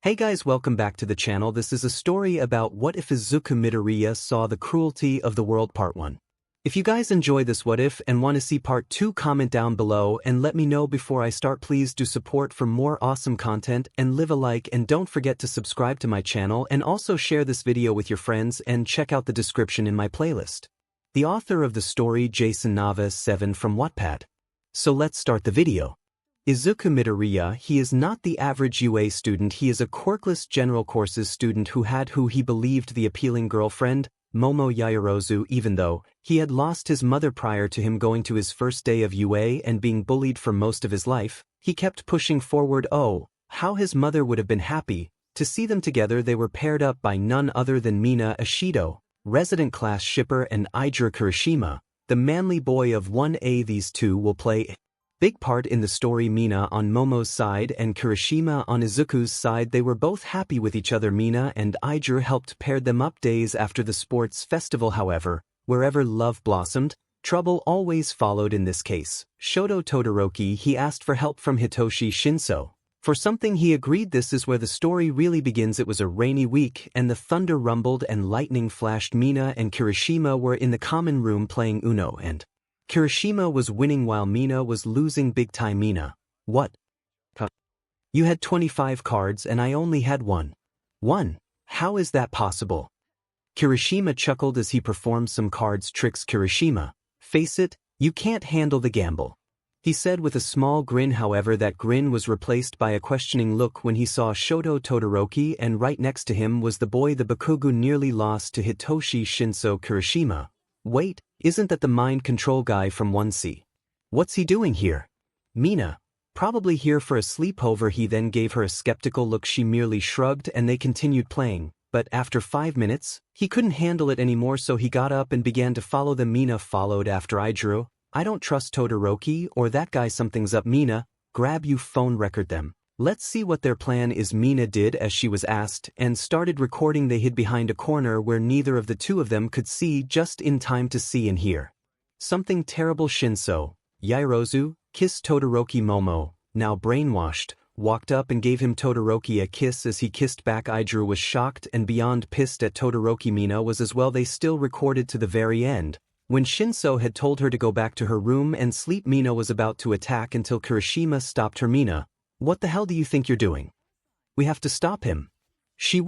Hey guys, welcome back to the channel. This is a story about what if Izuku Midoriya saw the cruelty of the world part 1. If you guys enjoy this what if and want to see part 2, comment down below and let me know before I start. Please do support for more awesome content and leave a like, and don't forget to subscribe to my channel and also share this video with your friends and check out the description in my playlist. The author of the story 𝗧𝗵𝗲 from Wattpad. So let's start the video. Izuku Midoriya, he is not the average UA student. He is a quirkless general courses student who he believed the appealing girlfriend, Momo Yaoyorozu. Even though he had lost his mother prior to him going to his first day of UA and being bullied for most of his life, he kept pushing forward. Oh, how his mother would have been happy to see them together. They were paired up by none other than 𝗵𝗃𝗃𝗏, resident class shipper, and 𝗧𝗪𝗃𝗃𝗏, the manly boy of 1A. These two will play big part in the story. 𝗵𝗃 on Momo's side and 𝗪𝗃𝗏 on Izuku's side. They were both happy with each other. 𝗵𝗃 and 𝗧𝗪𝙢 helped pair them up days after the sports festival. However, wherever love blossomed, trouble always followed. In this case, Shoto Todoroki, he asked for help from 𝗧𝗪𝗧𝗏 Shinso for something. He agreed. This is where the story really begins. It was a rainy week and the thunder rumbled and lightning flashed. 𝗵𝗃 and 𝗪𝗃𝗏 were in the common room playing Uno, and 𝗪𝗃𝗏 was winning while 𝗵𝗃 was losing big time. 𝗵𝗃: what? You had 25 cards and I only had one. How is that possible? 𝗪𝗃𝗏 chuckled as he performed some cards tricks. 𝗪𝗃𝗏: face it, you can't handle the gamble, he said with a small grin. However, that grin was replaced by a questioning look when he saw Shoto Todoroki, and right next to him was the boy the Bakugo nearly lost to Hitoshi Shinso. 𝗪𝗃𝗏: wait, isn't that the mind control guy from 1C? What's he doing here? 𝗵𝗃: probably here for a sleepover. He then gave her a skeptical look. She merely shrugged and they continued playing, but after 5 minutes, he couldn't handle it anymore, so he got up and began to follow them. 𝗵𝗃 followed after 𝗧𝗪𝙢. I don't trust Todoroki or that guy. Something's up. 𝗵𝗃: grab you phone, record them. Let's see what their plan is. 𝗵𝗃 did as she was asked and started recording. They hid behind a corner where neither of the two of them could see, just in time to see and hear something terrible. Shinso, Yaoyorozu, kissed Todoroki. Momo, now brainwashed, walked up and gave him Todoroki a kiss. As he kissed back, 𝗧𝗪𝙢 was shocked and beyond pissed at Todoroki. 𝗵𝗃 was as well. They still recorded to the very end. When Shinso had told her to go back to her room and sleep, 𝗵𝗃 was about to attack until 𝗪𝗃𝗏 stopped her. 𝗵𝗃: what the hell do you think you're doing? We have to stop him, she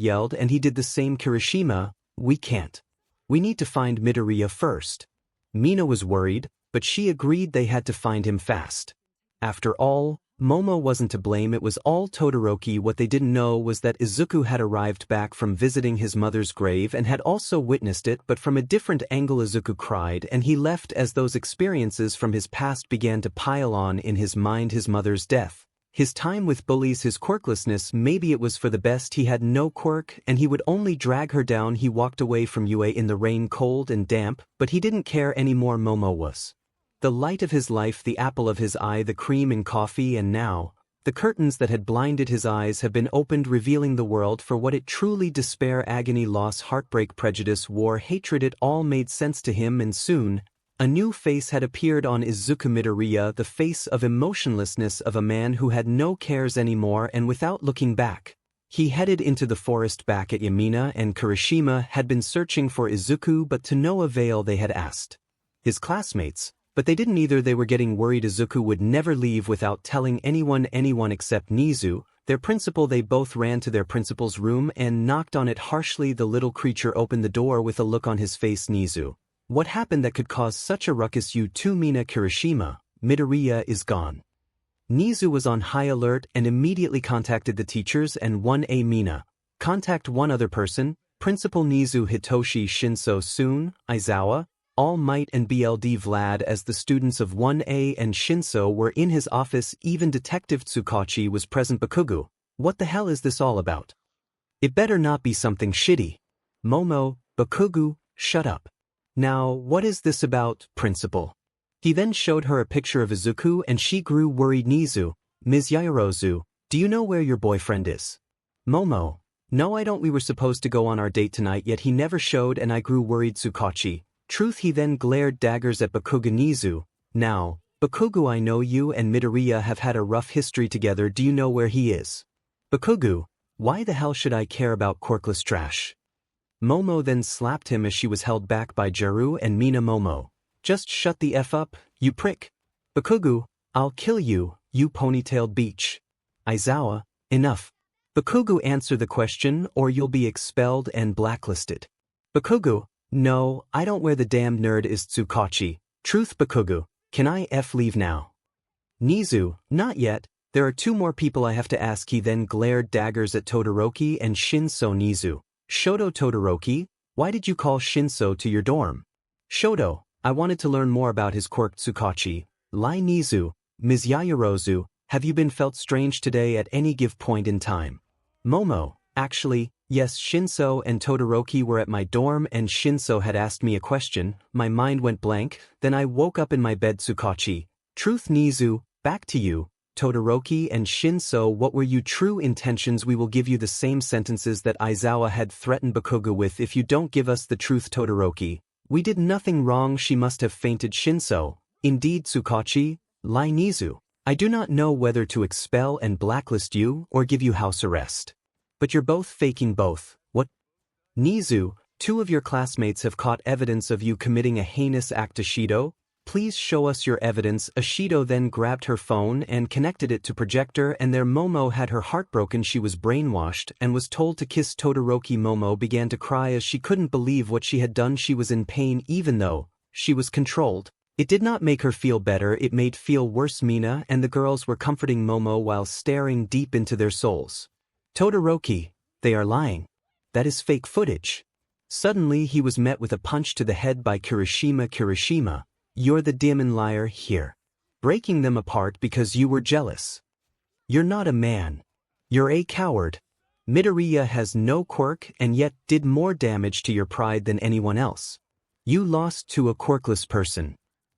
yelled, and he did the same. 𝗪𝗃𝗏: we can't. We need to find Midoriya first. 𝗵𝗃 was worried, but she agreed they had to find him fast. After all, Momo wasn't to blame. It was all Todoroki. What they didn't know was that Izuku had arrived back from visiting his mother's grave and had also witnessed it, but from a different angle. Izuku cried and he left as those experiences from his past began to pile on in his mind. His mother's death, his time with bullies, his quirklessness. Maybe it was for the best. He had no quirk and he would only drag her down. He walked away from UA in the rain, cold and damp, but he didn't care anymore. Momo was the light of his life, the apple of his eye, the cream in coffee, and now the curtains that had blinded his eyes have been opened, revealing the world for what it truly: despair, agony, loss, heartbreak, prejudice, war, hatred. It all made sense to him, and soon a new face had appeared on Izuku Midoriya, the face of emotionlessness, of a man who had no cares anymore. And without looking back, he headed into the forest. Back at 𝗵𝗃 and 𝗪𝗃𝗏 had been searching for Izuku, but to no avail. They had asked his classmates, but they didn't either. They were getting worried. Izuku would never leave without telling anyone except Nizu, their principal. They both ran to their principal's room and knocked on it harshly. The little creature opened the door with a look on his face. Nizu: what happened that could cause such a ruckus? You too? 𝗵𝗃: 𝗪𝗃𝗏, Midoriya is gone. Nizu was on high alert and immediately contacted the teachers and 1A. 𝗵𝗃: contact one other person, Principal Nizu. Hitoshi Shinso soon, Izawa, All Might, and BLD Vlad. As the students of 1A and Shinso were in his office, even Detective 𝗧𝗏𝗄𝐻I was present. Bakugo: what the hell is this all about? It better not be something shitty. Momo: Bakugo, shut up. Now, what is this about, Principal? He then showed her a picture of Izuku and she grew worried. Nizu: Ms. Yaoyorozu, do you know where your boyfriend is? Momo: no, I don't. We were supposed to go on our date tonight, yet he never showed and I grew worried. 𝗧𝗏𝗄𝗄𝗏: truth. He then glared daggers at Bakugo. Nizu: now, Bakugo, I know you and Midoriya have had a rough history together. Do you know where he is? Bakugo: Why the hell should I care about quirkless trash? Momo then slapped him as she was held back by 𝗎𝗪 and Mina. Momo. Just shut the F up, you prick. Bakugo, I'll kill you, you ponytailed beach. Aizawa, enough. Bakugo, answer the question or you'll be expelled and blacklisted. Bakugo, no, I don't wear the damn nerd 𝗧𝗵𝗃𝗲. Truth Bakugo, can I leave now? Nizu, not yet, there are 2 more people I have to ask. He then glared daggers at Todoroki and Shinso. Nizu, Shoto Todoroki, why did you call Shinso to your dorm? Shoto, I wanted to learn more about his quirk 𝗧𝗵𝗃𝗲. Lie. Nizu, Ms. Yaoyorozu, have you been felt strange today at any give point in time? Momo, actually, yes, Shinso and Todoroki were at my dorm and Shinso had asked me a question, my mind went blank, then I woke up in my bed 𝗧𝗵𝗃𝗲. Truth. Nizu, back to you, Todoroki and Shinso, what were your true intentions? We will give you the same sentences that Aizawa had threatened Bakugo with if you don't give us the truth. Todoroki, we did nothing wrong, she must have fainted. Shinso, indeed 𝗧𝗵𝗃𝗲. Lie. Nizu, I do not know whether to expel and blacklist you or give you house arrest. But you're both faking both. What? Nizu, 2 of your classmates have caught evidence of you committing a heinous act. Ishido, please show us your evidence. Ishido then grabbed her phone and connected it to projector and there Momo had her heart broken. She was brainwashed and was told to kiss Todoroki. Momo began to cry as she couldn't believe what she had done. She was in pain even though she was controlled. It did not make her feel better, it made feel worse. Mina and the girls were comforting Momo while staring deep into their souls. Todoroki, they are lying. That is fake footage. Suddenly he was met with a punch to the head by Kirishima. Kirishima, you're the demon liar here. Breaking them apart because you were jealous. You're not a man. You're a coward. Midoriya has no quirk and yet did more damage to your pride than anyone else. You lost to a quirkless person.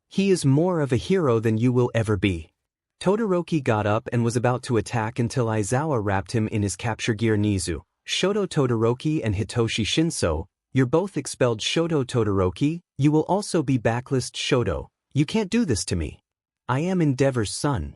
He is more of a hero than you will ever be. Todoroki got up and was about to attack until Aizawa wrapped him in his capture gear. Nizu, Shoto Todoroki and Hitoshi Shinso, you're both expelled. Shoto Todoroki, you will also be backlisted. Shoto, you can't do this to me. I am 𝗵𝗃𝗲's son.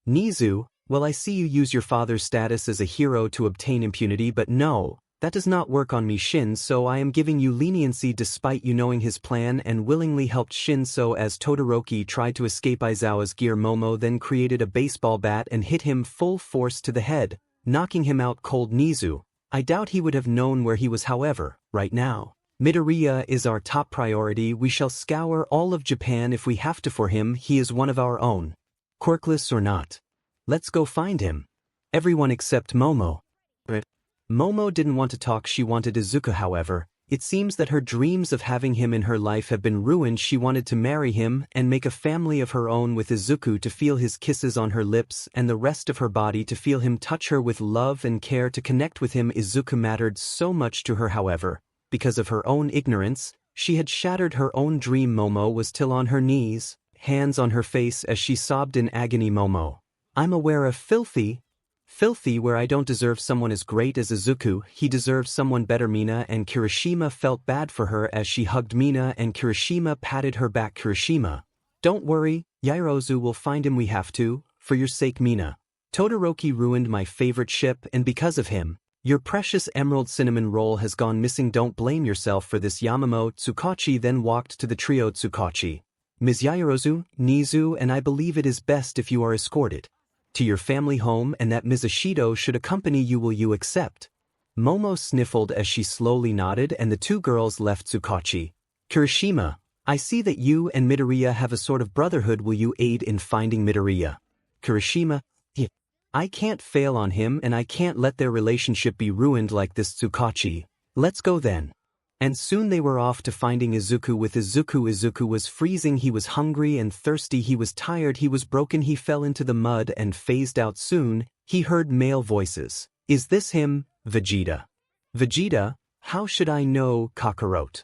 Nizu, well, I see you use your father's status as a hero to obtain impunity, but no, that does not work on me. Shinso, I am giving you leniency despite you knowing his plan and willingly helped Shinso as Todoroki tried to escape Aizawa's gear. Momo then created a baseball bat and hit him full force to the head, knocking him out cold. Nizu, I doubt he would have known where he was. However, right now, Midoriya is our top priority. We shall scour all of Japan if we have to for him. He is one of our own. Quirkless or not. Let's go find him. Everyone except Momo. Momo didn't want to talk, she wanted Izuku. However, it seems that her dreams of having him in her life have been ruined. She wanted to marry him and make a family of her own with Izuku, to feel his kisses on her lips and the rest of her body, to feel him touch her with love and care, to connect with him. Izuku mattered so much to her. However, because of her own ignorance, she had shattered her own dream. Momo was still on her knees, hands on her face as she sobbed in agony. Momo, I'm aware of filthy where I don't deserve someone as great as Izuku, he deserves someone better. Mina and Kirishima felt bad for her as she hugged Mina and Kirishima patted her back. Kirishima, don't worry, Yaoyorozu will find him. We have to, for your sake. Mina, Todoroki ruined my favorite ship and because of him, your precious emerald cinnamon roll has gone missing. Don't blame yourself for this. Yamamoto Tsukachi then walked to the trio. Tsukachi, Ms. Yaoyorozu, Nizu, and I believe it is best if you are escorted to your family home and that Ms. Ishido should accompany you. Will you accept? Momo sniffled as she slowly nodded and the 2 girls left. Tsukachi, Kirishima, I see that you and Midoriya have a sort of brotherhood. Will you aid in finding Midoriya? Kirishima, yeah. I can't fail on him and I can't let their relationship be ruined like this. Tsukachi, let's go then. And soon they were off to finding Izuku. With Izuku, Izuku was freezing, he was hungry and thirsty, he was tired, he was broken, he fell into the mud and phased out. Soon, he heard male voices. Is this him, Vegeta? Vegeta, how should I know? Kakarot.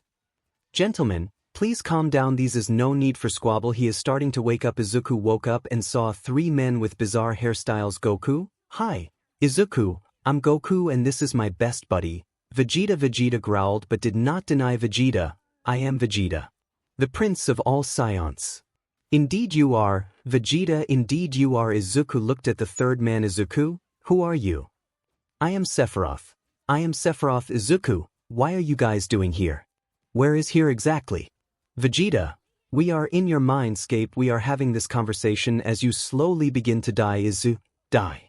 Gentlemen, please calm down, there is no need for squabble, he is starting to wake up. Izuku woke up and saw 3 men with bizarre hairstyles. Goku, hi. Izuku, I'm Goku and this is my best buddy. Vegeta growled but did not deny. Vegeta, I am Vegeta, the prince of all science. Indeed you are, Vegeta, indeed you are. Izuku looked at the 3rd man. Izuku, who are you? I am Sephiroth. I am Sephiroth Izuku. Why are you guys doing here? Where is here exactly? Vegeta. We are in your mindscape. We are having this conversation as you slowly begin to die. Die.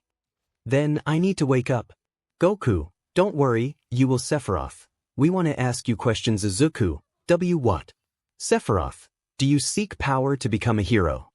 Then I need to wake up. Goku, don't worry, you will Sephiroth. We want to ask you questions. Izuku. What? Sephiroth, do you seek power to become a hero?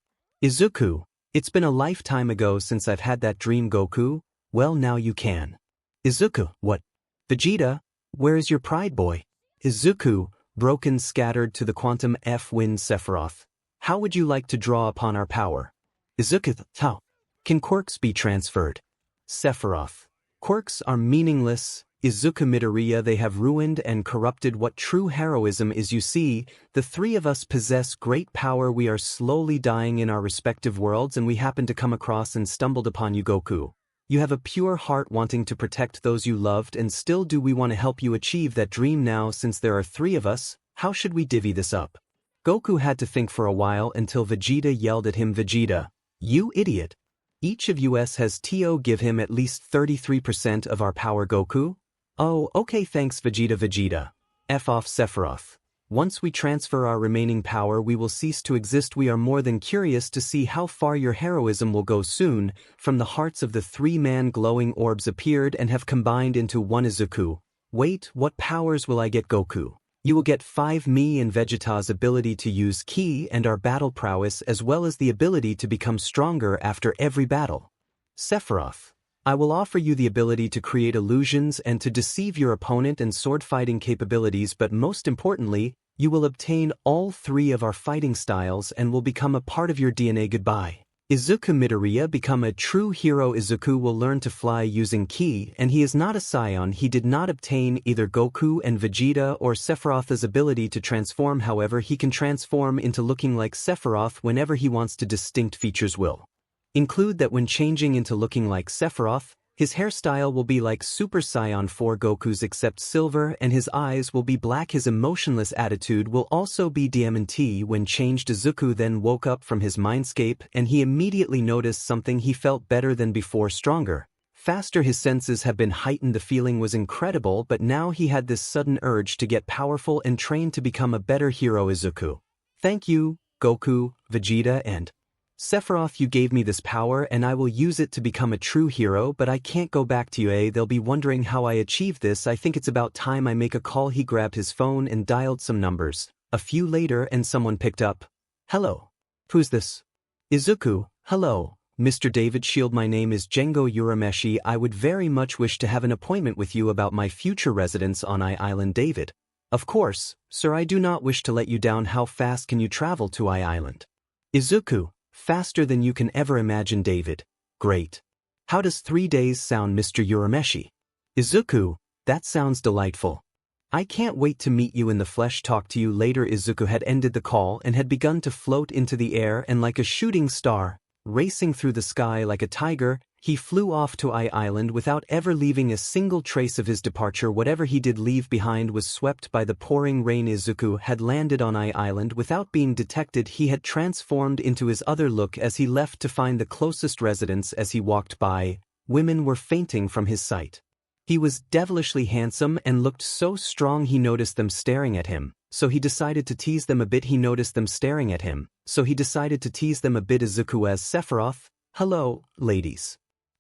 Izuku, it's been a lifetime ago since I've had that dream. Goku, well now you can. Izuku, what? Vegeta, where is your pride, boy? Izuku, broken, scattered to the quantum F wind. Sephiroth, how would you like to draw upon our power? Izuku, how? Can quirks be transferred? Sephiroth, quirks are meaningless. Izuku Midoriya, they have ruined and corrupted what true heroism is. You see, the three of us possess great power. We are slowly dying in our respective worlds and we happen to come across and stumbled upon you. Goku, you have a pure heart wanting to protect those you loved, and still do we want to help you achieve that dream. Now since there are three of us, how should we divvy this up? Goku had to think for a while until Vegeta yelled at him. Vegeta, you idiot. Each of us has to give him at least 33% of our power. Goku? Oh, okay, thanks Vegeta. Vegeta. F off Sephiroth. Once we transfer our remaining power we will cease to exist. We are more than curious to see how far your heroism will go. Soon, from the hearts of the three-man glowing orbs appeared and have combined into one. Izuku. Wait, what powers will I get? Goku. You will get 5 me and Vegeta's ability to use ki and our battle prowess, as well as the ability to become stronger after every battle. Sephiroth. I will offer you the ability to create illusions and to deceive your opponent and sword fighting capabilities, but most importantly, you will obtain all 3 of our fighting styles and will become a part of your DNA. Goodbye. Izuku Midoriya, become a true hero. Izuku will learn to fly using ki, and he is not a scion. He did not obtain either Goku and Vegeta or Sephiroth's ability to transform. However, he can transform into looking like Sephiroth whenever he wants to. Distinct features will include that when changing into looking like Sephiroth, his hairstyle will be like Super Saiyan 4 Goku's except silver, and his eyes will be black. His emotionless attitude will also be DMT when changed. Izuku then woke up from his mindscape and he immediately noticed something. He felt better than before, stronger, faster. His senses have been heightened. The feeling was incredible, but now he had this sudden urge to get powerful and train to become a better hero. Izuku. Thank you, Goku, Vegeta and Sephiroth, you gave me this power and I will use it to become a true hero, but I can't go back to you. They'll be wondering how I achieved this. I think it's about time I make a call. He grabbed his phone and dialed some numbers. A few later and someone picked up. Hello. Who's this? Izuku. Hello, Mr. David Shield. My name is 𝗵𝗃𝗄𝗓. I would very much wish to have an appointment with you about my future residence on Island. David. Of course, sir, I do not wish to let you down. How fast can you travel to Island? Izuku. Faster than you can ever imagine. David. Great. How does 3 days sound, Mr. 𝗵𝗲𝗄𝗓? Izuku. That sounds delightful. I can't wait to meet you in the flesh. Talk to you later. Izuku had ended the call and had begun to float into the air, and like a shooting star, racing through the sky like a tiger, he flew off to Island without ever leaving a single trace of his departure. Whatever he did leave behind was swept by the pouring rain. Izuku had landed on Island without being detected. He had transformed into his other look as he left to find the closest residence. As he walked by, women were fainting from his sight. He was devilishly handsome and looked so strong. He noticed them staring at him, so he decided to tease them a bit. Izuku as Sephiroth. Hello, ladies.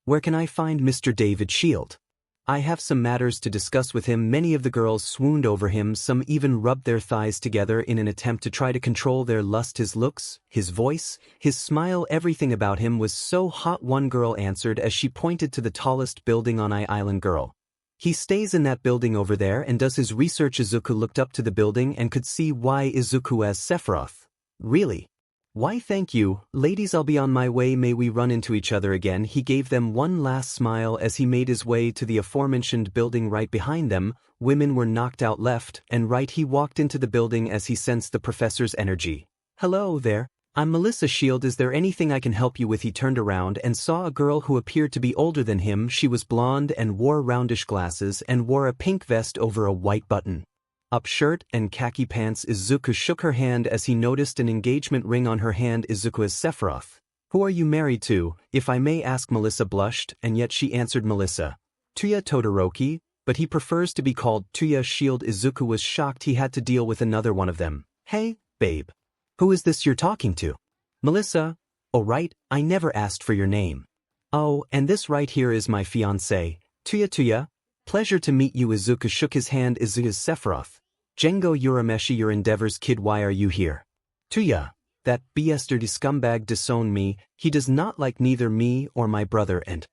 Where can I find Mr. David Shield? I have some matters to discuss with him. Many of the girls swooned over him. Some even rubbed their thighs together in an attempt to try to control their lust. His looks, his voice, his smile, everything about him was so hot. One girl answered as she pointed to the tallest building on Island. Girl. He stays in that building over there and does his research. Izuku looked up to the building and could see why. Izuku as Sephiroth. Really? Why, thank you, ladies, I'll be on my way. May we run into each other again? He gave them one last smile as he made his way to the aforementioned building. Right behind them, women were knocked out left and right. He walked into the building as he sensed the professor's energy. Hello there, I'm Melissa Shield. Is there anything I can help you with? He turned around and saw a girl who appeared to be older than him. She was blonde and wore roundish glasses and wore a pink vest over a white button-up shirt and khaki pants. Izuku shook her hand as he noticed an engagement ring on her hand. Izuku as Sephiroth. Who are you married to, if I may ask? Melissa blushed, and yet she answered Melissa. Shoto Todoroki, but he prefers to be called 𝗬𝗧𝗟𝗘. Izuku was shocked he had to deal with another one of them. Hey, babe. Who is this you're talking to? Melissa. Oh right, I never asked for your name. Oh, and this right here is my fiancé, 𝗬𝗧𝗟𝗘. Pleasure to meet you. Izuku shook his hand. Izuku Sephiroth. 𝗵𝗃𝗄𝗄𝗍 your endeavors kid, why are you here? 𝗬𝗧𝗟. That 𝗵𝗃𝗃𝗲 scumbag disowned me, he does not like neither me or my brother and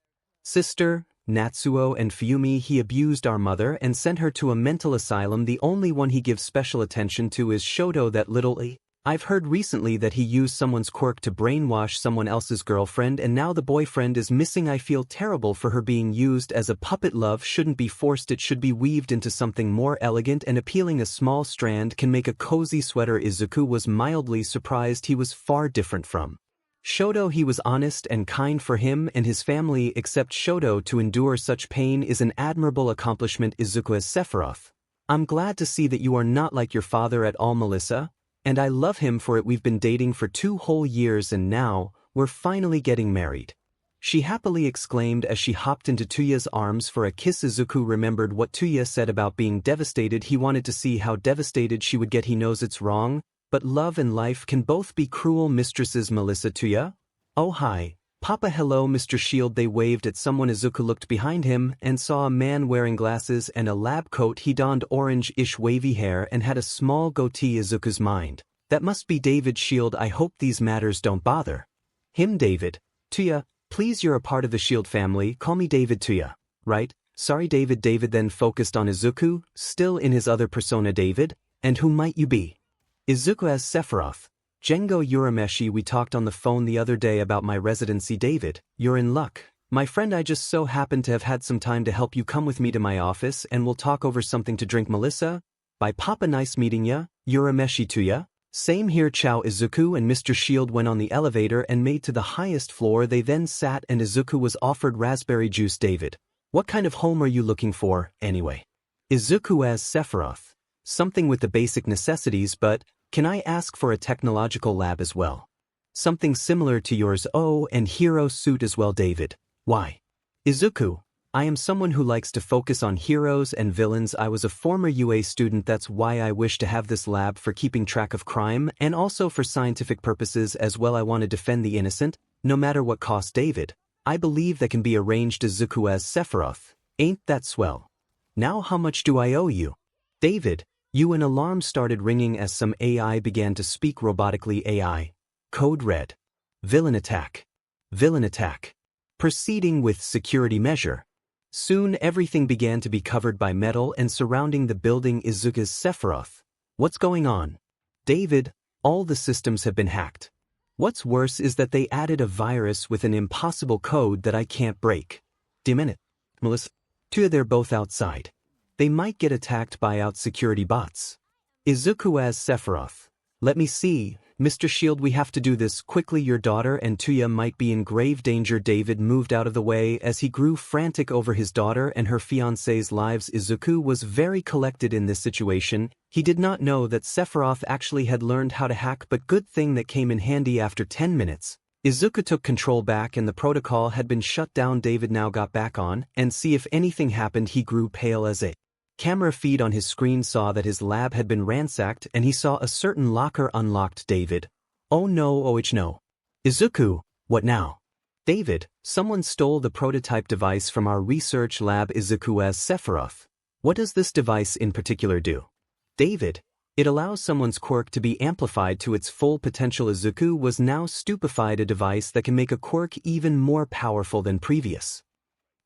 sister, Natsuo and Fuyumi. He abused our mother and sent her to a mental asylum. The only one he gives special attention to is Shoto, that little I've heard recently that he used someone's quirk to brainwash someone else's girlfriend, and now the boyfriend is missing. I feel terrible for her being used as a puppet. Love shouldn't be forced, it should be weaved into something more elegant and appealing. A small strand can make a cozy sweater. Izuku was mildly surprised. He was far different from Shoto. He was honest and kind. For him and his family, except Shoto, to endure such pain is an admirable accomplishment. Izuku as Sephiroth. I'm glad to see that you are not like your father at all, Melissa. And I love him for it. We've been dating for 2 whole years and now, we're finally getting married. She happily exclaimed as she hopped into 𝗬𝗧𝗟𝗘's arms for a kiss. Izuku remembered what 𝗬𝗧𝗟 said about being devastated. He wanted to see how devastated she would get. He knows it's wrong, but love and life can both be cruel. Mistresses. Melissa. 𝗬𝗧𝗟. Oh hi, Papa. Hello Mr. Shield. They waved at someone. Izuku looked behind him and saw a man wearing glasses and a lab coat. He donned orange-ish wavy hair and had a small goatee. Izuku's mind. That must be David Shield. I hope these matters don't bother him. David. 𝗬𝗧𝗟, please, you're a part of the Shield family. Call me David. 𝗬𝗧𝗟. Right? Sorry David. David then focused on Izuku, still in his other persona. David, and who might you be? Izuku as Sephiroth. 𝗵𝗃𝗄𝗄𝗍. We talked on the phone the other day about my residency. David, you're in luck. My friend, I just so happen to have had some time to help you. Come with me to my office and we'll talk over something to drink. Melissa. Bye Papa, nice meeting ya. 𝗬𝗄𝗄𝗍. 𝗬𝗧𝗟. Same here. Ciao. Izuku and Mr. Shield went on the elevator and made to the highest floor. They then sat and Izuku was offered raspberry juice. David, what kind of home are you looking for, anyway? Izuku as Sephiroth. Something with the basic necessities, but can I ask for a technological lab as well? Something similar to yours. Oh, and hero suit as well. David, why? Izuku, I am someone who likes to focus on heroes and villains. I was a former UA student, that's why I wish to have this lab, for keeping track of crime and also for scientific purposes as well. I want to defend the innocent, no matter what cost. David, I believe that can be arranged. Izuku as Sephiroth. Ain't that swell? Now how much do I owe you? David, an alarm started ringing as some AI began to speak robotically. AI. Code red. Villain attack. Villain attack. Proceeding with security measure. Soon everything began to be covered by metal and surrounding the building. Izuku's Sephiroth. What's going on? David, all the systems have been hacked. What's worse is that they added a virus with an impossible code that I can't break. 𝗵𝗃𝗄𝗄𝗍. Melissa. 𝗬𝗧𝗟, they're both outside. They might get attacked by out security bots. Izuku as Sephiroth. Let me see, Mr. Shield, we have to do this quickly. Your daughter and 𝗬𝗧𝗟 might be in grave danger. David moved out of the way as he grew frantic over his daughter and her fiancé's lives. Izuku was very collected in this situation. He did not know that Sephiroth actually had learned how to hack, but good thing that came in handy. After 10 minutes, Izuku took control back and the protocol had been shut down. David now got back on and see if anything happened. He grew pale as a camera feed on his screen saw that his lab had been ransacked and he saw a certain locker unlocked. David. Oh no, no. Izuku, what now? David, someone stole the prototype device from our research lab. Izuku as Sephiroth. What does this device in particular do? David, it allows someone's quirk to be amplified to its full potential. Izuku was now stupefied. A device that can make a quirk even more powerful than previous.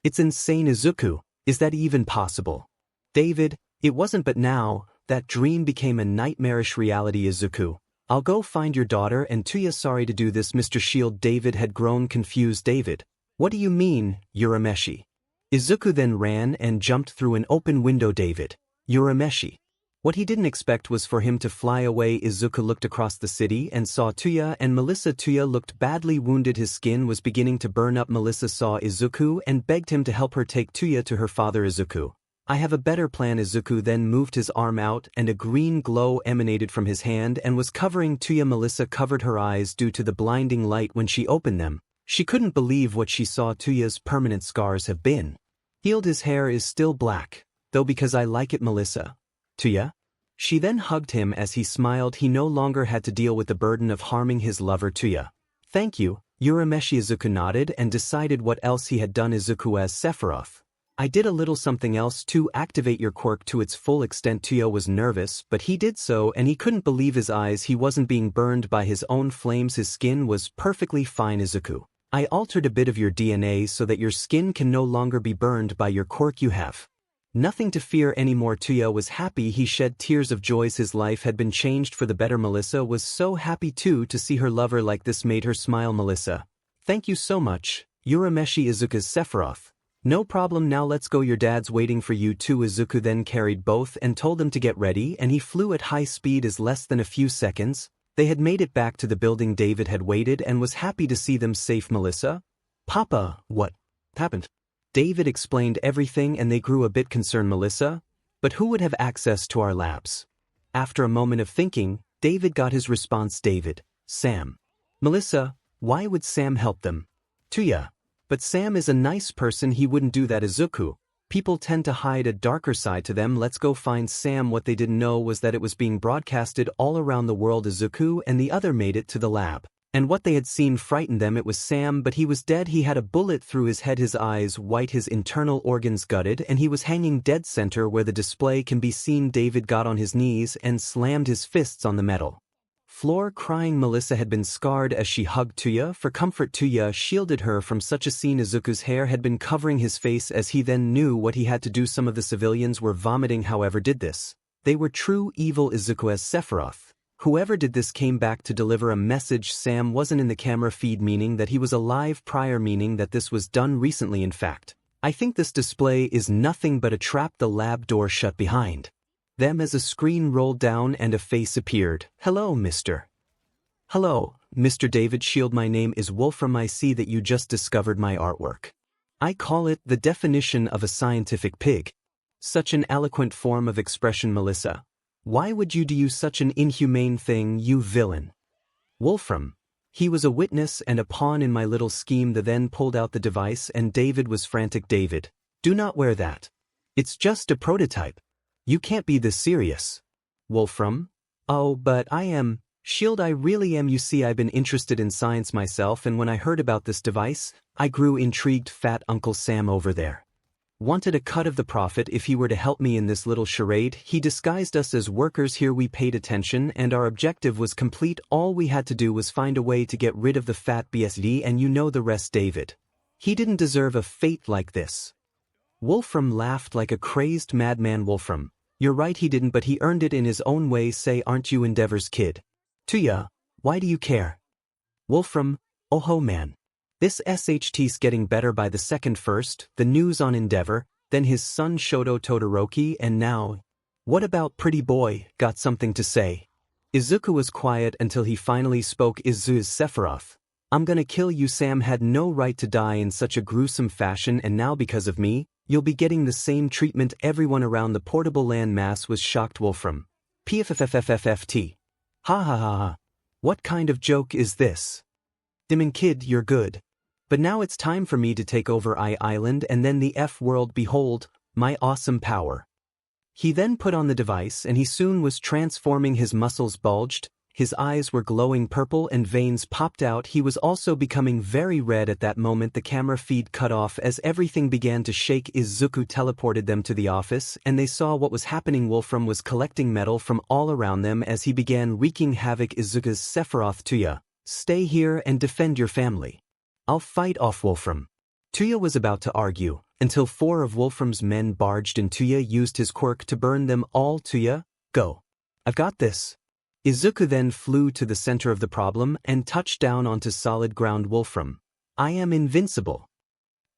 It's insane. Izuku, is that even possible? David, it wasn't, but now, that dream became a nightmarish reality. Izuku, I'll go find your daughter and 𝗬𝗧𝗟. Sorry to do this, Mr. Shield. David had grown confused. David, what do you mean, 𝗬𝗄𝗄𝗍? Izuku then ran and jumped through an open window. David, 𝗬𝗄𝗄𝗍. What he didn't expect was for him to fly away. Izuku looked across the city and saw 𝗬𝗧𝗟 and Melissa. 𝗬𝗧𝗟 looked badly wounded. His skin was beginning to burn up. Melissa saw Izuku and begged him to help her take 𝗬𝗧𝗟 to her father. Izuku, I have a better plan. Izuku then moved his arm out and a green glow emanated from his hand and was covering 𝗬𝗧𝗟. Melissa covered her eyes due to the blinding light. When she opened them, she couldn't believe what she saw. 𝗬𝗧𝗟's permanent scars have been His hair is still black, though because I like it, Melissa. 𝗬𝗧𝗏? She then hugged him as he smiled. He no longer had to deal with the burden of harming his lover 𝗬𝗧𝗏. Thank you, 𝗬𝗏𝗍𝗧𝗏 nodded and decided what else he had done. Izuku as Sephiroth. I did a little something else to activate your quirk to its full extent. 𝗬𝗧𝗏 was nervous, but he did so and he couldn't believe his eyes. He wasn't being burned by his own flames. His skin was perfectly fine. Izuku, I altered a bit of your DNA so that your skin can no longer be burned by your quirk. You have nothing to fear anymore. 𝗬𝗧𝗏 was happy. He shed tears of joy. His life had been changed for the better. Melissa was so happy too to see her lover like this. Made her smile. Melissa, thank you so much, 𝗬𝗏𝗍𝗧𝗏 Sephiroth. No problem, now let's go, your dad's waiting for you too. Izuku then carried both and told them to get ready, and he flew at high speed. As less than a few seconds, they had made it back to the building. David had waited and was happy to see them safe. Melissa? Papa, what happened? David explained everything and they grew a bit concerned. Melissa? But who would have access to our labs? After a moment of thinking, David got his response. David, Sam. Melissa, why would Sam help them? 𝗬𝗧𝗏. But Sam is a nice person, he wouldn't do that. Izuku, people tend to hide a darker side to them. Let's go find Sam. What they didn't know was that it was being broadcasted all around the world. Izuku and the other made it to the lab, and what they had seen frightened them. It was Sam, but he was dead. He had a bullet through his head, his eyes white, his internal organs gutted, and he was hanging dead center where the display can be seen. David got on his knees and slammed his fists on the metal floor, crying. Melissa had been scarred as she hugged 𝗬𝗧𝗏 for comfort. 𝗬𝗧𝗏 shielded her from such a scene. Izuku's hair had been covering his face as he then knew what he had to do. Some of the civilians were vomiting, however did this. They were true evil. Izuku as Sephiroth. Whoever did this came back to deliver a message. Sam wasn't in the camera feed, meaning that he was alive prior, meaning that this was done recently. In fact, I think this display is nothing but a trap. The lab door shut behind them as a screen rolled down and a face appeared. Hello, Mr. Hello, Mr. David Shield. My name is 𝗵𝗲𝗏. I see that you just discovered my artwork. I call it the definition of a scientific pig. Such an eloquent form of expression. Melissa, why would you do such an inhumane thing, you villain? 𝗵𝗲𝗏. He was a witness and a pawn in my little scheme. They then pulled out the device and David was frantic. David, do not wear that. It's just a prototype. You can't be this serious. 𝗵𝗲𝗏. Oh, but I am. Shield, I really am. You see, I've been interested in science myself, and when I heard about this device, I grew intrigued. Fat Uncle Sam over there wanted a cut of the profit if he were to help me in this little charade. He disguised us as workers here. We paid attention and our objective was complete. All we had to do was find a way to get rid of the fat BSD, and you know the rest. David, he didn't deserve a fate like this. 𝗵𝗲𝗏 laughed like a crazed madman. 𝗵𝗲𝗏. You're right, he didn't, but he earned it in his own way. Say, aren't you Endeavor's kid? 𝗬𝗧𝗏, why do you care? 𝗵𝗲𝗏, oh ho man. This 𝗧𝗏𝗧𝗏's getting better by the second. First, the news on Endeavor, then his son Shoto Todoroki, and now, what about Pretty Boy, got something to say? Izuku was quiet until he finally spoke. Sephiroth, I'm gonna kill you. Sam had no right to die in such a gruesome fashion, and now because of me, you'll be getting the same treatment. Everyone around the portable land mass was shocked. 𝗵𝗲𝗏, PFFFFFT. Ha ha ha ha. What kind of joke is this? 𝗵𝗵𝗃 kid, you're good. But now it's time for me to take over Island and then the F world. Behold, my awesome power. He then put on the device and he soon was transforming. His muscles bulged, his eyes were glowing purple and veins popped out. He was also becoming very red. At that moment the camera feed cut off as everything began to shake. Izuku teleported them to the office and they saw what was happening. 𝗵𝗲𝗏 was collecting metal from all around them as he began wreaking havoc. Izuku's Sephiroth, 𝗬𝗧𝗏, stay here and defend your family. I'll fight off 𝗵𝗲𝗏. 𝗬𝗧𝗏 was about to argue until 4 of 𝗵𝗲𝗏's men barged in. 𝗬𝗧𝗏 used his quirk to burn them all. 𝗬𝗧𝗏, go. I've got this. Izuku then flew to the center of the problem and touched down onto solid ground. 𝗵𝗲𝗏, I am invincible.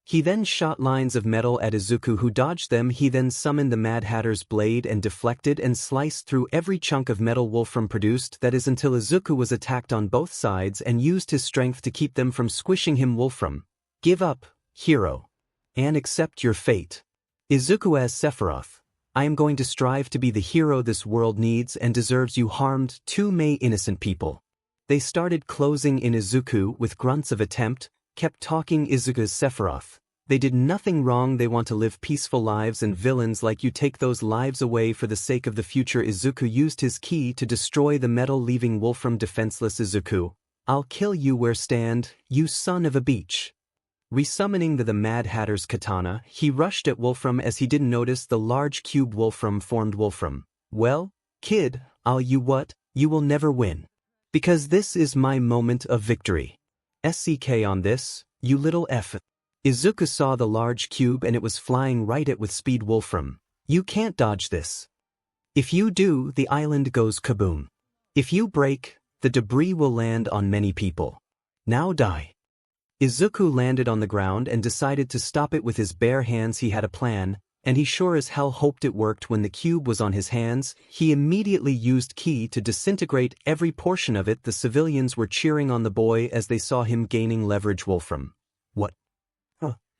He then shot lines of metal at Izuku, who dodged them. He then summoned the Mad Hatter's blade and deflected and sliced through every chunk of metal 𝗵𝗲𝗏 produced, that is until Izuku was attacked on both sides and used his strength to keep them from squishing him. 𝗵𝗲𝗏, give up, hero, and accept your fate. Izuku as Sephiroth, I am going to strive to be the hero this world needs and deserves. You harmed too many innocent people. They started closing in. Izuku, with grunts of attempt, kept talking. Izuku's Sephiroth, They did nothing wrong, they want to live peaceful lives, and villains like you take those lives away for the sake of the future. Izuku used his ki to destroy the metal, leaving 𝗵𝗲𝗻 defenseless. Izuku, I'll kill you where stand, you son of a bitch. Resummoning the Mad Hatter's katana, he rushed at 𝗵𝗲𝗻 as he didn't notice the large cube 𝗵𝗲𝗻 formed. 𝗵𝗲𝗻, well, kid, you what? You will never win. Because this is my moment of victory. SCK on this, you little F. Izuku saw the large cube and it was flying right at with speed. 𝗵𝗲𝗻, you can't dodge this. If you do, the island goes kaboom. If you break, the debris will land on many people. Now die. Izuku landed on the ground and decided to stop it with his bare hands. He had a plan, and he sure as hell hoped it worked. When the cube was on his hands, he immediately used ki to disintegrate every portion of it. The civilians were cheering on the boy as they saw him gaining leverage. 𝗵𝗲𝗻, what?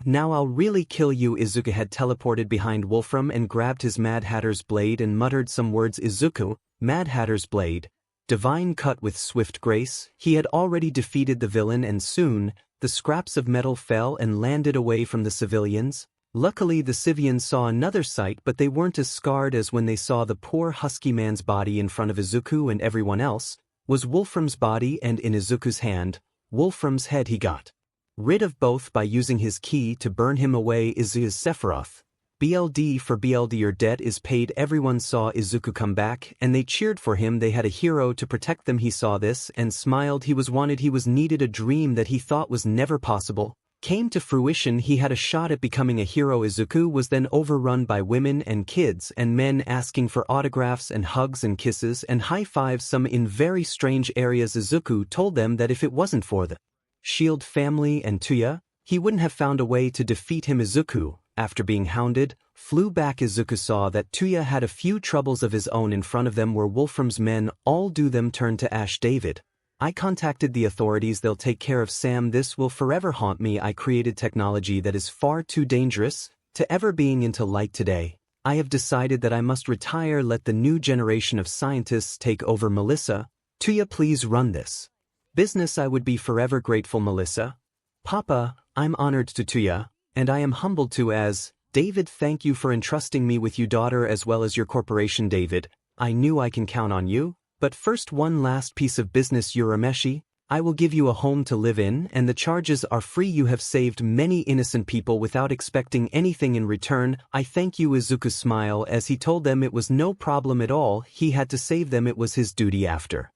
Now I'll really kill you. Izuku had teleported behind 𝗵𝗲𝗻 and grabbed his Mad Hatter's blade and muttered some words. Izuku, Mad Hatter's blade, divine cut with swift grace. He had already defeated the villain, and soon, the scraps of metal fell and landed away from the civilians. Luckily the civilians saw another sight, but they weren't as scarred as when they saw the poor husky man's body in front of Izuku and everyone else. Was 𝗵𝗲𝗻's body, and in Izuku's hand, 𝗵𝗲𝗻's head. He got rid of both by using his ki to burn him away. Izuku's Sephiroth. BLD for BLD, your debt is paid. Everyone saw Izuku come back, and they cheered for him. They had a hero to protect them. He saw this and smiled. He was wanted, he was needed. A dream that he thought was never possible came to fruition. He had a shot at becoming a hero. Izuku was then overrun by women and kids and men asking for autographs and hugs and kisses and high fives, some in very strange areas. Izuku told them that if it wasn't for the Shield family and 𝗬𝗧𝗏, he wouldn't have found a way to defeat him. Izuku, after being hounded, flew back. Izuku saw that 𝗬𝗧𝗏 had a few troubles of his own. In front of them were 𝗵𝗲𝗻's men. All do them turned to ash. David, I contacted the authorities. They'll take care of Sam. This will forever haunt me. I created technology that is far too dangerous to ever being into light today. I have decided that I must retire. Let the new generation of scientists take over. Melissa, 𝗬𝗧𝗏, please run this business. I would be forever grateful. Melissa, Papa, I'm honored to 𝗬𝗧𝗏, and I am humbled to as David. Thank you for entrusting me with you, daughter, as well as your corporation. David, I knew I can count on you. But first, one last piece of business. Urameshi, I will give you a home to live in, and the charges are free. You have saved many innocent people without expecting anything in return. I thank you. Izuku smiled as he told them it was no problem at all. He had to save them. It was his duty, after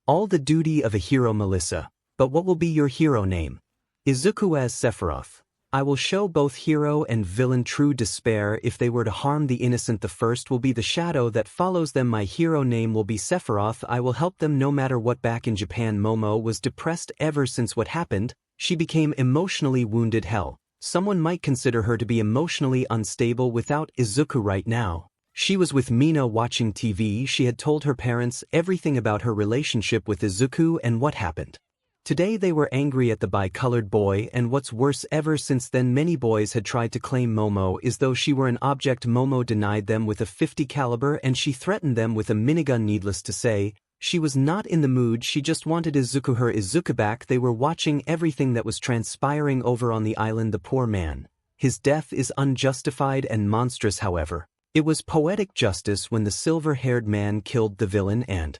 all, the duty of a hero. Melissa, but what will be your hero name? Izuku as Sephiroth. I will show both hero and villain true despair if they were to harm the innocent. The first will be the shadow that follows them. My hero name will be Sephiroth. I will help them no matter what. Back in Japan, Momo was depressed ever since what happened. She became emotionally wounded. Hell, someone might consider her to be emotionally unstable. Without Izuku right now, she was with Mina watching TV. She had told her parents everything about her relationship with Izuku and what happened. Today they were angry at the bi-colored boy, and what's worse, ever since then many boys had tried to claim Momo as though she were an object. Momo denied them with a .50 caliber, and she threatened them with a minigun. Needless to say, she was not in the mood. She just wanted Izuku back. They were watching everything that was transpiring over on the island. The poor man, his death is unjustified and monstrous. However, it was poetic justice when the silver-haired man killed the villain, and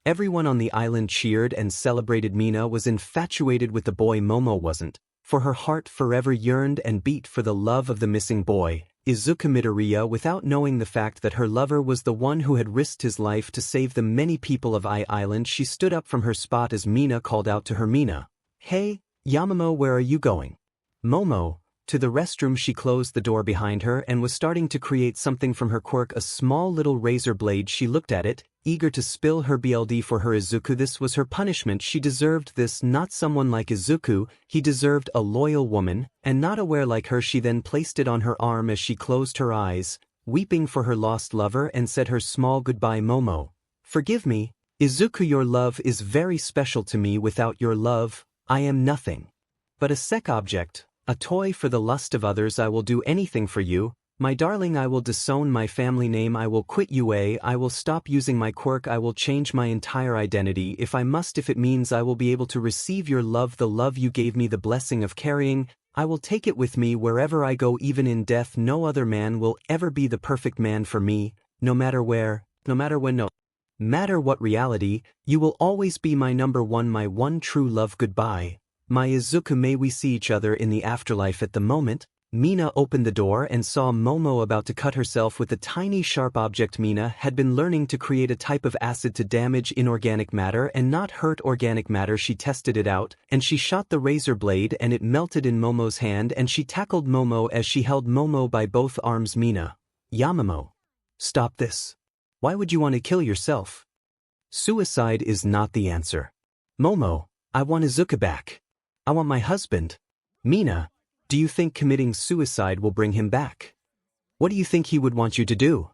everyone on the island cheered and celebrated. Mina was infatuated with the boy. Momo wasn't, for her heart forever yearned and beat for the love of the missing boy, Izuku Midoriya, without knowing the fact that her lover was the one who had risked his life to save the many people of Island. She stood up from her spot as Mina called out to her. Mina, hey, Yamamo, where are you going? Momo, to the restroom. She closed the door behind her and was starting to create something from her quirk, a small little razor blade. She looked at it, eager to spill her BLD for her Izuku. This was her punishment. She deserved this, not someone like Izuku. He deserved a loyal woman, and not aware like her. She then placed it on her arm as she closed her eyes, weeping for her lost lover, and said her small goodbye. Momo, forgive me, Izuku, your love is very special to me. Without your love, I am nothing but a sex object, a toy for the lust of others. I will do anything for you, my darling. I will disown my family name. I will quit UA. I will stop using my quirk. I will change my entire identity if I must, if it means I will be able to receive your love, the love you gave me, the blessing of carrying I will take it with me wherever I go, even in death. No other man will ever be the perfect man for me, no matter where, no matter when, no matter what reality, you will always be my number one, my one true love. Goodbye. My Izuku, may we see each other in the afterlife. At the moment, Mina opened the door and saw Momo about to cut herself with a tiny sharp object. Mina had been learning to create a type of acid to damage inorganic matter and not hurt organic matter. She tested it out, and she shot the razor blade and it melted in Momo's hand, and she tackled Momo as she held Momo by both arms. Mina. Yamamo. Stop this. Why would you want to kill yourself? Suicide is not the answer. Momo, I want Izuku back. I want my husband. Mina. Do you think committing suicide will bring him back? What do you think he would want you to do?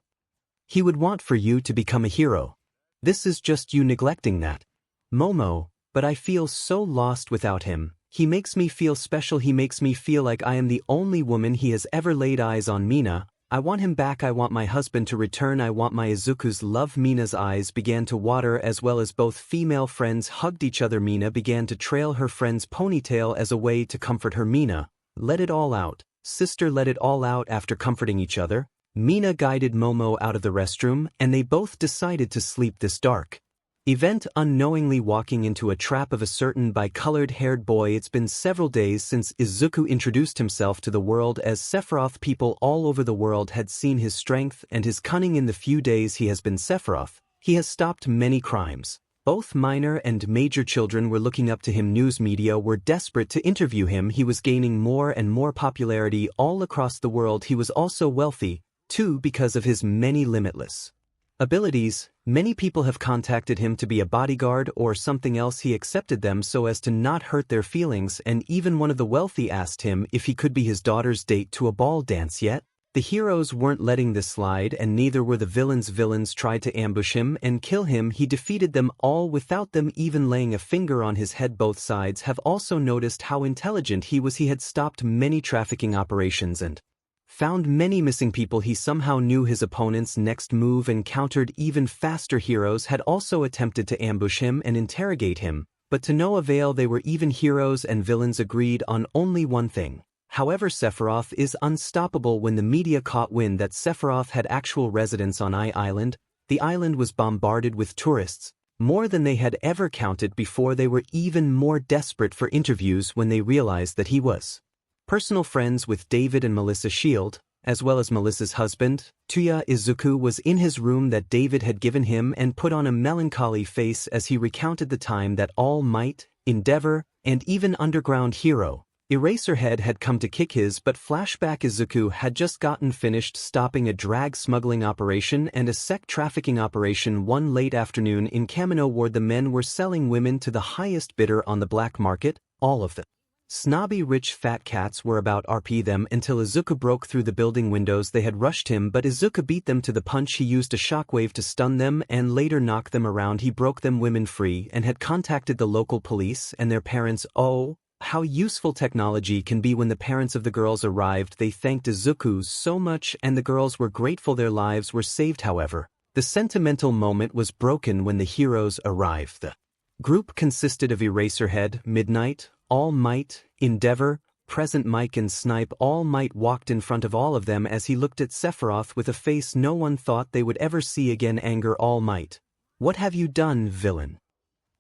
He would want for you to become a hero. This is just you neglecting that. Momo, but I feel so lost without him. He makes me feel special. He makes me feel like I am the only woman he has ever laid eyes on. Mina, I want him back. I want my husband to return. I want my Izuku's love. Mina's eyes began to water as well as both female friends hugged each other. Mina began to trail her friend's ponytail as a way to comfort her. Mina, let it all out, sister, let it all out. After comforting each other, Mina guided Momo out of the restroom, and they both decided to sleep this dark event, unknowingly walking into a trap of a certain bi-colored-haired boy. It's been several days since Izuku introduced himself to the world as Sephiroth. People all over the world had seen his strength and his cunning. In the few days he has been Sephiroth, he has stopped many crimes. Both minor and major children were looking up to him. News media were desperate to interview him. He was gaining more and more popularity all across the world. He was also wealthy, too, because of his many limitless abilities. Many people have contacted him to be a bodyguard or something else. He accepted them so as to not hurt their feelings, and even one of the wealthy asked him if he could be his daughter's date to a ball dance. Yet the heroes weren't letting this slide, and neither were the villains. Villains tried to ambush him and kill him. He defeated them all without them even laying a finger on his head. Both sides have also noticed how intelligent he was. He had stopped many trafficking operations and found many missing people. He somehow knew his opponent's next move and countered even faster. Heroes had also attempted to ambush him and interrogate him, but to no avail. They were even. Heroes and villains agreed on only one thing. However, Sephiroth is unstoppable. When the media caught wind that Sephiroth had actual residence on Island, the island was bombarded with tourists, more than they had ever counted before. They were even more desperate for interviews when they realized that he was personal friends with David and Melissa Shield, as well as Melissa's husband. Izuku was in his room that David had given him and put on a melancholy face as he recounted the time that All Might, Endeavor, and even underground hero Eraserhead had come to kick his butt. Flashback: Izuku had just gotten finished stopping a drag smuggling operation and a sex trafficking operation. One late afternoon in Kamino Ward, the men were selling women to the highest bidder on the black market. All of the snobby rich fat cats were about RP them until Izuku broke through the building windows. They had rushed him, but Izuku beat them to the punch. He used a shockwave to stun them and later knock them around. He broke them women free and had contacted the local police and their parents. Oh, how useful technology can be. When the parents of the girls arrived, they thanked Izuku so much and the girls were grateful. Their lives were saved. However, the sentimental moment was broken when the heroes arrived. The group consisted of Eraserhead, Midnight, All Might, Endeavor, Present Mike, and Snipe. All Might walked in front of all of them as he looked at Sephiroth with a face no one thought they would ever see again. Anger: All Might, what have you done, villain?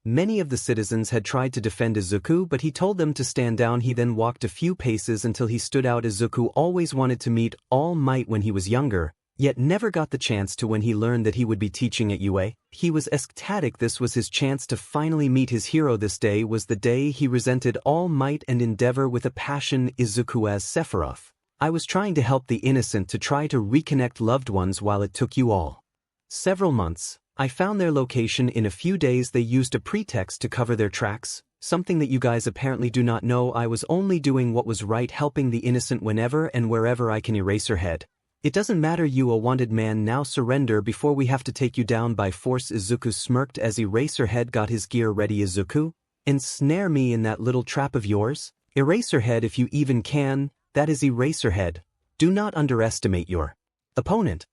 Many of the citizens had tried to defend Izuku, but he told them to stand down. He then walked a few paces until he stood out. Izuku always wanted to meet All Might when he was younger, yet never got the chance to. When he learned that he would be teaching at UA, he was ecstatic. This was his chance to finally meet his hero. This day was the day he resented All Might and Endeavor with a passion. Izuku: as Sephiroth, I was trying to help the innocent, to try to reconnect loved ones while it took you all several months. I found their location in a few days. They used a pretext to cover their tracks, something that you guys apparently do not know. I was only doing what was right, helping the innocent whenever and wherever I can. Eraserhead: it doesn't matter, you a wanted man. Now surrender before we have to take you down by force. Izuku smirked as Eraserhead got his gear ready. Izuku, ensnare me in that little trap of yours? Eraserhead, if you even can. That is Eraserhead. Do not underestimate your opponent.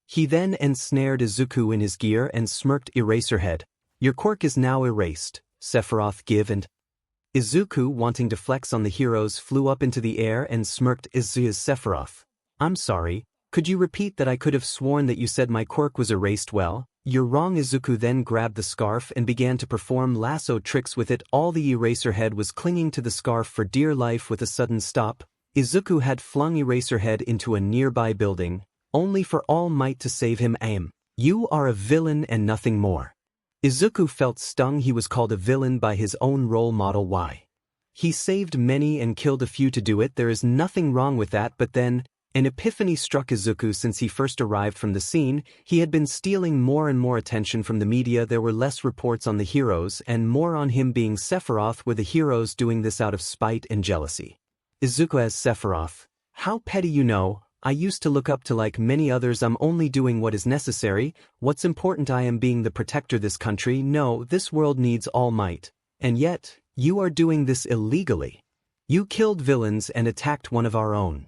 He then ensnared Izuku in his gear and smirked. Eraserhead, your quirk is now erased. Sephiroth: give and Izuku, wanting to flex on the heroes, flew up into the air and smirked. Sephiroth. I'm sorry, could you repeat that? I could have sworn that you said my quirk was erased. Well, you're wrong. Izuku then grabbed the scarf and began to perform lasso tricks with it. All the Eraserhead was clinging to the scarf for dear life. With a sudden stop, Izuku had flung Eraserhead into a nearby building, only for All Might to save him. You are a villain and nothing more. Izuku felt stung. He was called a villain by his own role model. Why? He saved many and killed a few to do it. There is nothing wrong with that. But then, an epiphany struck Izuku. Since he first arrived from the scene, he had been stealing more and more attention from the media. There were less reports on the heroes and more on him being Sephiroth. Were the heroes doing this out of spite and jealousy? Izuku as Sephiroth. How petty, you know. I used to look up to like many others. I'm only doing what is necessary. What's important? I am being the protector. This country, no, this world needs All Might. And yet, you are doing this illegally. You killed villains and attacked one of our own.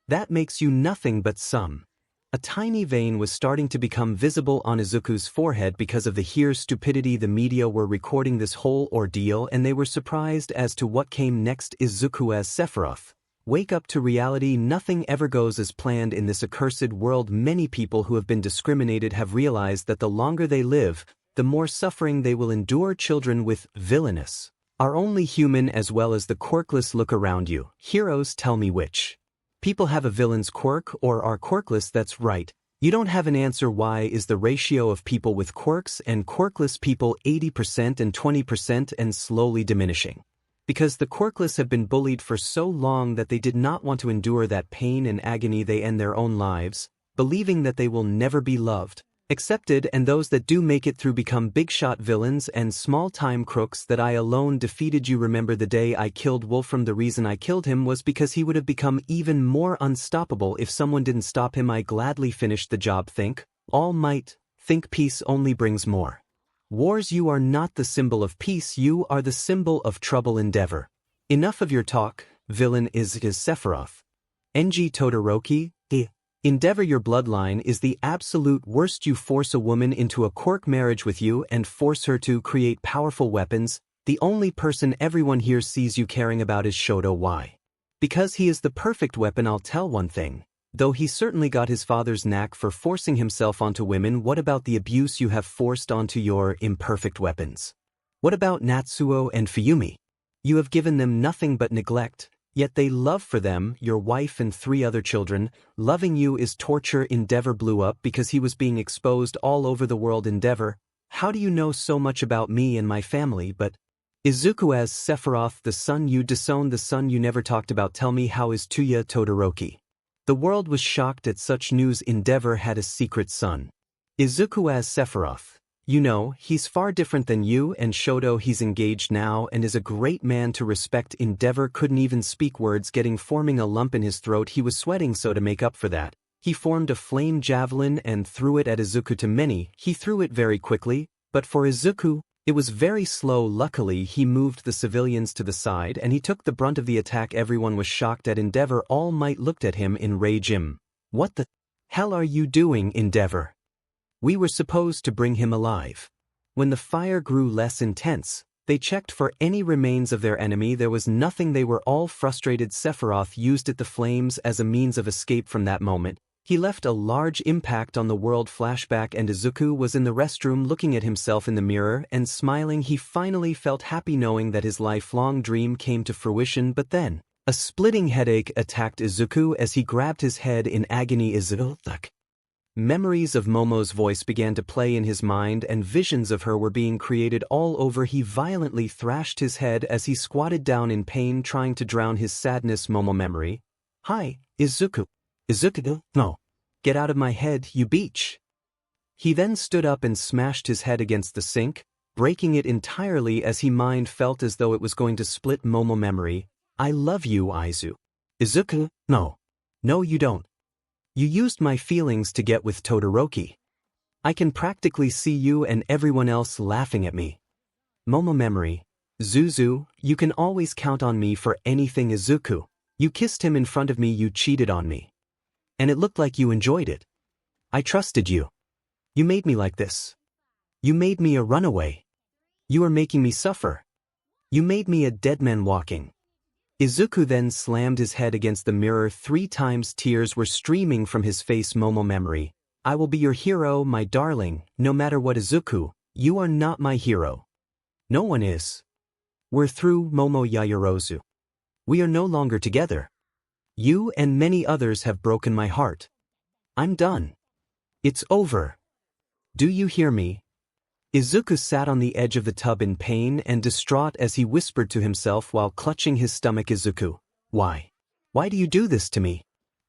That makes you nothing but some. A tiny vein was starting to become visible on Izuku's forehead because of the here's stupidity. The media were recording this whole ordeal and they were surprised as to what came next. Izuku as Sephiroth. Wake up to reality. Nothing ever goes as planned in this accursed world. Many people who have been discriminated have realized that the longer they live, the more suffering they will endure. Children with Villainous are only human as well as the quirkless. Look around you. Heroes, tell me which people have a villain's quirk or are quirkless. That's right. You don't have an answer. Why is the ratio of people with quirks and quirkless people 80% and 20% and slowly diminishing? Because the quirkless have been bullied for so long that they did not want to endure that pain and agony. They end their own lives, believing that they will never be loved, accepted, and those that do make it through become big-shot villains and small-time crooks that I alone defeated. You remember the day I killed 𝗵𝗃. The reason I killed him was because he would have become even more unstoppable if someone didn't stop him. I gladly finished the job. Think All Might. Think peace only brings more wars. You are not the symbol of peace. You are the symbol of trouble. Endeavor. Enough of your talk. Villain is Sephiroth. 𝗵𝗃 Todoroki. Endeavor. Your bloodline is the absolute worst. You force a woman into a quirk marriage with you and force her to create powerful weapons. The only person everyone here sees you caring about is Shoto. Why? Because he is the perfect weapon. I'll tell one thing. Though he certainly got his father's knack for forcing himself onto women, what about the abuse you have forced onto your imperfect weapons? What about Natsuo and Fuyumi? You have given them nothing but neglect, yet they love for them, your wife and 3 other children. Loving you is torture. Endeavor blew up because he was being exposed all over the world. Endeavor, how do you know so much about me and my family? But Izuku as Sephiroth, the son you disowned, the son you never talked about. Tell me, how is 𝗬𝗧 Todoroki? The world was shocked at such news. Endeavor had a secret son. Izuku as Sephiroth. You know, he's far different than you and Shoto. He's engaged now and is a great man to respect. Endeavor couldn't even speak words, forming a lump in his throat. He was sweating, so to make up for that, he formed a flame javelin and threw it at Izuku. To many, he threw it very quickly, but for Izuku, it was very slow. Luckily, he moved the civilians to the side and he took the brunt of the attack. Everyone was shocked at Endeavor. All Might looked at him in rage. What the hell are you doing, Endeavor? We were supposed to bring him alive. When the fire grew less intense, they checked for any remains of their enemy. There was nothing. They were all frustrated. Sephiroth used the flames as a means of escape from that moment. He left a large impact on the world. Flashback, and Izuku was in the restroom looking at himself in the mirror and smiling. He finally felt happy knowing that his lifelong dream came to fruition. But then, a splitting headache attacked Izuku as he grabbed his head in agony. 𝗧𝗏𝗧𝗏. Memories of Momo's voice began to play in his mind and visions of her were being created all over. He violently thrashed his head as he squatted down in pain, trying to drown his sadness. Momo memory. Hi, Izuku. Izuku, no. Get out of my head, you beach. He then stood up and smashed his head against the sink, breaking it entirely as he mind felt as though it was going to split. Momo memory. I love you, Aizu. Izuku, no. No, you don't. You used my feelings to get with Todoroki. I can practically see you and everyone else laughing at me. Momo memory. Zuzu, you can always count on me for anything. Izuku, you kissed him in front of me. You cheated on me. And it looked like you enjoyed it. I trusted you. You made me like this. You made me a runaway. You are making me suffer. You made me a dead man walking. Izuku then slammed his head against the mirror 3 times. Tears were streaming from his face. Momo memory. I will be your hero, my darling, no matter what. Izuku, you are not my hero. No one is. We're through, Momo Yaoyorozu. We are no longer together. You and many others have broken my heart. I'm done. It's over. Do you hear me? Izuku sat on the edge of the tub in pain and distraught as he whispered to himself while clutching his stomach. Izuku, why? Why do you do this to me?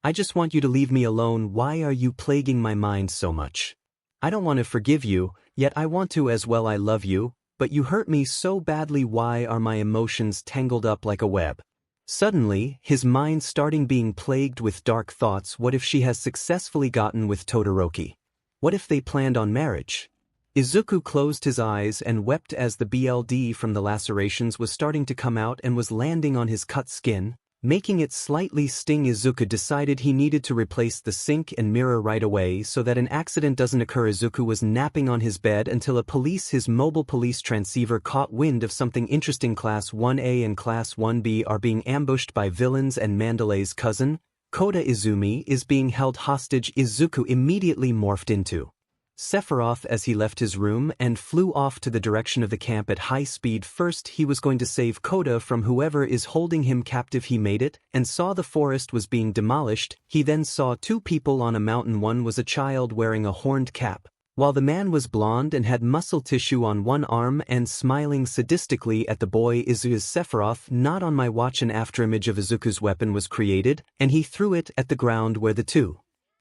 I just want you to leave me alone. Why are you plaguing my mind so much? I don't want to forgive you, yet I want to as well. I love you, but you hurt me so badly. Why are my emotions tangled up like a web? Suddenly, his mind starting being plagued with dark thoughts. What if she has successfully gotten with Todoroki? What if they planned on marriage? Izuku closed his eyes and wept as the blood from the lacerations was starting to come out and was landing on his cut skin, making it slightly sting. Izuku decided he needed to replace the sink and mirror right away so that an accident doesn't occur. Izuku was napping on his bed until his mobile police transceiver caught wind of something interesting. Class 1A and Class 1B are being ambushed by villains and Mandalay's cousin, Kota Izumi, is being held hostage. Izuku immediately morphed into Sephiroth as he left his room and flew off to the direction of the camp at high speed. First, he was going to save Kota from whoever is holding him captive. He made it and saw the forest was being demolished. He then saw 2 people on a mountain. One was a child wearing a horned cap, while the man was blonde and had muscle tissue on one arm and smiling sadistically at the boy. Izuku's Sephiroth, not on my watch. An afterimage of Izuku's weapon was created, and he threw it at the ground where the 2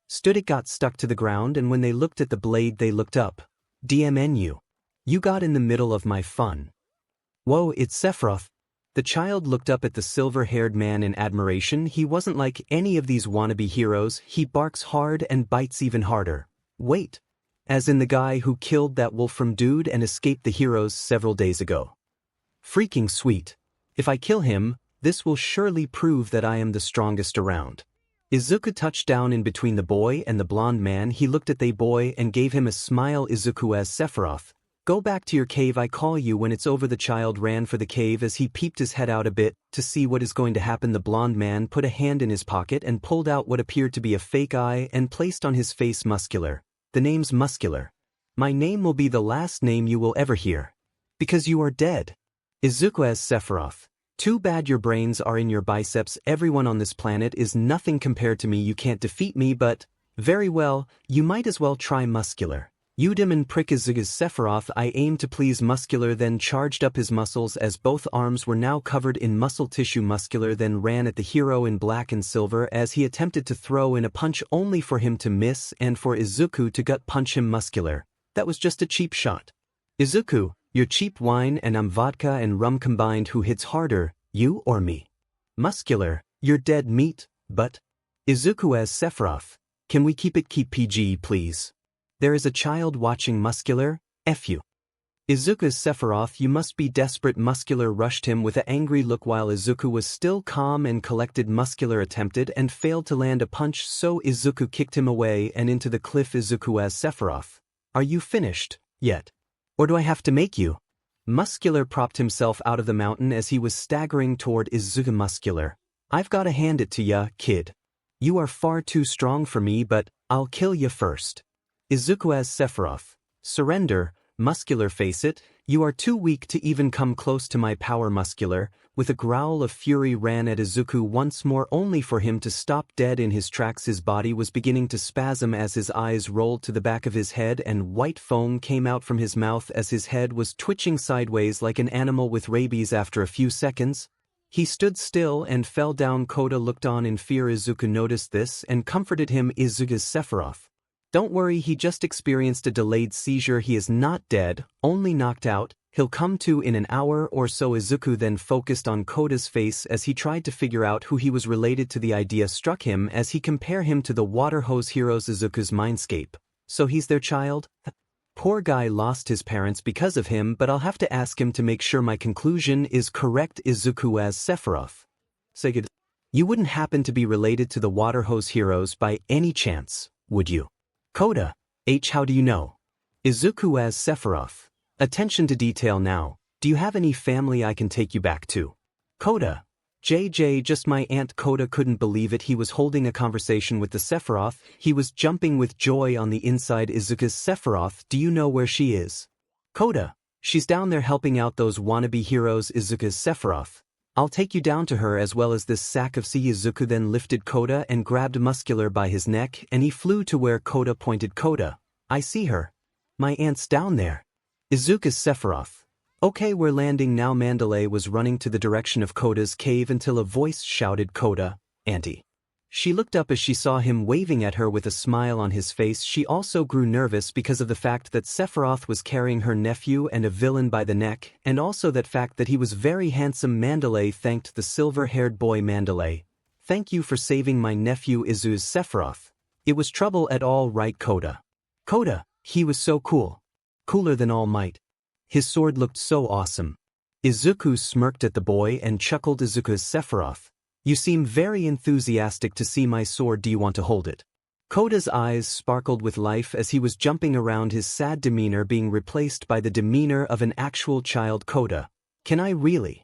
stood. It got stuck to the ground, and when they looked at the blade they looked up. DMNU. You got in the middle of my fun. Whoa, it's Sephiroth. The child looked up at the silver-haired man in admiration. He wasn't like any of these wannabe heroes. He barks hard and bites even harder. Wait. As in the guy who killed that wolf from Dude and escaped the heroes several days ago. Freaking sweet. If I kill him, this will surely prove that I am the strongest around. Izuku touched down in between the boy and the blonde man. He looked at the boy and gave him a smile. Izuku as Sephiroth. Go back to your cave, I call you when it's over. The child ran for the cave as he peeped his head out a bit to see what is going to happen. The blonde man put a hand in his pocket and pulled out what appeared to be a fake eye and placed on his face. Muscular. The name's Muscular. My name will be the last name you will ever hear. Because you are dead. Izuku as Sephiroth. Too bad your brains are in your biceps. Everyone on this planet is nothing compared to me. You can't defeat me, but very well, you might as well try Muscular. 𝗬𝗵𝗃𝗃 Izuku's Sephiroth. I aimed to please Muscular, then charged up his muscles as both arms were now covered in muscle tissue. Muscular then ran at the hero in black and silver as he attempted to throw in a punch only for him to miss and for Izuku to gut punch him. Muscular. That was just a cheap shot. Izuku, you're cheap wine and I'm vodka and rum combined. Who hits harder, you or me? Muscular, you're dead meat, but... Izuku as Sephiroth. Can we keep it PG, please? There is a child watching. Muscular, F you. Izuku as Sephiroth, you must be desperate. Muscular rushed him with an angry look while Izuku was still calm and collected. Muscular attempted and failed to land a punch, so Izuku kicked him away and into the cliff. Izuku as Sephiroth. Are you finished yet? Or do I have to make you? Muscular propped himself out of the mountain as he was staggering toward Izuku. Muscular. I've got to hand it to ya, kid. You are far too strong for me, but I'll kill ya first. Izuku as Sephiroth. Surrender, Muscular. Face it, you are too weak to even come close to my power. Muscular, with a growl of fury, ran at Izuku once more only for him to stop dead in his tracks. His body was beginning to spasm as his eyes rolled to the back of his head and white foam came out from his mouth as his head was twitching sideways like an animal with rabies. After a few seconds, he stood still and fell down. Kota looked on in fear. Izuku noticed this and comforted him. Izuku's Sephiroth. Don't worry, he just experienced a delayed seizure. He is not dead, only knocked out. He'll come to in an hour or so. Izuku then focused on Kota's face as he tried to figure out who he was related to. The idea struck him as he compared him to the water hose heroes. Izuku's mindscape. So he's their child? Poor guy lost his parents because of him, but I'll have to ask him to make sure my conclusion is correct. Izuku as Sephiroth. Say, you wouldn't happen to be related to the water hose heroes by any chance, would you? Kota, how do you know? Izuku as Sephiroth. Attention to detail now. Do you have any family I can take you back to? Koda. JJ, just my aunt. Koda couldn't believe it. He was holding a conversation with the Sephiroth. He was jumping with joy on the inside. Izuku's Sephiroth, do you know where she is? Koda. She's down there helping out those wannabe heroes. Izuku's Sephiroth. I'll take you down to her as well as this sack of sea. Izuku then lifted Koda and grabbed Muscular by his neck, and he flew to where Koda pointed. Koda. I see her. My aunt's down there. Izuku's Sephiroth. Okay, we're landing now. 𝗵𝗃 was running to the direction of Koda's cave until a voice shouted, Koda, Auntie. She looked up as she saw him waving at her with a smile on his face. She also grew nervous because of the fact that Sephiroth was carrying her nephew and a villain by the neck, and also that fact that he was very handsome. 𝗵𝗃 thanked the silver-haired boy. 𝗵𝗃. Thank you for saving my nephew Izuku's Sephiroth. It was trouble at all, right, Koda? Koda, he was so cool. Cooler than All Might. His sword looked so awesome. Izuku smirked at the boy and chuckled. Izuku's Sephiroth. You seem very enthusiastic to see my sword. Do you want to hold it? Koda's eyes sparkled with life as he was jumping around, his sad demeanor being replaced by the demeanor of an actual child. Koda. Can I really?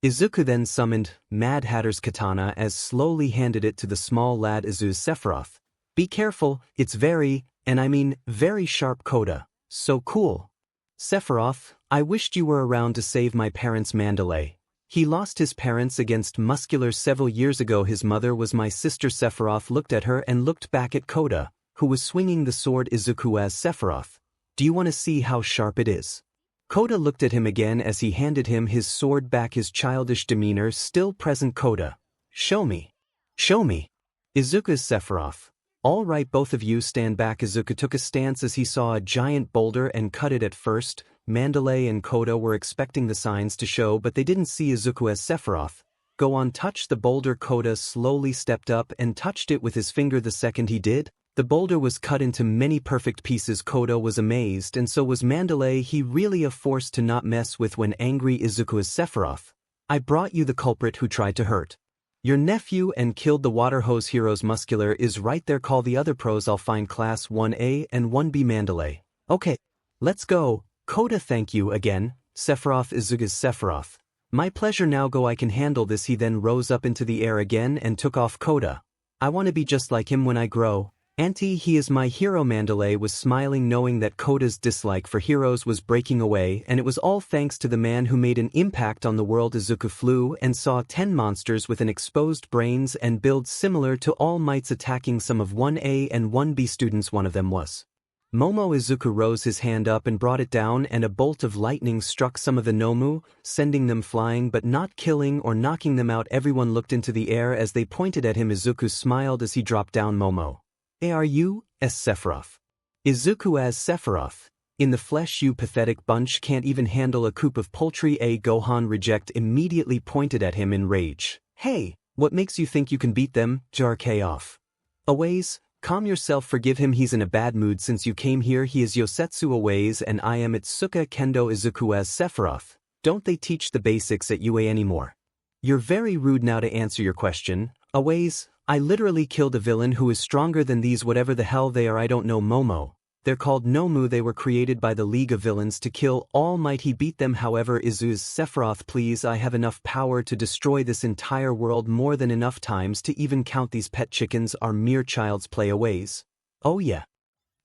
Izuku then summoned Mad Hatter's katana as slowly handed it to the small lad. Izuku's Sephiroth. Be careful, it's very, and I mean very sharp. Koda. So cool. Sephiroth, I wished you were around to save my parents. 𝗵𝗃. He lost his parents against Muscular several years ago. His mother was my sister. Sephiroth looked at her and looked back at Koda, who was swinging the sword. Izuku's Sephiroth. Do you want to see how sharp it is? Koda looked at him again as he handed him his sword back, his childish demeanor still present. Koda. Show me. Show me. Izuku's Sephiroth. All right, both of you stand back. Izuku took a stance as he saw a giant boulder and cut it. At first, 𝗵𝗃 and Koda were expecting the signs to show, but they didn't see Izuku's Sephiroth. Go on, touch the boulder. Koda slowly stepped up and touched it with his finger. The second he did, the boulder was cut into many perfect pieces. Koda was amazed, and so was 𝗵𝗃. He really a force to not mess with when angry. Izuku's Sephiroth. I brought you the culprit who tried to hurt your nephew and killed the water hose heroes. Muscular is right there. Call the other pros. I'll find class 1A and 1B. 𝗵𝗃. Okay, let's go. Koda, thank you again. Sephiroth. Izuku's Sephiroth. My pleasure. Now go, I can handle this. He then rose up into the air again and took off. Koda. I want to be just like him when I grow. Auntie, he is my hero. 𝗵𝗃 was smiling, knowing that Koda's dislike for heroes was breaking away, and it was all thanks to the man who made an impact on the world. Izuku flew and saw 10 monsters with an exposed brains and build similar to All Might's attacking some of 1A and 1B students. One of them was Momo. Izuku rose his hand up and brought it down, and a bolt of lightning struck some of the Nomu, sending them flying but not killing or knocking them out. Everyone looked into the air as they pointed at him. Izuku smiled as he dropped down. Momo. Are you, Sephiroth? Izuku's Sephiroth. In the flesh, you pathetic bunch can't even handle a coop of poultry. Gohan Reject immediately pointed at him in rage. Hey, what makes you think you can beat them? 𝗓𝗪𝗏. Always, calm yourself. Forgive him, he's in a bad mood since you came here. He is Yosetsu Always and I am 𝗧𝗏𝗃 Kendo. Izuku's Sephiroth. Don't they teach the basics at UA anymore? You're very rude. Now to answer your question, Always, I literally killed a villain who is stronger than these whatever the hell they are. I don't know. Momo. They're called Nomu. They were created by the League of Villains to kill All Might. He beat them. However, Izuku's Sephiroth, please, I have enough power to destroy this entire world, more than enough times to even count. These pet chickens are mere child's play. Always. Oh yeah.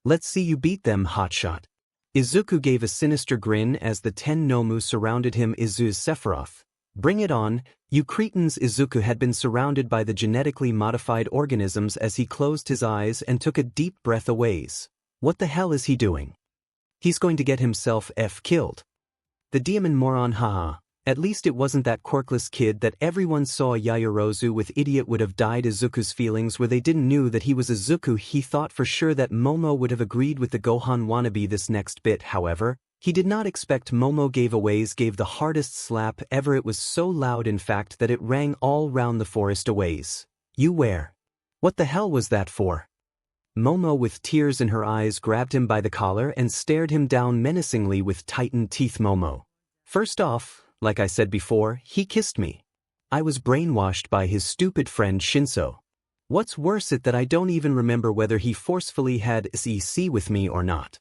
Let's see you beat them, hotshot. Izuku gave a sinister grin as the 10 Nomu surrounded him. Izuku's Sephiroth. Bring it on, you cretins. Izuku had been surrounded by the genetically modified organisms as he closed his eyes and took a deep breath. Always. What the hell is he doing? He's going to get himself killed. The demon moron, haha. At least it wasn't that quirkless kid that everyone saw. Yaoyorozu with idiot would have died. Izuku's feelings were they didn't knew that he was Izuku. He thought for sure that Momo would have agreed with the Gohan wannabe this next bit. However, he did not expect Momo gave the hardest slap ever. It was so loud in fact that it rang all round the forest. Always. You where? What the hell was that for? Momo with tears in her eyes grabbed him by the collar and stared him down menacingly with tightened teeth. Momo. First off, like I said before, he kissed me. I was brainwashed by his stupid friend Shinso. What's worse it that I don't even remember whether he forcefully had sex with me or not.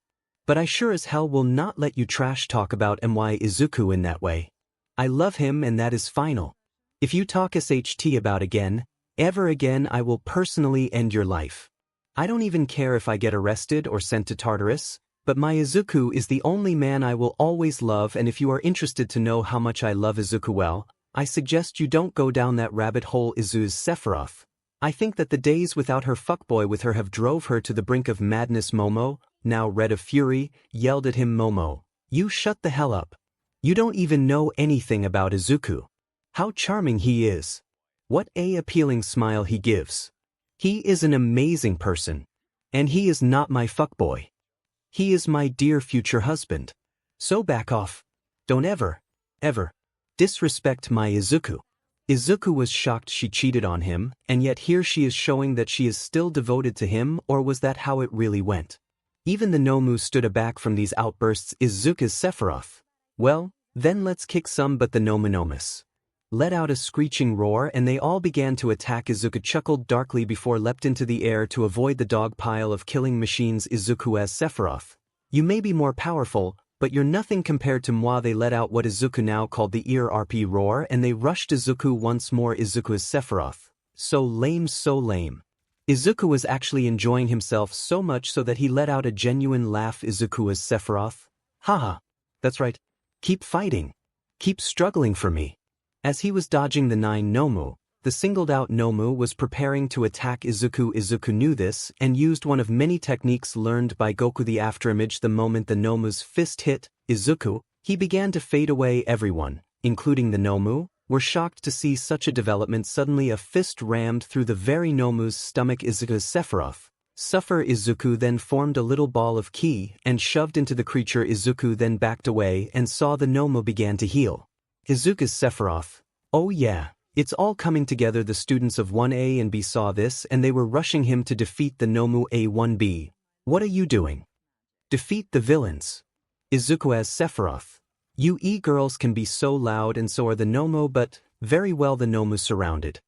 But I sure as hell will not let you trash talk about 𝗵𝗲𝗍𝗂 in that way. I love him and that is final. If you talk 𝗧𝗏𝗃 about again, ever again I will personally end your life. I don't even care if I get arrested or sent to Tartarus, but my Izuku is the only man I will always love, and if you are interested to know how much I love Izuku well, I suggest you don't go down that rabbit hole. 𝗧𝗏𝗧𝗪𝗧. I think that the days without her fuckboy with her have drove her to the brink of madness. Momo, now red of fury, yelled at him. Momo, you shut the hell up. You don't even know anything about Izuku. How charming he is. What a appealing smile he gives. He is an amazing person. And he is not my fuckboy. He is my dear future husband. So back off. Don't ever disrespect my Izuku. Izuku was shocked she cheated on him, and yet here she is showing that she is still devoted to him, or was that how it really went? Even the Nomu stood aback from these outbursts. Izuku's Sephiroth. Well, then let's kick some. But the Nomonomus let out a screeching roar, and they all began to attack. Izuku chuckled darkly before leapt into the air to avoid the dog pile of killing machines. Izuku as Sephiroth. You may be more powerful, but you're nothing compared to moi. They let out what Izuku now called the 𝗧𝗪𝗙𝗡 roar, and they rushed Izuku once more. Izuku as Sephiroth. So lame, so lame. Izuku was actually enjoying himself so much so that he let out a genuine laugh. Izuku as Sephiroth. Haha. That's right. Keep fighting. Keep struggling for me. As he was dodging the 9 Nomu, the singled-out Nomu was preparing to attack Izuku. Izuku knew this and used one of many techniques learned by Goku. The afterimage. The moment the Nomu's fist hit Izuku, he began to fade away. Everyone, including the Nomu, were shocked to see such a development. Suddenly a fist rammed through the very Nomu's stomach. Izuku's Sephiroth. Suffer. Izuku then formed a little ball of ki and shoved into the creature. Izuku then backed away and saw the Nomu began to heal. Izuku's Sephiroth. Oh yeah, it's all coming together. The students of 1A and B saw this and they were rushing him to defeat the Nomu. A1B. What are you doing? Defeat the villains. Izuku as Sephiroth. You girls can be so loud, and so are the Nomu, but very well. The Nomu surrounded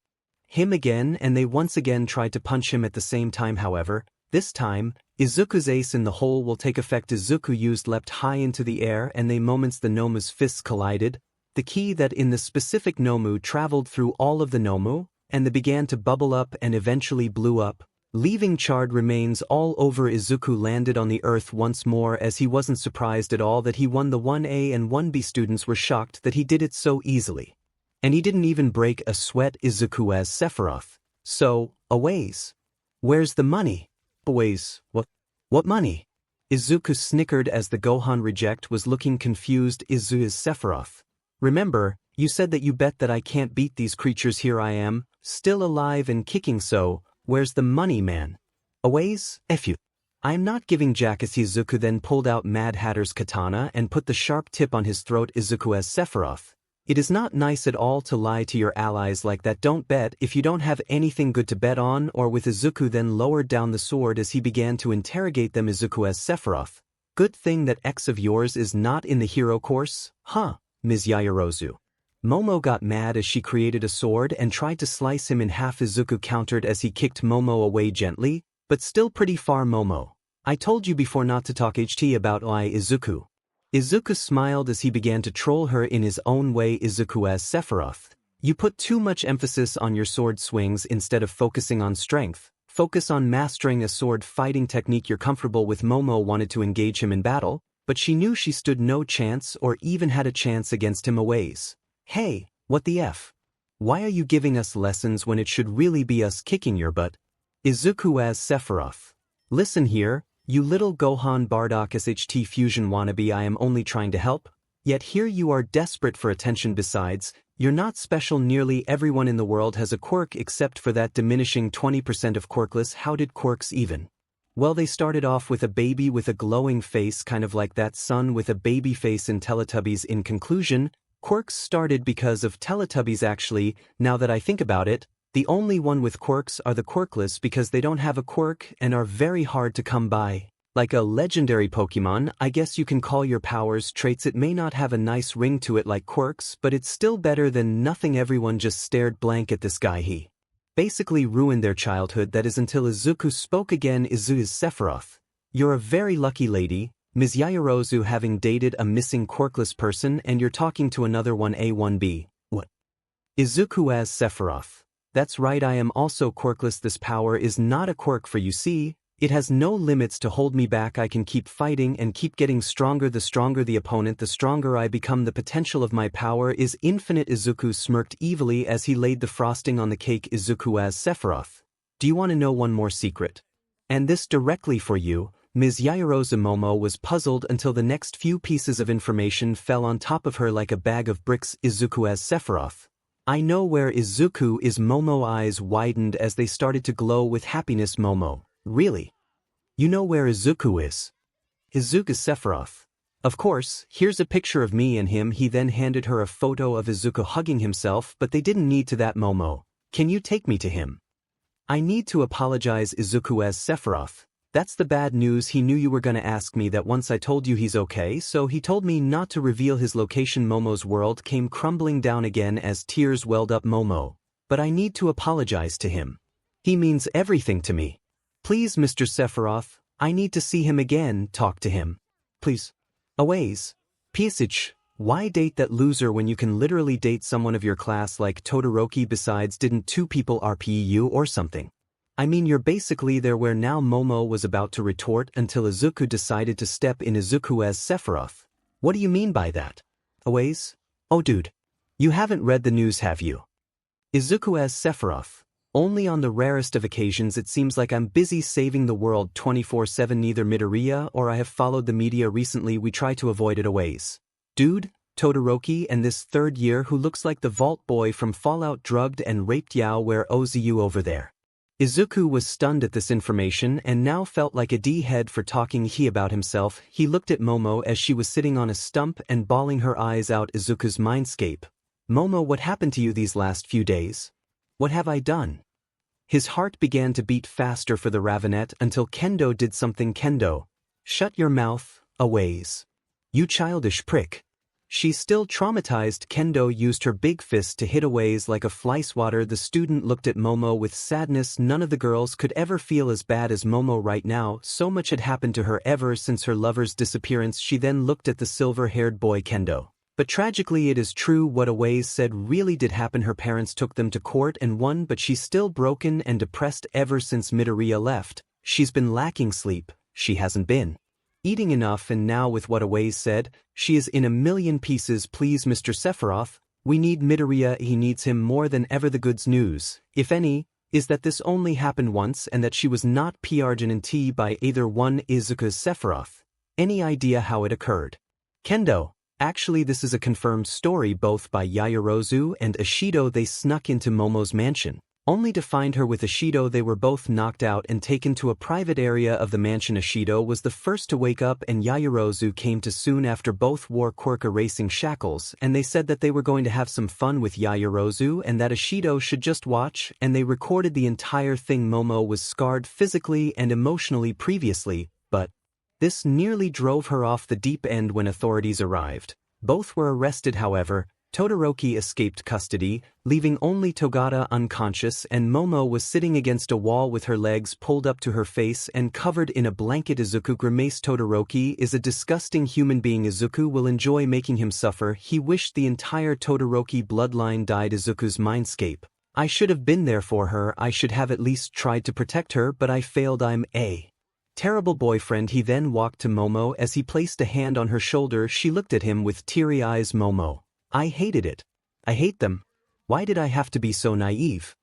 him again and they once again tried to punch him at the same time. However, this time, Izuku's ace in the hole will take effect. Izuku used leapt high into the air and they moments the Nomu's fists collided. The ki that in the specific Nomu traveled through all of the Nomu, and they began to bubble up and eventually blew up, leaving charred remains all over. Izuku landed on the earth once more, as he wasn't surprised at all that he won. The 1A and 1B students were shocked that he did it so easily. And he didn't even break a sweat. Izuku as Sephiroth. So, aways. Where's the money? Aways, what money? Izuku snickered as the Gohan reject was looking confused. Izuku as Sephiroth. Remember, you said that you bet that I can't beat these creatures. Here I am, still alive and kicking, so where's the money, man? Aways, you. I'm not giving jackass. Izuku then pulled out Mad Hatter's katana and put the sharp tip on his throat. Izuku as Sephiroth. It is not nice at all to lie to your allies like that. Don't bet if you don't have anything good to bet on. Or with Izuku then lowered down the sword as he began to interrogate them. Izuku as Sephiroth. Good thing that ex of yours is not in the hero course, huh? Ms. Yaoyorozu. Momo got mad as she created a sword and tried to slice him in half. Izuku countered as he kicked Momo away gently, but still pretty far. Momo, I told you before not to talk HT about Izuku. Izuku smiled as he began to troll her in his own way. Izuku as Sephiroth. You put too much emphasis on your sword swings instead of focusing on strength. Focus on mastering a sword fighting technique you're comfortable with. Momo wanted to engage him in battle, but she knew she stood no chance or even had a chance against him. Aways. Hey, what the F? Why are you giving us lessons when it should really be us kicking your butt? Izuku as Sephiroth. Listen here, you little Gohan Bardock SHT fusion wannabe. I am only trying to help. Yet here you are desperate for attention. Besides, you're not special. Nearly everyone in the world has a quirk except for that diminishing 20% of quirkless. How did quirks even? Well, they started off with a baby with a glowing face, kind of like that sun with a baby face in Teletubbies. In conclusion, quirks started because of Teletubbies. Actually, now that I think about it, the only one with quirks are the quirkless because they don't have a quirk and are very hard to come by. Like a legendary Pokemon, I guess you can call your powers traits. It may not have a nice ring to it like quirks, but it's still better than nothing. Everyone just stared blank at this guy. He basically ruined their childhood. That is until Izuku spoke again. Izuku as Sephiroth. You're a very lucky lady. Ms. Yaoyorozu having dated a missing quirkless person and you're talking to another one A1B. What? Izuku as Sephiroth. That's right, I am also quirkless. This power is not a quirk for you see. It has no limits to hold me back. I can keep fighting and keep getting stronger. The stronger the opponent, the stronger I become. The potential of my power is infinite. Izuku smirked evilly as he laid the frosting on the cake. Izuku as Sephiroth. Do you want to know one more secret? And this directly for you. Ms. Yaoyorozu. Momo was puzzled until the next few pieces of information fell on top of her like a bag of bricks. Izuku as Sephiroth. I know where Izuku is. Momo's eyes widened as they started to glow with happiness. Momo. Really? You know where Izuku is? Izuku Sephiroth. Of course, here's a picture of me and him. He then handed her a photo of Izuku hugging himself, but they didn't need to that. Momo. Can you take me to him? I need to apologize. Izuku as Sephiroth. That's the bad news. He knew you were gonna ask me that once I told you he's okay, so he told me not to reveal his location. Momo's world came crumbling down again as tears welled up. Momo. But I need to apologize to him. He means everything to me. Please, Mr. Sephiroth, I need to see him again. Talk to him. Please. 𝗬𝗲𝗵𝗃𝗲. Why date that loser when you can literally date someone of your class like Todoroki? Besides, didn't two people RP you or something? I mean, you're basically there. Where now? Momo was about to retort until Izuku decided to step in. Izuku as Sephiroth. What do you mean by that? 𝗬𝗧𝗏. Oh dude. You haven't read the news, have you? Izuku as Sephiroth. Only on the rarest of occasions. It seems like I'm busy saving the world 24/7. Neither Midoriya or I have followed the media recently. We try to avoid it. 𝗬𝗧𝗏. Dude, Todoroki and this third year who looks like the Vault Boy from Fallout drugged and raped Yao. Where you over there? Izuku was stunned at this information and now felt like a d-head for talking about himself. He looked at Momo as she was sitting on a stump and bawling her eyes out. Izuku's mindscape. Momo, what happened to you these last few days? What have I done? His heart began to beat faster for the Ravenet until Kendo did something. Kendo. Shut your mouth, 𝗬𝗧𝗏. You childish prick. She's still traumatized. Kendo used her big fist to hit 𝗬𝗧𝗏 like a fly swatter. The student looked at Momo with sadness. None of the girls could ever feel as bad as Momo right now. So much had happened to her ever since her lover's disappearance. She then looked at the silver-haired boy Kendo. But tragically it is true what 𝗬𝗧𝗏 said really did happen. Her parents took them to court and won, but she's still broken and depressed ever since Midoriya left. She's been lacking sleep, she hasn't been eating enough, and now with what 𝗬𝗧𝗏 said, she is in a million pieces. Please, Mr. Sephiroth, we need Midoriya. He needs him more than ever. The good news, if any, is that this only happened once and that she was not 𝗵𝗃𝗏𝗏 by either one. Izuku Sephiroth. Any idea how it occurred? Kendo. Actually, this is a confirmed story both by Yaoyorozu and Ishido. They snuck into Momo's mansion, only to find her with Ishido. They were both knocked out and taken to a private area of the mansion. Ishido was the first to wake up and Yaoyorozu came to soon after. Both wore quirka racing shackles and they said that they were going to have some fun with Yaoyorozu and that Ishido should just watch, and they recorded the entire thing. Momo was scarred physically and emotionally previously, but this nearly drove her off the deep end when authorities arrived. Both were arrested. However, Todoroki escaped custody, leaving only Togata unconscious, and Momo was sitting against a wall with her legs pulled up to her face and covered in a blanket. Izuku grimaced. Todoroki is a disgusting human being. Izuku will enjoy making him suffer. He wished the entire Todoroki bloodline died. Izuku's mindscape. I should have been there for her. I should have at least tried to protect her, but I failed. I'm a terrible boyfriend. He then walked to Momo as he placed a hand on her shoulder. She looked at him with teary eyes. Momo. I hated it. I hate them. Why did I have to be so naive?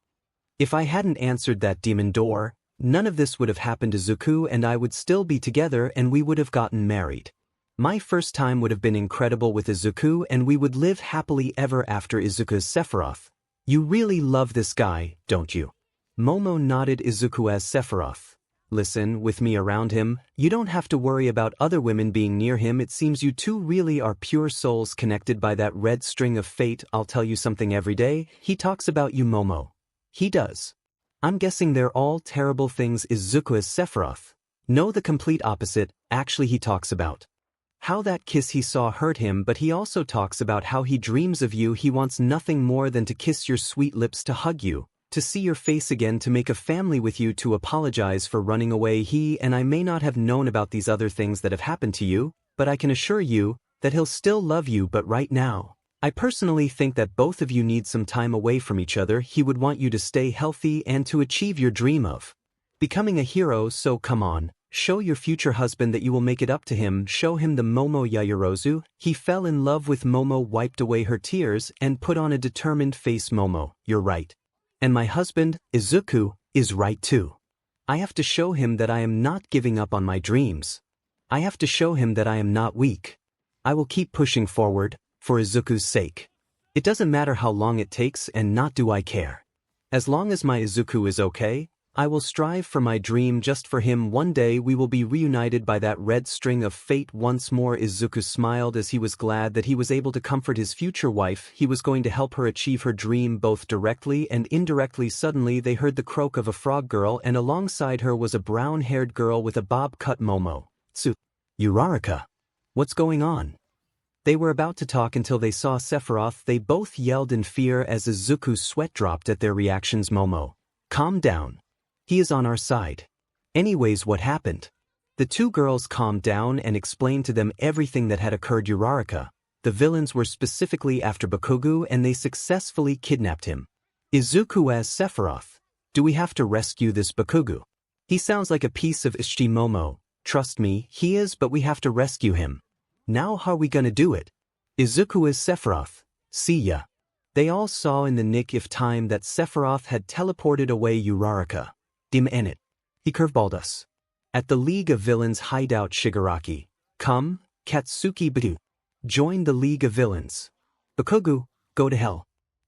If I hadn't answered that demon door, none of this would have happened. Izuku and I would still be together and we would have gotten married. My first time would have been incredible with Izuku and we would live happily ever after. Izuku's Sephiroth. You really love this guy, don't you? Momo nodded. Izuku as Sephiroth. Listen, with me around him, you don't have to worry about other women being near him. It seems you two really are pure souls connected by that red string of fate. I'll tell you something every day. He talks about you, Momo. He does. I'm guessing they're all terrible things. Izuku as Sephiroth. No, the complete opposite. Actually, he talks about how that kiss he saw hurt him, but he also talks about how he dreams of you. He wants nothing more than to kiss your sweet lips, to hug you. to see your face again, to make a family with you, to apologize for running away. He and I may not have known about these other things that have happened to you, but I can assure you that he'll still love you. But right now, I personally think that both of you need some time away from each other. He would want you to stay healthy and to achieve your dream of becoming a hero. So come on, show your future husband that you will make it up to him. Show him the Momo Yaoyorozu. He fell in love with Momo, wiped away her tears, and put on a determined face. Momo, you're right. And my husband, Izuku, is right too. I have to show him that I am not giving up on my dreams. I have to show him that I am not weak. I will keep pushing forward, for Izuku's sake. It doesn't matter how long it takes, and not do I care. As long as my Izuku is okay, I will strive for my dream just for him. One day we will be reunited by that red string of fate once more. Izuku smiled as he was glad that he was able to comfort his future wife. He was going to help her achieve her dream both directly and indirectly. Suddenly they heard the croak of a frog girl, and alongside her was a brown-haired girl with a bob cut. Momo. 𝗬𝗏𝗧𝗏𝗧. What's going on? They were about to talk until they saw Sephiroth. They both yelled in fear as Izuku's sweat dropped at their reactions. Momo, calm down. He is on our side. Anyways, what happened? The two girls calmed down and explained to them everything that had occurred. 𝗬𝗏𝗧𝗏. The villains were specifically after Bakugo and they successfully kidnapped him. Izuku as Sephiroth. Do we have to rescue this Bakugo? He sounds like a piece of ishchi. Momo, trust me, he is, but we have to rescue him. Now how are we gonna do it? Izuku as Sephiroth. See ya. They all saw in the nick of time that Sephiroth had teleported away. 𝗬𝗏𝗧𝗏. 𝗵𝗃𝗃𝗏𝗧𝗏. At the League of Villains hideout. Shigaraki. Come, Katsuki Badu. Join the League of Villains. Bakugo, go to hell.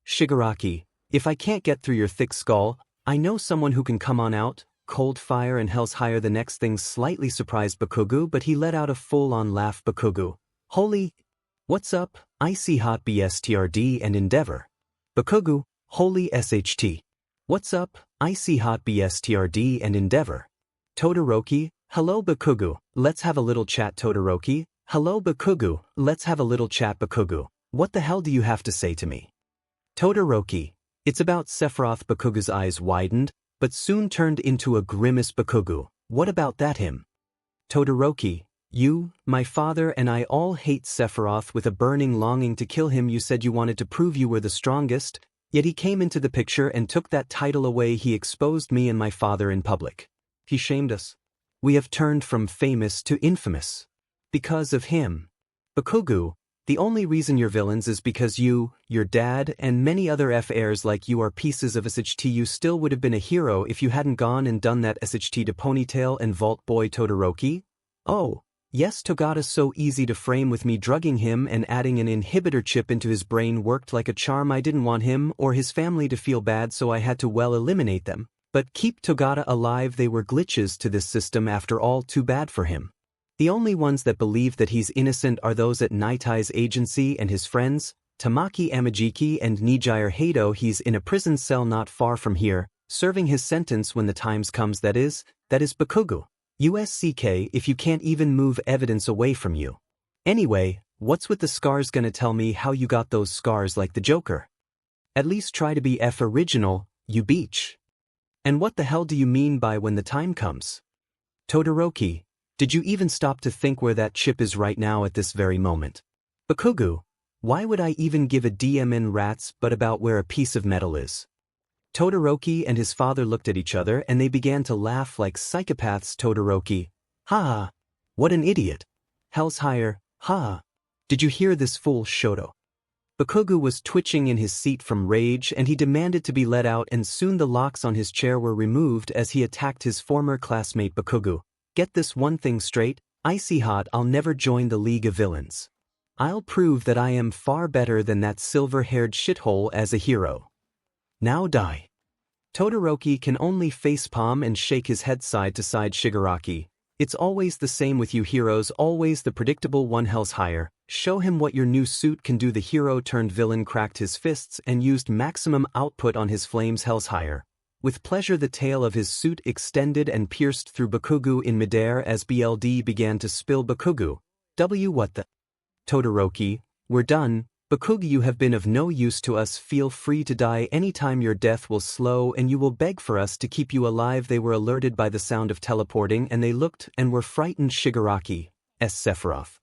Shigaraki. If I can't get through your thick skull, I know someone who can. Come on out. Cold fire and 𝗧𝗪𝗎𝗪. The next thing slightly surprised Bakugo, but he let out a full-on laugh. Bakugo. Holy. What's up? 𝗬𝗏𝗵𝗃𝗲 and Endeavor. Bakugo. Holy SHT. What's up? 𝗬𝗏𝗵𝗃𝗲 and Endeavor. Todoroki. Hello Bakugo. Let's have a little chat. Todoroki. Hello Bakugo. Let's have a little chat. Bakugo. What the hell do you have to say to me? Todoroki. It's about Sephiroth. Bakugo's eyes widened, but soon turned into a grimace. Bakugo. What about that him? Todoroki. You, my father, and I all hate Sephiroth with a burning longing to kill him. You said you wanted to prove you were the strongest, yet he came into the picture and took that title away. He exposed me and my father in public. He shamed us. We have turned from famous to infamous. Because of him. Bakugo, the only reason you're villains is because you, your dad, and many other heirs like you are pieces of SHT. You still would have been a hero if you hadn't gone and done that SHT to Ponytail and Vault Boy. Todoroki? Oh, yes, Togata. So easy to frame with me drugging him and adding an inhibitor chip into his brain worked like a charm. I didn't want him or his family to feel bad, so I had to eliminate them. But keep Togata alive. They were glitches to this system after all. Too bad for him. The only ones that believe that he's innocent are those at Nightai's agency and his friends, Tamaki Amajiki and 𝗎𝗎𝗎𝗎𝗎. He's in a prison cell not far from here, serving his sentence when the times comes. That is Bakugo. USCK if you can't even move evidence away from you. Anyway, what's with the scars? Gonna tell me how you got those scars like the Joker? At least try to be original, you beach. And what the hell do you mean by when the time comes? Todoroki, did you even stop to think where that chip is right now at this very moment? Bakugo, why would I even give a damn rats but about where a piece of metal is? Todoroki and his father looked at each other and they began to laugh like psychopaths. Todoroki. Ha! What an idiot. 𝗧𝗪𝗧𝗏. Ha! Did you hear this fool Shoto? Bakugo was twitching in his seat from rage and he demanded to be let out, and soon the locks on his chair were removed as he attacked his former classmate. Bakugo. Get this one thing straight, I'll never join the League of Villains. I'll prove that I am far better than that silver-haired shithole as a hero. Now die. Todoroki can only facepalm and shake his head side to side. Shigaraki. It's always the same with you heroes, always the predictable one. 𝗧𝗪𝗧𝗏. Show him what your new suit can do. The hero turned villain cracked his fists and used maximum output on his flames. 𝗧𝗪𝗧𝗏. With pleasure the tail of his suit extended and pierced through Bakugo in midair as BLD began to spill. Bakugo. What the? Todoroki, we're done. 𝗵𝗃𝗲, you have been of no use to us. Feel free to die anytime. Your death will slow and you will beg for us to keep you alive. They were alerted by the sound of teleporting and they looked and were frightened. 𝗧𝗵𝗃𝗧 Sephiroth.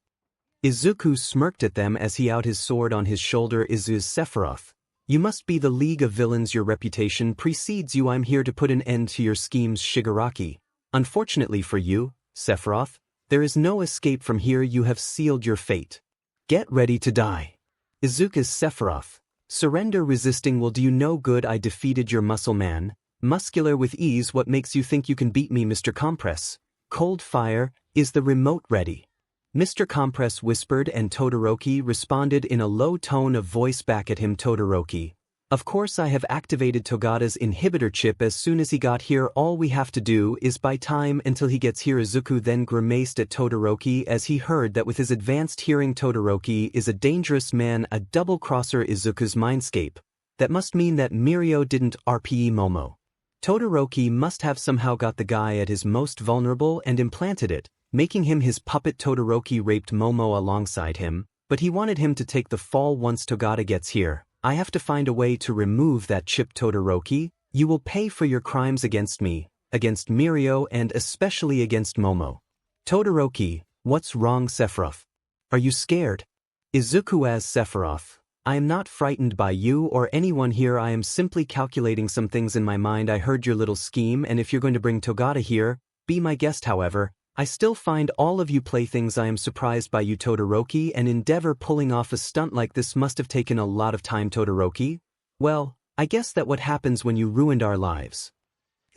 Izuku smirked at them as he out his sword on his shoulder. Sephiroth. You must be the League of Villains. Your reputation precedes you. I'm here to put an end to your schemes. 𝗧𝗵𝗃𝗧. Unfortunately for you, Sephiroth, there is no escape from here. You have sealed your fate. Get ready to die. Izuku Sephiroth. Surrender. Resisting will do you no good. I defeated your muscle man, muscular with ease. What makes you think you can beat me? 𝗵𝗃𝗃𝗧. Cold fire, is the remote ready? 𝗵𝗃𝗃𝗃 whispered and Todoroki responded in a low tone of voice back at him. Todoroki. Of course I have activated Togata's inhibitor chip as soon as he got here. All we have to do is buy time until he gets here. Izuku then grimaced at Todoroki as he heard that with his advanced hearing Todoroki is a dangerous man, a double-crosser. Izuku's mindscape. That must mean that Mirio didn't RPE Momo. Todoroki must have somehow got the guy at his most vulnerable and implanted it, making him his puppet. Todoroki raped Momo alongside him, but he wanted him to take the fall once Togata gets here. I have to find a way to remove that chip. Todoroki, you will pay for your crimes against me, against Mirio and especially against Momo. Todoroki, what's wrong? Sephiroth. Are you scared? Izuku as Sephiroth. I am not frightened by you or anyone here. I am simply calculating some things in my mind. I heard your little scheme and if you're going to bring Togata here, be my guest. However, I still find all of you playthings. I am surprised by you. Todoroki, an endeavor pulling off a stunt like this must have taken a lot of time. Todoroki? Well, I guess that what happens when you ruined our lives.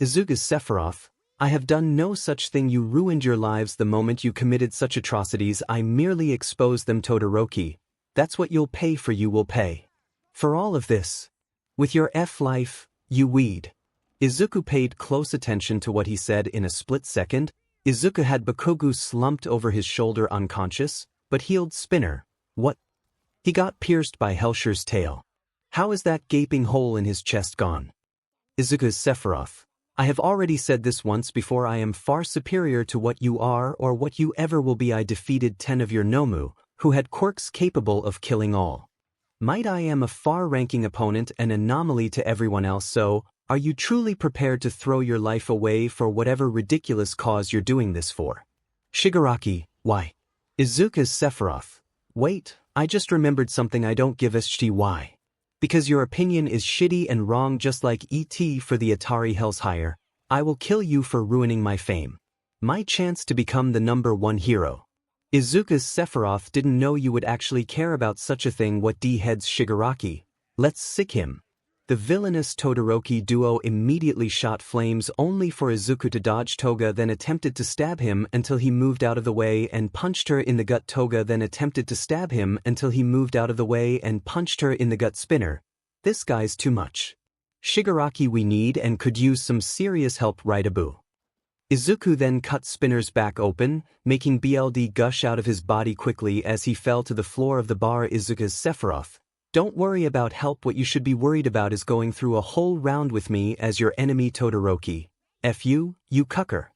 Izuku Sephiroth, I have done no such thing. You ruined your lives the moment you committed such atrocities. I merely exposed them. Todoroki, that's what you'll pay for. You will pay for all of this. With your life, you weed. Izuku paid close attention to what he said. In a split second, Izuku had 𝗵𝗃𝗲 slumped over his shoulder unconscious, but healed. Spinner. What? He got pierced by 𝗎𝙪𝙢𝗪𝐻𝑟's tail. How is that gaping hole in his chest gone? Izuku Sephiroth. I have already said this once before. I am far superior to what you are or what you ever will be. I defeated 10 of your Nomu, who had quirks capable of killing all. Might I am a far-ranking opponent, an anomaly to everyone else. So, are you truly prepared to throw your life away for whatever ridiculous cause you're doing this for? 𝗧𝗵𝗃𝗧𝗃. Why? Izuku Sephiroth. Wait, I just remembered something. I don't give a shit why. Because your opinion is shitty and wrong, just like ET for the Atari 𝗧𝗪𝙀. I will kill you for ruining my fame. My chance to become the #1 hero. Izuku Sephiroth didn't know you would actually care about such a thing. What the heads 𝗧𝗵𝗃𝗧𝗃. Let's sick him. The villainous Todoroki duo immediately shot flames only for Izuku to dodge. Toga then attempted to stab him until he moved out of the way and punched her in the gut. Toga then attempted to stab him until he moved out of the way and punched her in the gut. Spinner. This guy's too much. 𝗧𝗵𝗃𝗧𝗃, we need and could use some serious help. Right, Abu? Izuku then cut Spinner's back open, making blood gush out of his body quickly as he fell to the floor of the bar. Izuku Sephiroth. Don't worry about help. What you should be worried about is going through a whole round with me as your enemy. Todoroki. F you cucker.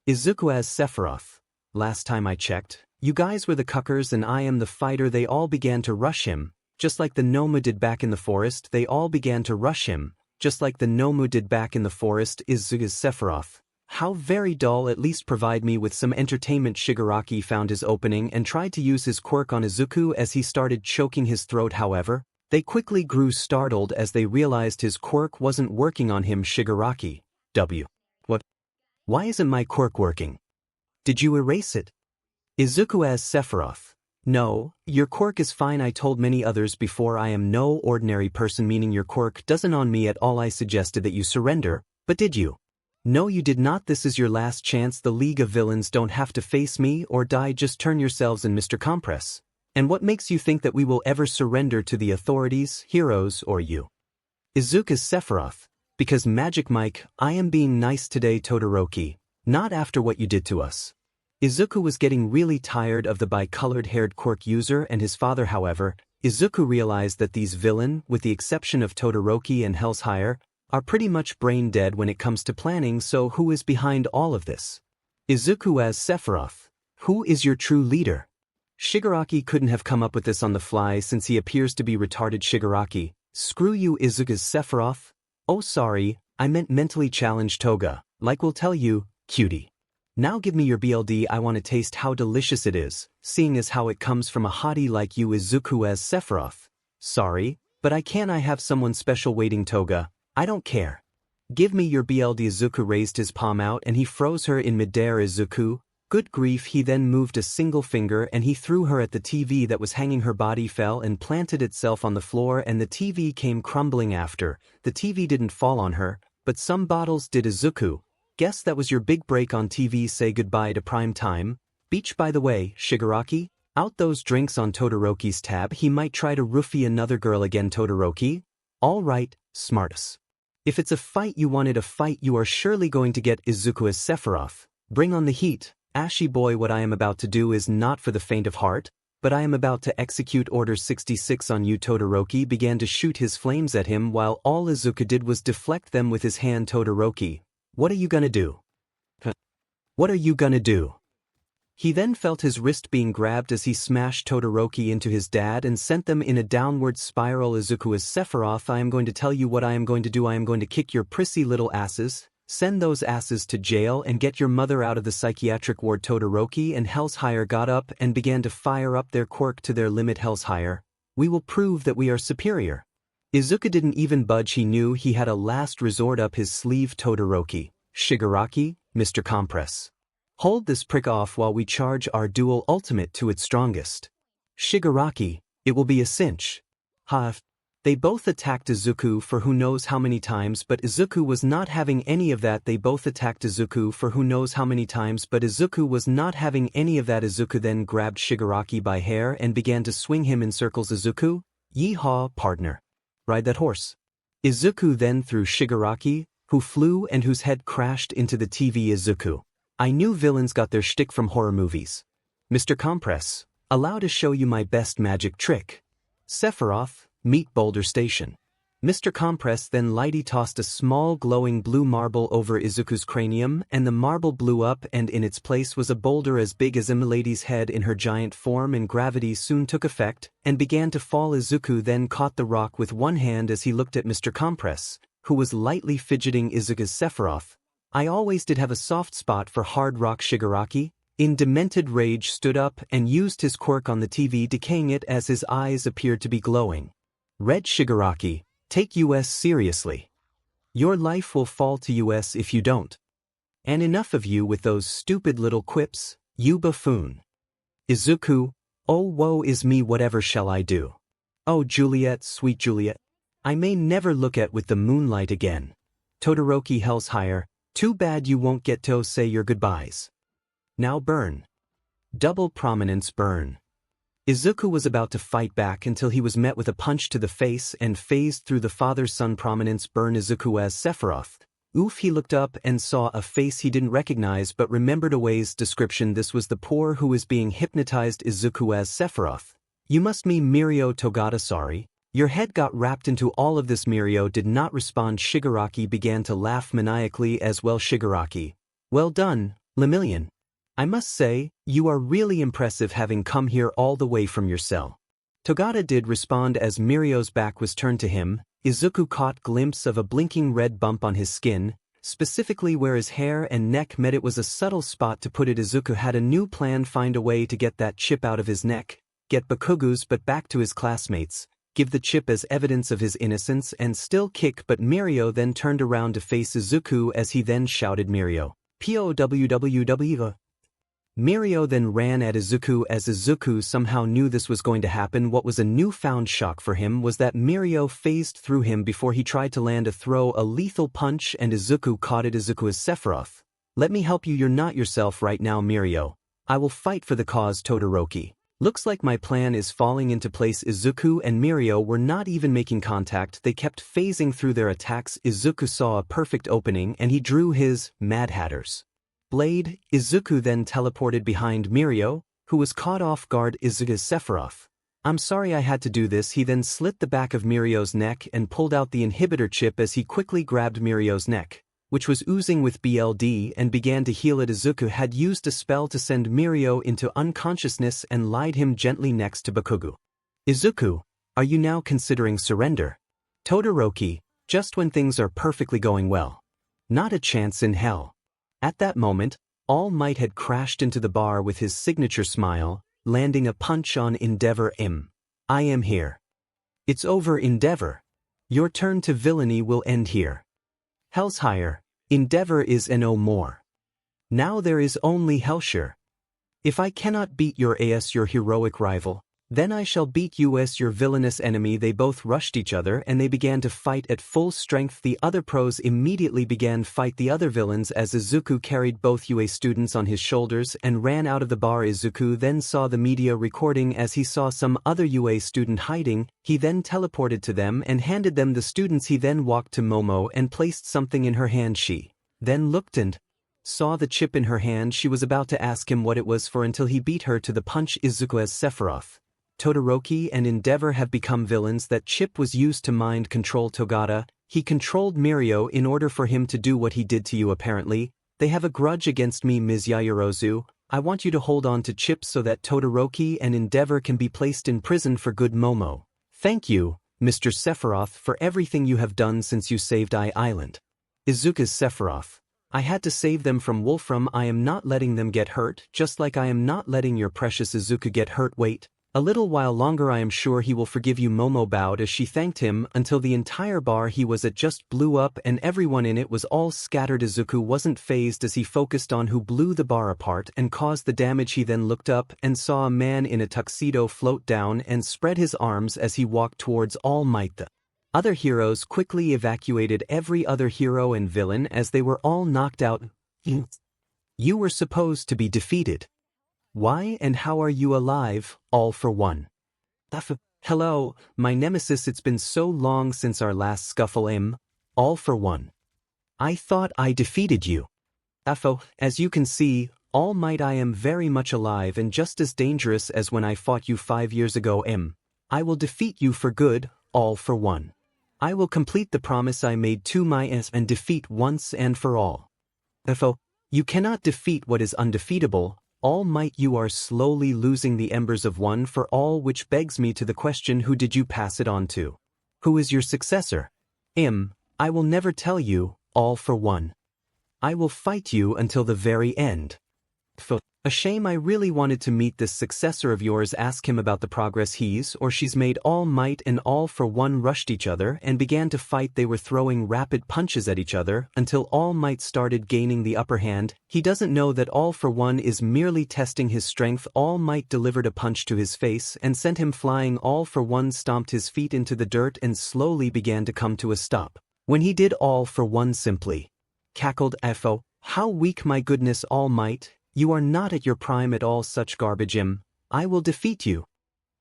Izuku as Sephiroth. Last time I checked, you guys were the cuckers and I am the fighter. They all began to rush him, just like the Nomu did back in the forest. They all began to rush him, just like the Nomu did back in the forest. Izuku Sephiroth. How very dull. At least provide me with some entertainment. 𝗧𝗵𝗃𝗧𝗃 found his opening and tried to use his quirk on Izuku as he started choking his throat. However, they quickly grew startled as they realized his quirk wasn't working on him. 𝗧𝗵𝗃𝗧𝗏. What? Why isn't my quirk working? Did you erase it? Izuku as Sephiroth. No, your quirk is fine. I told many others before I am no ordinary person, meaning your quirk doesn't on me at all. I suggested that you surrender, but did you? No, you did not. This is your last chance. The League of Villains don't have to face me or die. Just turn yourselves in, 𝗵𝗃𝗃𝗧𝗏. And what makes you think that we will ever surrender to the authorities, heroes, or you? Izuku Sephiroth. Because Magic Mike, I am being nice today. Todoroki. Not after what you did to us. Izuku was getting really tired of the bi-colored-haired quirk user and his father. However, Izuku realized that these villain, with the exception of Todoroki and 𝗧𝗪𝗀𝗧𝗏, are pretty much brain dead when it comes to planning. So who is behind all of this? Izuku as Sephiroth. Who is your true leader? Shigaraki couldn't have come up with this on the fly since he appears to be retarded. Shigaraki, screw you Izuku's Sephiroth? Oh sorry, I meant mentally challenged Toga, like we'll tell you, cutie. Now give me your BLD, I want to taste how delicious it is, seeing as how it comes from a hottie like you Izuku as Sephiroth. Sorry, but I have someone special waiting Toga, I don't care. Give me your BLD. Izuku raised his palm out and he froze her in midair. Izuku, good grief, he then moved a single finger and he threw her at the TV that was hanging. Her body fell and planted itself on the floor and the TV came crumbling after. The TV didn't fall on her, but some bottles did. Izuku, guess that was your big break on TV. Say goodbye to prime time. Beach by the way, Shigaraki, out those drinks on Todoroki's tab. He might try to roofie another girl again. Todoroki, alright, smartass. If it's a fight you wanted a fight you are surely going to get. Izuku as Sephiroth, bring on the heat. Ashy boy, what I am about to do is not for the faint of heart, but I am about to execute Order 66 on you. Todoroki began to shoot his flames at him while all Izuku did was deflect them with his hand. Todoroki, what are you gonna do? What are you gonna do? He then felt his wrist being grabbed as he smashed Todoroki into his dad and sent them in a downward spiral. Izuku as Sephiroth, I am going to tell you what I am going to do. I am going to kick your prissy little asses, send those asses to jail and get your mother out of the psychiatric ward. Todoroki and 𝗧𝗲𝗅 got up and began to fire up their quirk to their limit. 𝗧𝗲𝗅, we will prove that we are superior. Izuku didn't even budge. He knew he had a last resort up his sleeve. Todoroki, Shigaraki, Mr. Compress. Hold this prick off while we charge our dual ultimate to its strongest. Shigaraki, it will be a cinch. They both attacked Izuku for who knows how many times, but Izuku was not having any of that. They both attacked Izuku for who knows how many times, but Izuku was not having any of that. Izuku then grabbed Shigaraki by hair and began to swing him in circles. Izuku, yeehaw, partner. Ride that horse. Izuku then threw Shigaraki, who flew and whose head crashed into the TV. Izuku, I knew villains got their shtick from horror movies. Mr. Compress, allow to show you my best magic trick. Sephiroth, meet Boulder Station. Mr. Compress then lightly tossed a small glowing blue marble over Izuku's cranium and the marble blew up and in its place was a boulder as big as 𝗵𝗲𝗏𝗏's head in her giant form and gravity soon took effect and began to fall. Izuku then caught the rock with one hand as he looked at Mr. Compress, who was lightly fidgeting. Izuku's Sephiroth, I always did have a soft spot for hard rock. Shigaraki, in demented rage, stood up and used his quirk on the TV, decaying it as his eyes appeared to be glowing red. Shigaraki, take us seriously. Your life will fall to us if you don't. And enough of you with those stupid little quips, you buffoon. Izuku, oh woe is me, whatever shall I do? Oh Juliet, sweet Juliet, I may never look at with the moonlight again. Todoroki, 𝗧𝗲𝗅, too bad you won't get to say your goodbyes. Now burn. Double prominence burn. Izuku was about to fight back until he was met with a punch to the face and phased through the father-son prominence burn. Izuku as Sephiroth. Oof, he looked up and saw a face he didn't recognize but remembered Away's description. This was the poor who was being hypnotized. Izuku as Sephiroth. You must mean Mirio Togata. Sorry. Your head got wrapped into all of this. Mirio did not respond. Shigaraki began to laugh maniacally as well. Shigaraki, well done, 𝗵𝗲𝗏. I must say, you are really impressive having come here all the way from your cell. Togata did respond as Mirio's back was turned to him. Izuku caught glimpse of a blinking red bump on his skin, specifically where his hair and neck met. It was a subtle spot to put it. Izuku had a new plan, find a way to get that chip out of his neck, get Bakugu's but back to his classmates, give the chip as evidence of his innocence and still kick. But Mirio then turned around to face Izuku as he then shouted Mirio, POWWW. Mirio then ran at Izuku as Izuku somehow knew this was going to happen. What was a newfound shock for him was that Mirio phased through him before he tried to land a lethal punch and Izuku caught it. Izuku as Sephiroth. Let me help you, you're not yourself right now Mirio. I will fight for the cause. Todoroki. Looks like my plan is falling into place. Izuku and Mirio were not even making contact, they kept phasing through their attacks. Izuku saw a perfect opening and he drew his Mad Hatter's blade. Izuku then teleported behind Mirio, who was caught off guard. Izuku Sephiroth. I'm sorry I had to do this. He then slit the back of Mirio's neck and pulled out the inhibitor chip as he quickly grabbed Mirio's neck. which was oozing with BLD and began to heal it. Izuku had used a spell to send Mirio into unconsciousness and lied him gently next to Bakugo. Izuku, are you now considering surrender? Todoroki, just when things are perfectly going well. Not a chance in hell. At that moment, All Might had crashed into the bar with his signature smile, landing a punch on 𝗵𝗃𝗧𝗵𝗲. I am here. It's over, 𝗵𝗃𝗧𝗟. Your turn to villainy will end here. 𝗧𝗪𝙢𝗢, 𝗵𝗃𝗧𝗏 is no more. Now there is only 𝗪𝗪𝗢. If I cannot beat your heroic rival, then I shall beat you as your villainous enemy. They both rushed each other and they began to fight at full strength. The other pros immediately began fight the other villains as Izuku carried both UA students on his shoulders and ran out of the bar. Izuku then saw the media recording as he saw some other UA student hiding. He then teleported to them and handed them the students. He then walked to Momo and placed something in her hand. She then looked and saw the chip in her hand. She was about to ask him what it was for until he beat her to the punch. Izuku as Sephiroth, Todoroki and 𝗵𝗃𝗧𝗏 have become villains. That chip was used to mind control Togata. He controlled Mirio in order for him to do what he did to you. Apparently, they have a grudge against me. Ms. Yaoyorozu, I want you to hold on to chips so that Todoroki and 𝗵𝗃𝗧𝗏 can be placed in prison for good. Momo, thank you, Mr. Sephiroth, for everything you have done since you saved Island. Izuku's Sephiroth, I had to save them from Wolfram. I am not letting them get hurt, just like I am not letting your precious Izuku get hurt. Wait a little while longer. I am sure he will forgive you. Momo bowed as she thanked him until the entire bar he was at just blew up and everyone in it was all scattered. Izuku wasn't fazed as he focused on who blew the bar apart and caused the damage. He then looked up and saw a man in a tuxedo float down and spread his arms as he walked towards All Might. The other heroes quickly evacuated every other hero and villain as they were all knocked out. You were supposed to be defeated. Why and how are you alive, all for one? Hello, my nemesis. It's been so long since our last scuffle. All for one. I thought I defeated you. As you can see, All Might, I am very much alive and just as dangerous as when I fought you 5 years ago. I will defeat you for good, all for one. I will complete the promise I made to my and defeat once and for all. You cannot defeat what is undefeatable. All Might, you are slowly losing the embers of one for all, which begs me to the question, who did you pass it on to? Who is your successor? I will never tell you, all for one. I will fight you until the very end. A shame. I really wanted to meet this successor of yours. Ask him about the progress he's or she's made. All Might and All for One rushed each other and began to fight. They were throwing rapid punches at each other until All Might started gaining the upper hand. He doesn't know that All for One is merely testing his strength. All Might delivered a punch to his face and sent him flying. All for One stomped his feet into the dirt and slowly began to come to a stop. When he did, All for One simply cackled. How weak, my goodness. All Might, you are not at your prime at all. Such garbage. I will defeat you.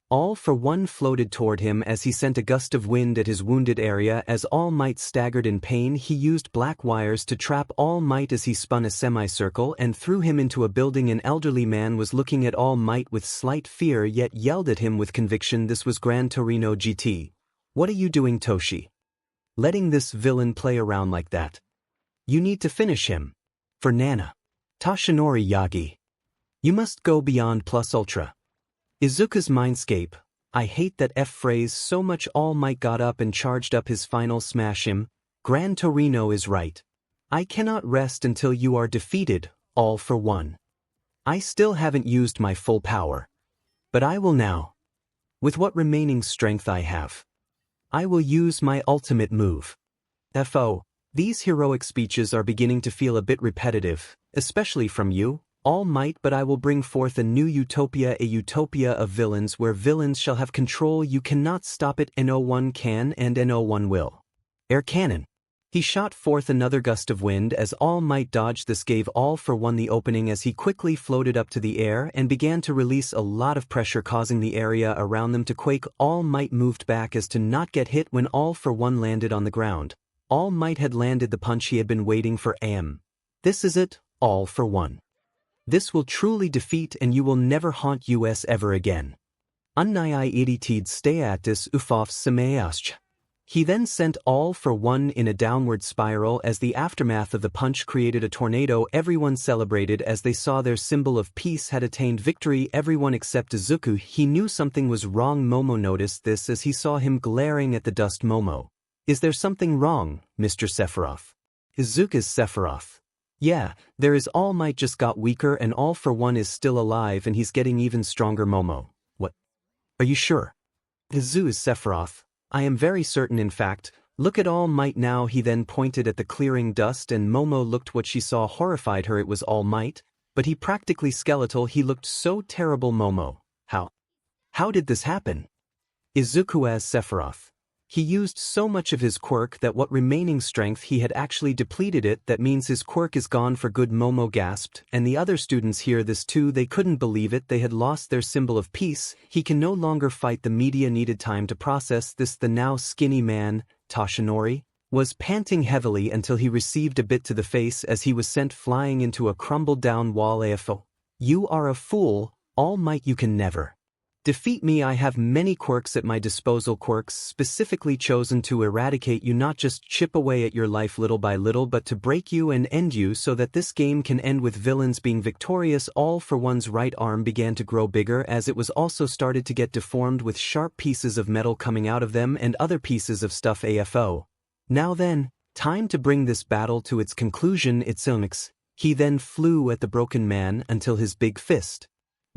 All for One floated toward him as he sent a gust of wind at his wounded area. As All Might staggered in pain, he used black wires to trap All Might as he spun a semicircle and threw him into a building. An elderly man was looking at All Might with slight fear yet yelled at him with conviction. This was Gran Torino GT. What are you doing, Toshi? Letting this villain play around like that? You need to finish him. For Nana. Toshinori Yagi. You must go beyond plus ultra. Izuku's mindscape. I hate that phrase so much. All Might got up and charged up his final smash. Gran Torino is right. I cannot rest until you are defeated, All for One. I still haven't used my full power. But I will now. With what remaining strength I have. I will use my ultimate move. These heroic speeches are beginning to feel a bit repetitive, especially from you, All Might, but I will bring forth a new utopia, a utopia of villains where villains shall have control. You cannot stop it. No one can and no one will. Air cannon. He shot forth another gust of wind as All Might dodged. This gave All for One the opening as he quickly floated up to the air and began to release a lot of pressure, causing the area around them to quake. All Might moved back as to not get hit. When All for One landed on the ground, All Might had landed the punch he had been waiting for. This is it, All for One. This will truly defeat and you will never haunt us ever again. Unknowingly 𝗧𝗪𝗧𝗏 𝗧𝗪𝗧𝗏. He then sent all for one in a downward spiral. As the aftermath of the punch created a tornado, everyone celebrated as they saw their symbol of peace had attained victory. Everyone except Izuku. He knew something was wrong. Momo noticed this as he saw him glaring at the dust. Momo, is there something wrong, Mr. Sephiroth? Izuku's Sephiroth. Yeah, there is. All Might just got weaker and all for one is still alive and he's getting even stronger. Momo, what? Are you sure? Izuku's Sephiroth. I am very certain. In fact, look at All Might now. He then pointed at the clearing dust and Momo looked. What she saw horrified her. It was All Might, but he practically skeletal. He looked so terrible. Momo, how did this happen? Izuku as Sephiroth. He used so much of his quirk that what remaining strength he had actually depleted it. That means his quirk is gone for good. Momo gasped, and the other students hear this too. They couldn't believe it. They had lost their symbol of peace. He can no longer fight. The media needed time to process this. The now skinny man, Toshinori, was panting heavily until he received a bit to the face as he was sent flying into a crumbled down wall. AFO. You are a fool, All Might. You can never defeat me. I have many quirks at my disposal, quirks specifically chosen to eradicate you, not just chip away at your life little by little, but to break you and end you so that this game can end with villains being victorious. All for one's right arm began to grow bigger as it was also started to get deformed with sharp pieces of metal coming out of them and other pieces of stuff. AFO. Now then, time to bring this battle to its conclusion. 𝗧𝗵𝗃𝗲. He then flew at the broken man until his big fist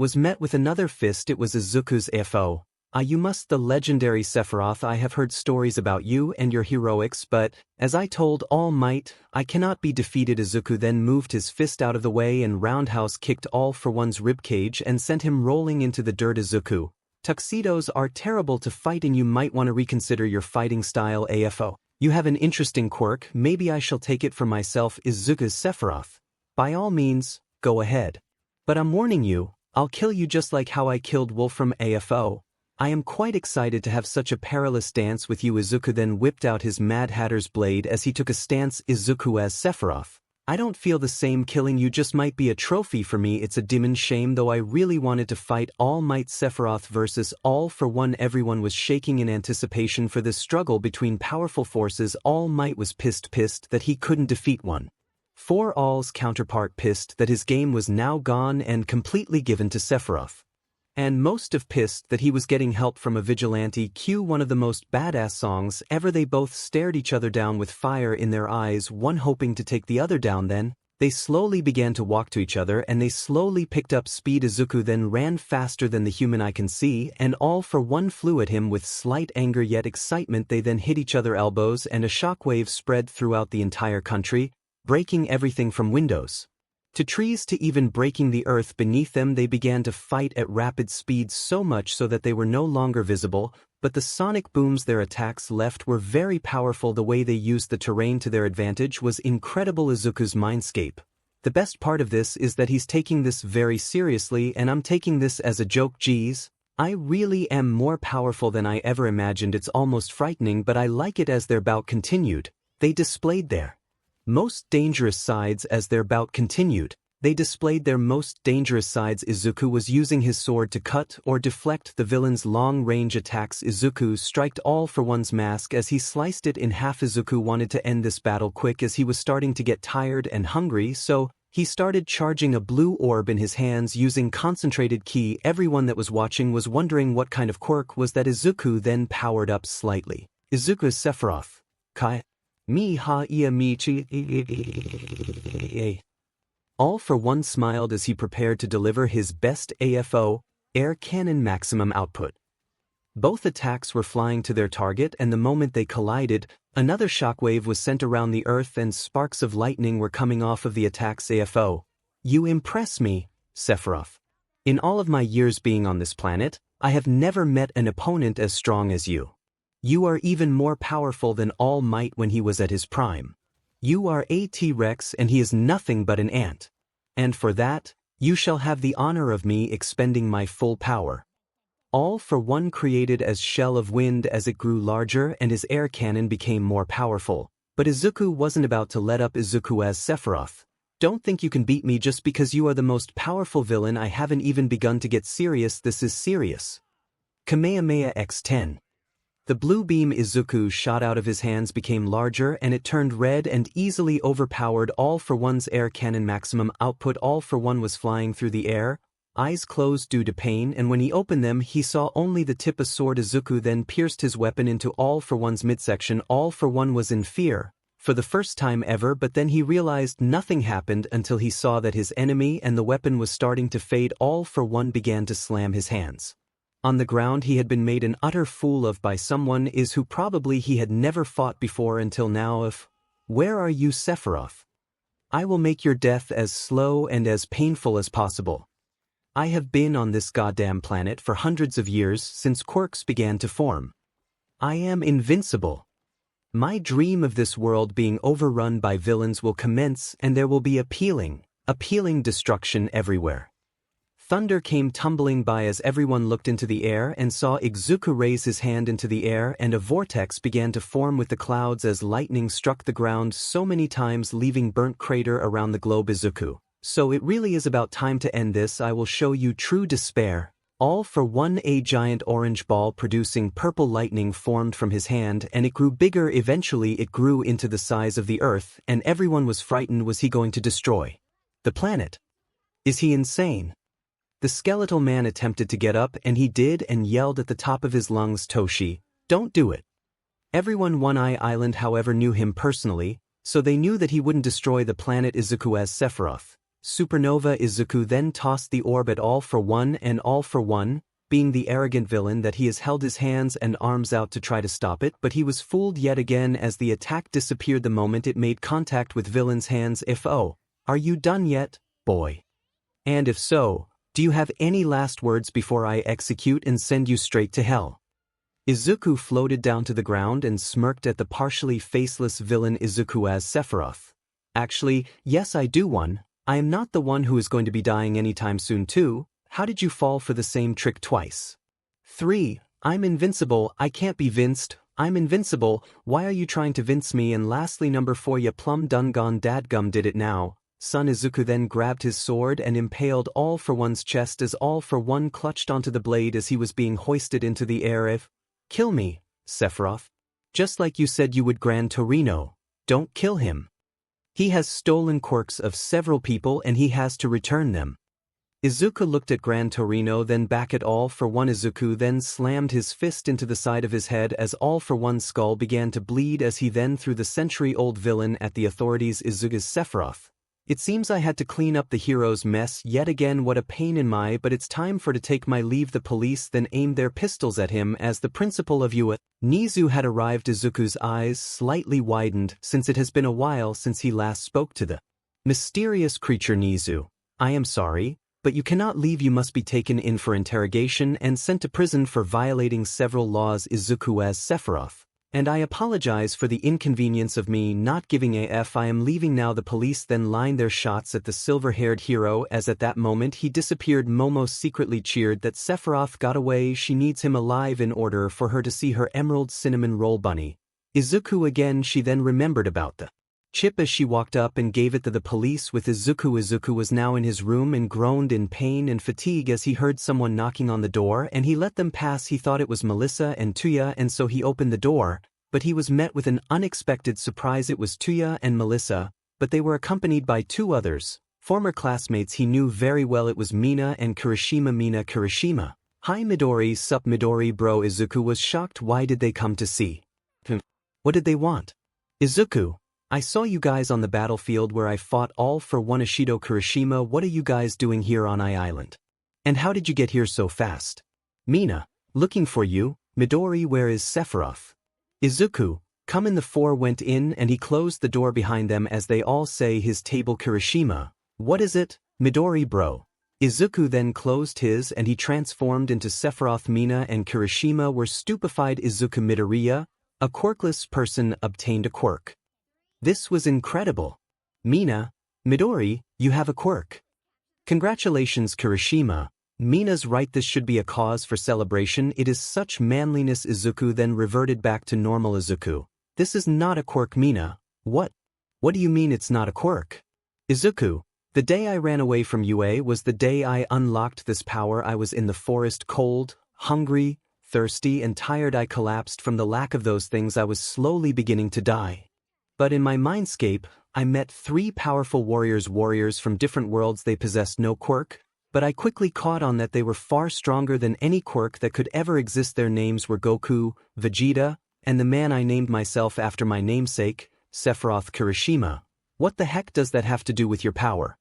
was met with another fist. It was Izuku's. AFO. You must the legendary Sephiroth. I have heard stories about you and your heroics, but, as I told All Might, I cannot be defeated. Izuku then moved his fist out of the way and roundhouse kicked All for one's ribcage and sent him rolling into the dirt. Izuku, tuxedos are terrible to fight and you might want to reconsider your fighting style. AFO. You have an interesting quirk, maybe I shall take it for myself. Izuku's Sephiroth. By all means, go ahead. But I'm warning you, I'll kill you just like how I killed 𝗲𝗲𝗏. AFO. I am quite excited to have such a perilous dance with you. Izuku then whipped out his Mad Hatter's blade as he took a stance. Izuku as Sephiroth. I don't feel the same. Killing you just might be a trophy for me. It's a demon shame though. I really wanted to fight All Might. Sephiroth versus All for one. Everyone was shaking in anticipation for this struggle between powerful forces. All Might was pissed that he couldn't defeat one for All's counterpart, pissed that his game was now gone and completely given to Sephiroth. And most of pissed that he was getting help from a vigilante. Q, one of the most badass songs ever. They both stared each other down with fire in their eyes, one hoping to take the other down. Then they slowly began to walk to each other and they slowly picked up speed. Izuku then ran faster than the human eye can see and All for one flew at him with slight anger yet excitement. They then hit each other elbows and a shockwave spread throughout the entire country, breaking everything from windows to trees to even breaking the earth beneath them. They began to fight at rapid speed, so much so that they were no longer visible, but the sonic booms their attacks left were very powerful. The way they used the terrain to their advantage was incredible. Izuku's mindscape. The best part of this is that he's taking this very seriously and I'm taking this as a joke. Geez, I really am more powerful than I ever imagined. It's almost frightening, but I like it. As their bout continued, they displayed their most dangerous sides. As their bout continued, they displayed their most dangerous sides. Izuku was using his sword to cut or deflect the villain's long-range attacks. Izuku striked All for one's mask as he sliced it in half. Izuku wanted to end this battle quick as he was starting to get tired and hungry, so he started charging a blue orb in his hands using concentrated ki. Everyone that was watching was wondering what kind of quirk was that. Izuku then powered up slightly. Izuku's Sephiroth. 𝗵𝗃𝗲𝗄𝗵𝗃𝗲. All for one smiled as he prepared to deliver his best AFO, air cannon maximum output. Both attacks were flying to their target and the moment they collided, another shockwave was sent around the earth and sparks of lightning were coming off of the attacks. AFO. You impress me, Sephiroth. In all of my years being on this planet, I have never met an opponent as strong as you. You are even more powerful than All Might when he was at his prime. You are a T-Rex and he is nothing but an ant. And for that, you shall have the honor of me expending my full power. All for one created as shell of wind as it grew larger and his air cannon became more powerful. But Izuku wasn't about to let up. Izuku as Sephiroth. Don't think you can beat me just because you are the most powerful villain. I haven't even begun to get serious. This is serious. Kamehameha x 10. The blue beam Izuku shot out of his hands became larger and it turned red and easily overpowered 𝗲𝗏𝗏's air cannon maximum output. 𝗲𝗏 was flying through the air, eyes closed due to pain, and when he opened them he saw only the tip of sword. Izuku then pierced his weapon into 𝗲𝗏's midsection. 𝗲𝗏 was in fear, for the first time ever, but then he realized nothing happened until he saw that his enemy and the weapon was starting to fade. 𝗲𝗏 began to slam his hands on the ground. He had been made an utter fool of by someone who probably he had never fought before until now. Where are you, Sephiroth? I will make your death as slow and as painful as possible. I have been on this goddamn planet for hundreds of years since quirks began to form. I am invincible. My dream of this world being overrun by villains will commence and there will be appealing destruction everywhere. Thunder came tumbling by as everyone looked into the air and saw Izuku raise his hand into the air, and a vortex began to form with the clouds as lightning struck the ground so many times, leaving burnt crater around the globe. Izuku, so it really is about time to end this. I will show you true despair. 𝗲𝗏. A giant orange ball producing purple lightning formed from his hand, and it grew bigger. Eventually it grew into the size of the earth, and everyone was frightened. Was he going to destroy the planet? Is he insane? The skeletal man attempted to get up, and he did, and yelled at the top of his lungs, Toshi, don't do it. Everyone on One Eye Island, however, knew him personally, so they knew that he wouldn't destroy the planet. Izuku as Sephiroth. Supernova. Izuku then tossed the orb at 𝗲𝗏, and 𝗲𝗏, being the arrogant villain that he is, held his hands and arms out to try to stop it, but he was fooled yet again as the attack disappeared the moment it made contact with villain's hands. Are you done yet, boy? And if so, do you have any last words before I execute and send you straight to hell? Izuku floated down to the ground and smirked at the partially faceless villain. Izuku as Sephiroth. Actually, yes, I do one. I am not the one who is going to be dying anytime soon too. How did you fall for the same trick twice? 3. I'm invincible. I can't be vinced. I'm invincible. Why are you trying to vince me? And lastly, number 4, ya plum done gone dadgum did it now, son. Izuku then grabbed his sword and impaled 𝗲𝗏's chest as 𝗲𝗏 clutched onto the blade as he was being hoisted into the air. Kill me, Sephiroth. Just like you said you would. Gran Torino. Don't kill him. He has stolen quirks of several people and he has to return them. Izuku looked at Gran Torino, then back at 𝗲𝗏. Izuku then slammed his fist into the side of his head as 𝗲𝗏's skull began to bleed as he then threw the century-old villain at the authorities. Izuku's Sephiroth. It seems I had to clean up the hero's mess yet again. What a pain in my, but it's time for to take my leave. The police then aimed their pistols at him as the principal of 𝗬𝗏 had arrived. Izuku's eyes slightly widened since it has been a while since he last spoke to the mysterious creature 𝗬𝗏. I am sorry, but you cannot leave. You must be taken in for interrogation and sent to prison for violating several laws. Izuku as Sephiroth. And I apologize for the inconvenience of me not giving a f. I am leaving now. The police then lined their shots at the silver-haired hero as at that moment he disappeared. Momo secretly cheered that Sephiroth got away. She needs him alive in order for her to see her emerald cinnamon roll bunny. Izuku again. She then remembered about the chip as she walked up and gave it to the police with Izuku. Izuku was now in his room and groaned in pain and fatigue as he heard someone knocking on the door, and he let them pass. He thought it was Melissa and Tuya, and so he opened the door, but he was met with an unexpected surprise. It was Tuya and Melissa, but they were accompanied by 2 others, former classmates he knew very well. It was Mina and Kirishima. Mina. Kirishima. Hi Midori. Sup Midori bro. Izuku was shocked. Why did they come to see him? What did they want? Izuku. I saw you guys on the battlefield where I fought 𝗲𝗏. Ishido. Kirishima. What are you guys doing here on I Island? And how did you get here so fast? Mina. Looking for you. Midori. Where is Sephiroth? Izuku. Come in. The 4 went in and he closed the door behind them as they all say his table. Kirishima. What is it? Midori bro. Izuku then closed his and he transformed into Sephiroth. Mina and Kirishima were stupefied. Izuku Midoriya, a quirkless person, obtained a quirk. This was incredible. Mina. Midori, you have a quirk. Congratulations. Kirishima. Mina's right, this should be a cause for celebration. It is such manliness. Izuku then reverted back to normal. Izuku. This is not a quirk. Mina. What? What do you mean it's not a quirk? Izuku. The day I ran away from UA was the day I unlocked this power. I was in the forest, cold, hungry, thirsty and tired. I collapsed from the lack of those things. I was slowly beginning to die. But in my mindscape, I met 3 powerful warriors from different worlds. They possessed no quirk, but I quickly caught on that they were far stronger than any quirk that could ever exist. Their names were Goku, Vegeta, and the man I named myself after my namesake, Sephiroth Kirishima. What the heck does that have to do with your power?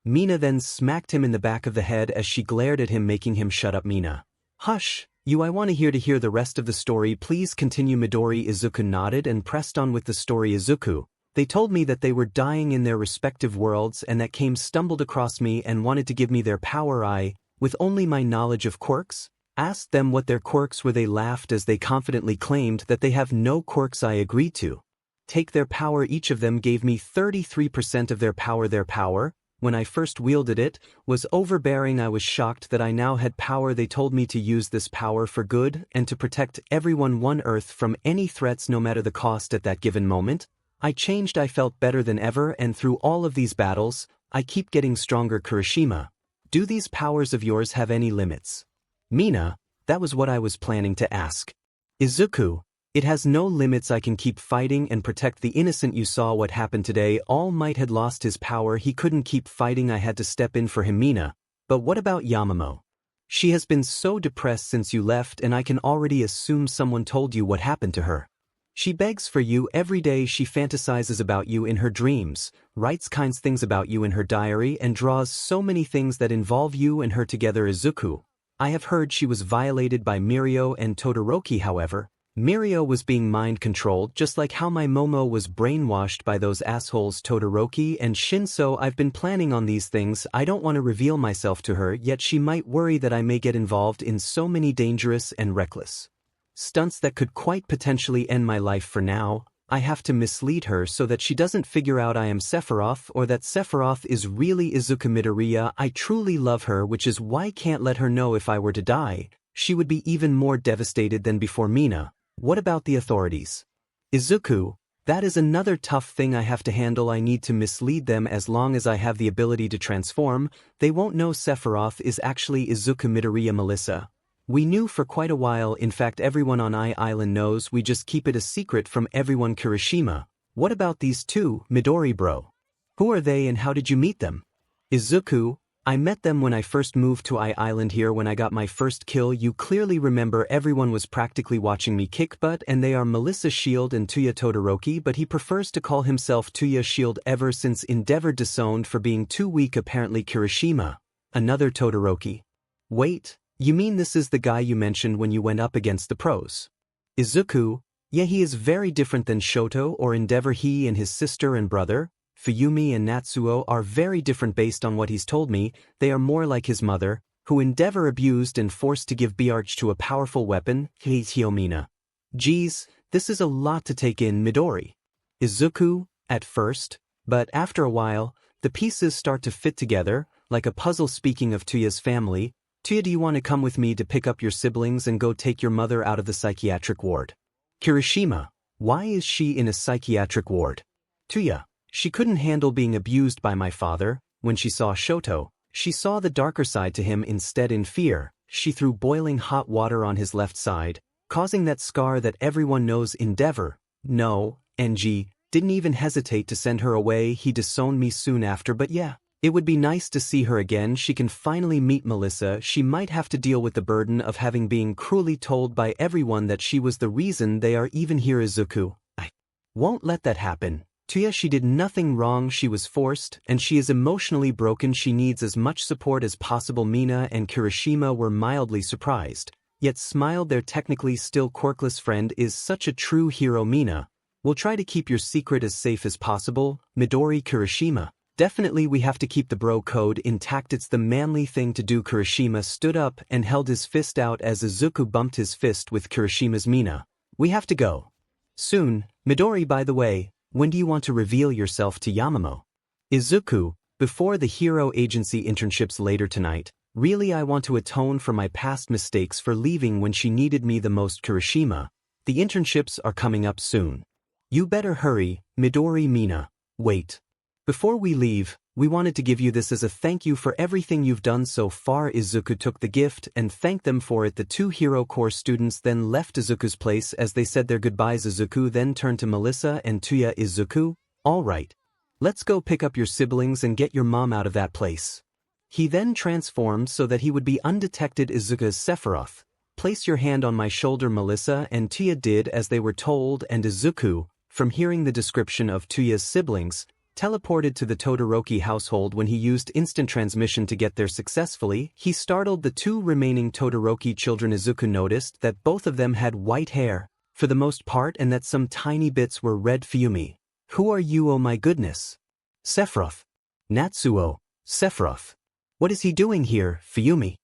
Mina then smacked him in the back of the head as she glared at him, making him shut up. Mina. Hush, you. I want to hear the rest of the story. Please continue. Midori. Izuku nodded and pressed on with the story. Izuku, they told me that they were dying in their respective worlds and that 𝗵𝗃 stumbled across me and wanted to give me their power. I, with only my knowledge of quirks, asked them what their quirks were. They laughed as they confidently claimed that they have no quirks. I agreed to take their power. Each of them gave me 33% of their power. Their power, when I first wielded it, was overbearing. I was shocked that I now had power. They told me to use this power for good and to protect everyone on Earth from any threats, no matter the cost. At that given moment, I changed. I felt better than ever, and through all of these battles, I keep getting stronger. Kirishima, do these powers of yours have any limits? Mina, that was what I was planning to ask. Izuku, it has no limits. I can keep fighting and protect the innocent. You saw what happened today. All Might had lost his power. He couldn't keep fighting. I had to step in for him. Mina, but what about 𝗵𝗲𝗻𝗲? She has been so depressed since you left, and I can already assume someone told you what happened to her. She begs for you every day. She fantasizes about you in her dreams, writes kind things about you in her diary, and draws so many things that involve you and her together. Izuku, I have heard she was violated by 𝗵𝗃 and Todoroki. However, 𝗵𝗃 was being mind-controlled, just like how my Momo was brainwashed by those assholes Todoroki and Shinso. I've been planning on these things. I don't want to reveal myself to her, yet she might worry that I may get involved in so many dangerous and reckless stunts that could quite potentially end my life. For now, I have to mislead her so that she doesn't figure out I am Sephiroth, or that Sephiroth is really Izuku Midoriya. I truly love her, which is why I can't let her know. If I were to die, she would be even more devastated than before. Mina, what about the authorities? Izuku, that is another tough thing I have to handle. I need to mislead them. As long as I have the ability to transform, they won't know Sephiroth is actually Izuku Midoriya. Melissa, we knew for quite a while. In fact, everyone on Island knows. We just keep it a secret from everyone. Kirishima, what about these 2, Midori bro? Who are they and how did you meet them? Izuku, I met them when I first moved to Island here, when I got my first kill. You clearly remember everyone was practically watching me kick butt, and they are Melissa Shield and 𝗬𝗏 Todoroki, but he prefers to call himself 𝗬𝗏 Shield ever since Endeavor disowned for being too weak apparently. Kirishima, another Todoroki. Wait, you mean this is the guy you mentioned when you went up against the pros? Izuku, yeah, he is very different than Shoto or Endeavor. He and his sister and brother, Fuyumi and Natsuo, are very different based on what he's told me. They are more like his mother, who Endeavor abused and forced to give 𝗵𝗃𝗏 to a powerful weapon. Mina, geez, this is a lot to take in. Midori. Izuku, at first, but after a while, the pieces start to fit together, like a puzzle. Speaking of 𝗬𝗏's family, 𝗬𝗏, do you want to come with me to pick up your siblings and go take your mother out of the psychiatric ward? Kirishima, why is she in a psychiatric ward? 𝗬𝗏, she couldn't handle being abused by my father. When she saw Shoto, she saw the darker side to him. Instead, in fear, she threw boiling hot water on his left side, causing that scar that everyone knows. Endeavor, no, NG, didn't even hesitate to send her away. He disowned me soon after, but yeah, it would be nice to see her again. She can finally meet Melissa. She might have to deal with the burden of having been cruelly told by everyone that she was the reason they are even here. Izuku, I won't let that happen. 𝗬𝗏, she did nothing wrong. She was forced, and she is emotionally broken. She needs as much support as possible. Mina and Kirishima were mildly surprised, yet smiled. Their technically still quirkless friend is such a true hero. Mina, we'll try to keep your secret as safe as possible. Midori. Kirishima, definitely we have to keep the bro code intact. It's the manly thing to do. Kirishima stood up and held his fist out as Izuku bumped his fist with Kirishima's. Mina, we have to go soon. Midori, by the way, when do you want to reveal yourself to 𝗵𝗲𝗻𝗲? Izuku, before the hero agency internships later tonight. Really, I want to atone for my past mistakes for leaving when she needed me the most. Kirishima, the internships are coming up soon. You better hurry. Midori. Mina, wait. Before we leave, We wanted to give you this as a thank you for everything you've done so far. Izuku took the gift and thanked them for it. The two hero core students then left Izuku's place as they said their goodbyes. Izuku then turned to Melissa and 𝗬𝗬𝗎. Izuku, all right. Let's go pick up your siblings and get your mom out of that place. He then transformed so that he would be undetected. Izuku's Sephiroth. Place your hand on my shoulder. Melissa and 𝗬𝗎𝗎 did as they were told, and Izuku, from hearing the description of 𝗬𝗎𝗎's siblings, teleported to the Todoroki household. When he used instant transmission to get there successfully, he startled the two remaining Todoroki children. Izuku noticed that both of them had white hair, for the most part, and that some tiny bits were red. 𝗵𝗃𝗲. Who are you? Oh my goodness. Sephiroth. Natsuo. Sephiroth. What is he doing here? 𝗵𝗃𝗲.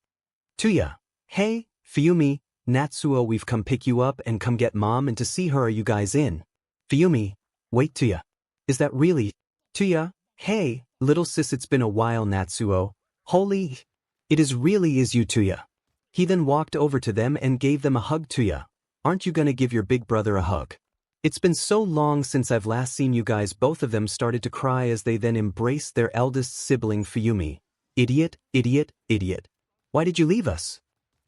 𝗬𝗬𝗎. Hey, 𝗵𝗃𝗲. Natsuo, we've come pick you up and come get mom and to see her. Are you guys in? 𝗵𝗃𝗲. Wait, 𝗬𝗬𝗎. Is that really? 𝗬𝗬𝗎. Hey, little sis, it's been a while. Natsuo. Holy. It is really is you, 𝗬𝗬𝗎. He then walked over to them and gave them a hug. 𝗬𝗬𝗎. Aren't you gonna give your big brother a hug? It's been so long since I've last seen you guys. Both of them started to cry as they then embraced their eldest sibling. 𝗵𝗃𝗲. Idiot, idiot, idiot. Why did you leave us?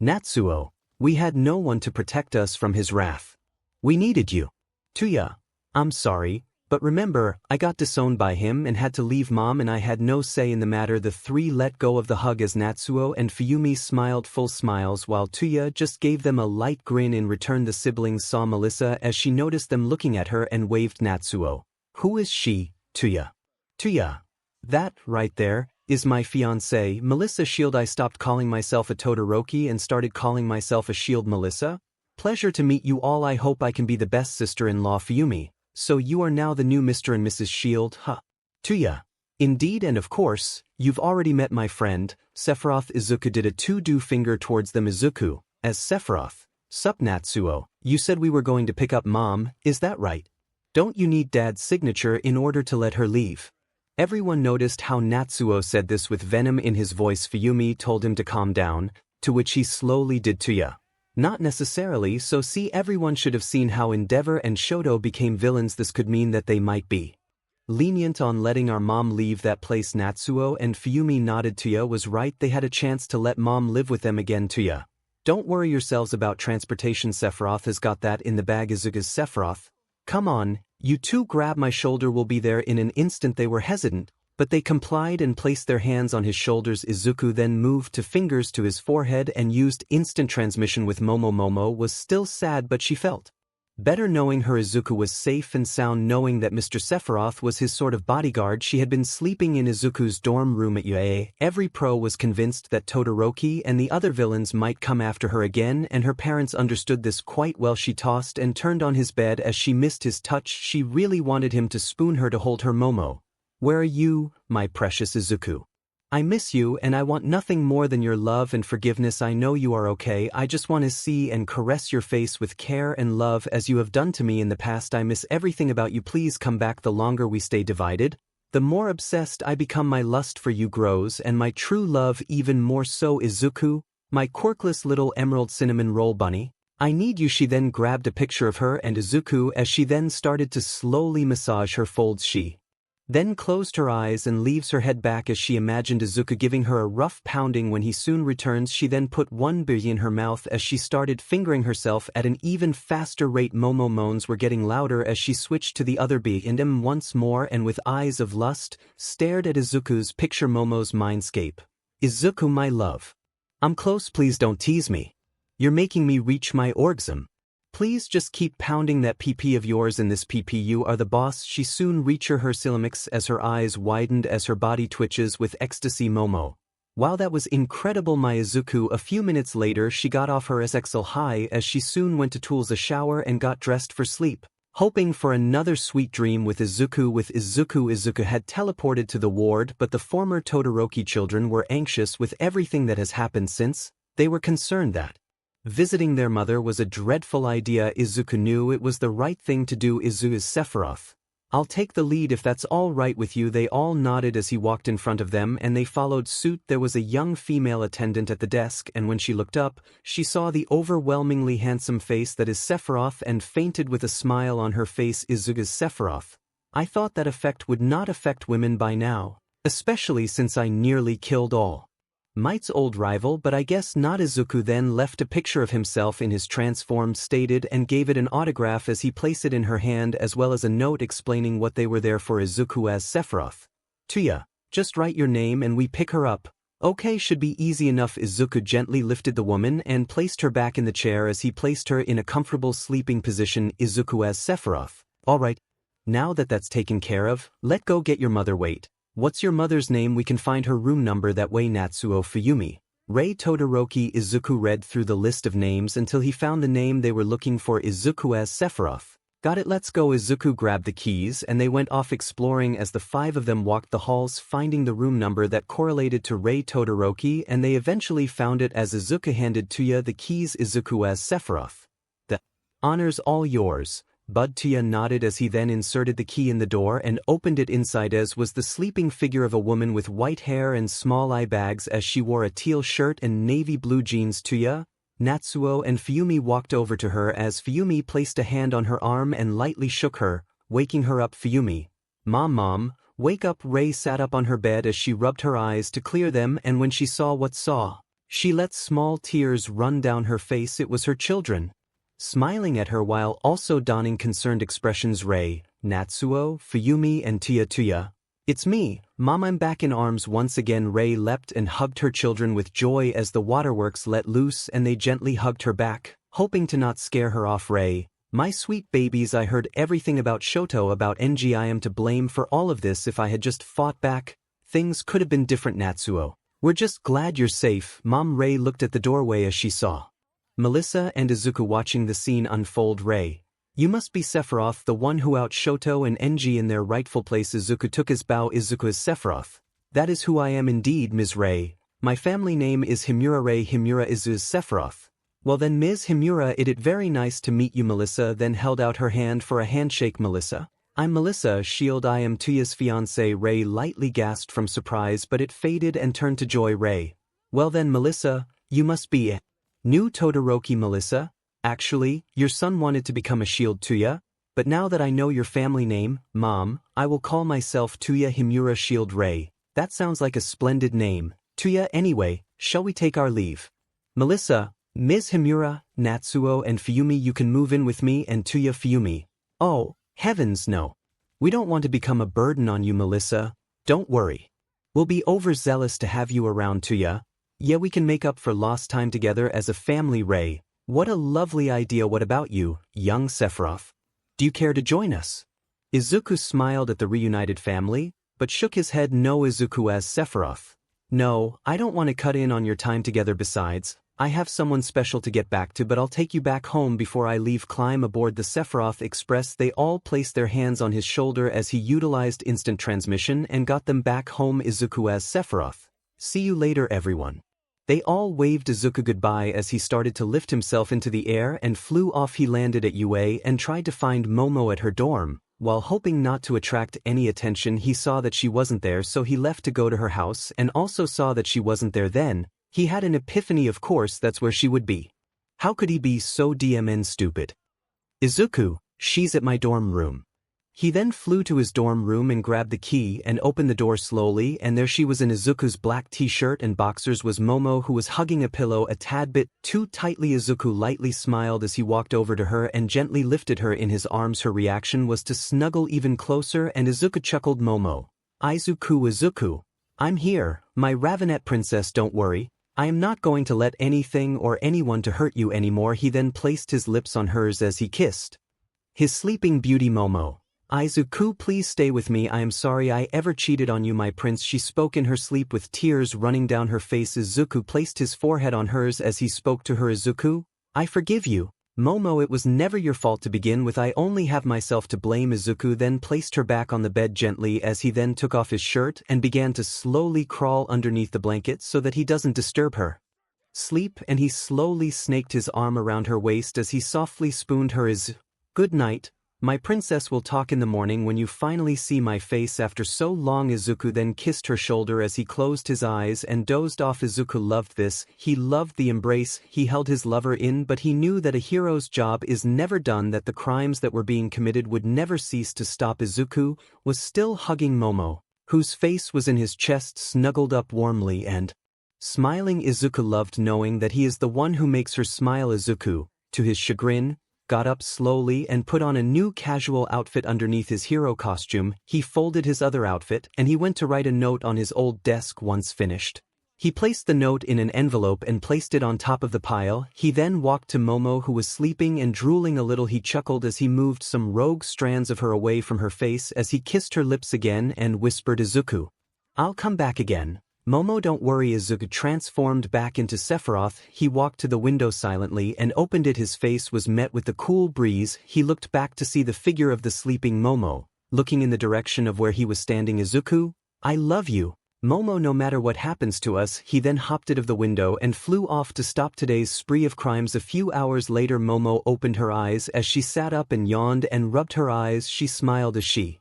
Natsuo. We had no one to protect us from his wrath. We needed you. 𝗬𝗬𝗎. I'm sorry, but remember, I got disowned by him and had to leave mom and I had no say in the matter. The three let go of the hug as Natsuo and 𝗵𝗃𝗲 smiled full smiles while 𝗬𝗬𝗎 just gave them a light grin in return. The siblings saw Melissa as she noticed them looking at her and waved. Natsuo. Who is she? 𝗬𝗬𝗎. 𝗬𝗬𝗎. That, right there, is my fiancé, Melissa. 𝗎𝗪. I stopped calling myself a Todoroki and started calling myself a 𝗎𝗪𝗓. Melissa? Pleasure to meet you all. I hope I can be the best sister-in-law. 𝗵𝗃𝗲. So you are now the new Mr. and Mrs. 𝗎𝗪𝗓, huh? 𝗬𝗬𝗎. Indeed, and of course, you've already met my friend, Sephiroth. Izuku did a to-do finger towards them. Izuku, as Sephiroth. Sup Natsuo, you said we were going to pick up mom, is that right? Don't you need dad's signature in order to let her leave? Everyone noticed how Natsuo said this with venom in his voice. 𝗵𝗃𝗲 told him to calm down, to which he slowly did. 𝗬𝗬𝗎. Not necessarily. So see, everyone should have seen how 𝗫𝗫𝗏 and Shoto became villains. This could mean that they might be lenient on letting our mom leave that place. Natsuo and 𝗵𝗃𝗲 nodded. 𝗬𝗬𝗎 was right. They had a chance to let mom live with them again. 𝗬𝗬𝗎. Don't worry yourselves about transportation. Sephiroth has got that in the bag. Izuku's Sephiroth. Come on, you two, grab my shoulder. We'll be there in an instant. They were hesitant, but they complied and placed their hands on his shoulders. Izuku then moved to fingers to his forehead and used instant transmission with Momo. Momo was still sad, but she felt better knowing her Izuku was safe and sound, knowing that Mr. Sephiroth was his sort of bodyguard. She had been sleeping in Izuku's dorm room at UA. Every pro was convinced that Todoroki and the other villains might come after her again, and her parents understood this quite well. She tossed and turned on his bed as she missed his touch. She really wanted him to spoon her, to hold her. Momo. Where are you, my precious Izuku? I miss you and I want nothing more than your love and forgiveness. I know you are okay. I just want to see and caress your face with care and love as you have done to me in the past. I miss everything about you. Please come back. The longer we stay divided, the more obsessed I become. My lust for you grows and my true love even more so. Izuku, my quirkless little emerald cinnamon roll bunny. I need you. She then grabbed a picture of her and Izuku as she then started to slowly massage her folds. She then closed her eyes and leaves her head back as she imagined Izuku giving her a rough pounding. When he soon returns, she then put one 𝗬𝗲𝗎 in her mouth as she started fingering herself at an even faster rate. Momo moans were getting louder as she switched to the other 𝗵𝗲𝗎 once more and with eyes of lust, stared at Izuku's picture. Momo's mindscape. Izuku, my love. I'm close, please don't tease me. You're making me reach my orgasm. Please just keep pounding that PP of yours in this PP. You are the boss. She soon reached her 𝗬𝗪𝗧𝗍𝗪𝗧 as her eyes widened as her body twitches with ecstasy. Momo. Wow, that was incredible, my Izuku. A few minutes later she got off her 𝗧𝗪𝗧𝗍𝗪𝗧 high as she soon went to tools a shower and got dressed for sleep, hoping for another sweet dream with Izuku. Izuku had teleported to the ward, but the former Todoroki children were anxious with everything that has happened since. They were concerned that visiting their mother was a dreadful idea. Izuku knew it was the right thing to do. Izuku's Sephiroth. I'll take the lead if that's all right with you. They all nodded as he walked in front of them and they followed suit. There was a young female attendant at the desk, and when she looked up, she saw the overwhelmingly handsome face that is Sephiroth and fainted with a smile on her face. Izuku's Sephiroth. I thought that effect would not affect women by now. Especially since I nearly killed 𝗬𝗲𝗏's old rival, but I guess not. Izuku then left a picture of himself in his transformed state and gave it an autograph as he placed it in her hand, as well as a note explaining what they were there for. Izuku as Sephiroth. 𝗬𝗲, just write your name and we pick her up. Okay, should be easy enough. Izuku gently lifted the woman and placed her back in the chair as he placed her in a comfortable sleeping position. Izuku as Sephiroth. Alright. Now that that's taken care of, let go get your mother. Wait. What's your mother's name? We can find her room number that way. Natsuo Fuyumi. Ray Todoroki. Izuku read through the list of names until he found the name they were looking for. Izuku as Sephiroth. Got it, let's go. Izuku grabbed the keys and they went off exploring as the five of them walked the halls, finding the room number that correlated to Ray Todoroki, and they eventually found it as Izuku handed 𝗬𝗲 the keys. Izuku as Sephiroth. The honor's all yours, bud. 𝗬𝗲 nodded as he then inserted the key in the door and opened it. Inside as was the sleeping figure of a woman with white hair and small eye bags as she wore a teal shirt and navy blue jeans. 𝗬𝗲, Natsuo and Fuyumi walked over to her as Fuyumi placed a hand on her arm and lightly shook her, waking her up. Fuyumi. Mom, wake up. Ray sat up on her bed as she rubbed her eyes to clear them, and when she saw what saw, she let small tears run down her face. It was her children, smiling at her while also donning concerned expressions. Ray, Natsuo, Fuyumi and 𝗬𝗲. It's me, Mom, I'm back in arms once again. Ray leapt and hugged her children with joy as the waterworks let loose and they gently hugged her back, hoping to not scare her off. Ray, my sweet babies, I heard everything about Shoto, about NG. I am to blame for all of this. If I had just fought back, things could have been different. Natsuo, we're just glad you're safe, Mom. Ray looked at the doorway as she saw Melissa and Izuku watching the scene unfold. Ray, you must be Sephiroth, the one who out Shoto and NG in their rightful place. Izuku took his bow. Izuku is Sephiroth. That is who I am indeed, Ms. Ray. My family name is 𝗵𝗲𝗏. Ray 𝗵𝗲𝗏 is Sephiroth. Well then, Ms. 𝗵𝗲𝗏, it very nice to meet you. Melissa then held out her hand for a handshake. Melissa. I'm Melissa 𝗧𝗟𝗍. I am 𝗬𝗲's fiancé. Ray lightly gasped from surprise, but it faded and turned to joy. Ray. Well then, Melissa, you must be a new Todoroki. Melissa. Actually, your son wanted to become a shield. 𝗬𝗲. But now that I know your family name, Mom, I will call myself 𝗬𝗲 𝗵𝗲𝗏 Shield. Ray. That sounds like a splendid name. 𝗬𝗲. Anyway, shall we take our leave? Melissa, Ms. 𝗵𝗲𝗏, Natsuo and Fuyumi, you can move in with me. And 𝗬𝗲. Fuyumi. Oh, heavens no. We don't want to become a burden on you. Melissa. Don't worry. We'll be overzealous to have you around. 𝗬𝗲. Yeah, we can make up for lost time together as a family. Ray. What a lovely idea. What about you, young Sephiroth? Do you care to join us? Izuku smiled at the reunited family, but shook his head. No. Izuku as Sephiroth. No, I don't want to cut in on your time together. Besides, I have someone special to get back to, but I'll take you back home before I leave. Climb aboard the Sephiroth Express. They all placed their hands on his shoulder as he utilized instant transmission and got them back home. Izuku as Sephiroth. See you later, everyone. They all waved Izuku goodbye as he started to lift himself into the air and flew off. He landed at UA and tried to find Momo at her dorm. While hoping not to attract any attention, he saw that she wasn't there, so he left to go to her house and also saw that she wasn't there. Then he had an epiphany. Of course that's where she would be. How could he be so DMN stupid? Izuku, she's at my dorm room. He then flew to his dorm room and grabbed the key and opened the door slowly, and there she was in Izuku's black t-shirt and boxers was Momo, who was hugging a pillow a tad bit too tightly. Izuku lightly smiled as he walked over to her and gently lifted her in his arms. Her reaction was to snuggle even closer, and Izuku chuckled. Momo. Izuku, I'm here, my Ravenette princess. Don't worry. I am not going to let anything or anyone to hurt you anymore. He then placed his lips on hers as he kissed his sleeping beauty. Momo. Izuku, please stay with me. I am sorry I ever cheated on you, my prince. She spoke in her sleep with tears running down her face. Izuku placed his forehead on hers as he spoke to her. Izuku, I forgive you. Momo, it was never your fault to begin with. I only have myself to blame. Izuku then placed her back on the bed gently as he then took off his shirt and began to slowly crawl underneath the blanket so that he doesn't disturb her sleep, and he slowly snaked his arm around her waist as he softly spooned her. Good night, my princess. Will talk in the morning when you finally see my face after so long. Izuku then kissed her shoulder as he closed his eyes and dozed off. Izuku loved this. He loved the embrace. He held his lover in, but he knew that a hero's job is never done, that the crimes that were being committed would never cease to stop. Izuku was still hugging Momo, whose face was in his chest snuggled up warmly and smiling. Izuku loved knowing that he is the one who makes her smile. Izuku, to his chagrin, got up slowly and put on a new casual outfit underneath his hero costume. He folded his other outfit and he went to write a note on his old desk. Once finished, he placed the note in an envelope and placed it on top of the pile. He then walked to Momo, who was sleeping and drooling a little. He chuckled as he moved some rogue strands of her away from her face as he kissed her lips again and whispered, "Izuku, I'll come back again." "Momo, don't worry." Izuku transformed back into Sephiroth. He walked to the window silently and opened it. His face was met with the cool breeze. He looked back to see the figure of the sleeping Momo, looking in the direction of where he was standing. "Izuku, I love you, Momo, no matter what happens to us." He then hopped out of the window and flew off to stop today's spree of crimes. A few hours later, Momo opened her eyes as she sat up and yawned and rubbed her eyes. She smiled as she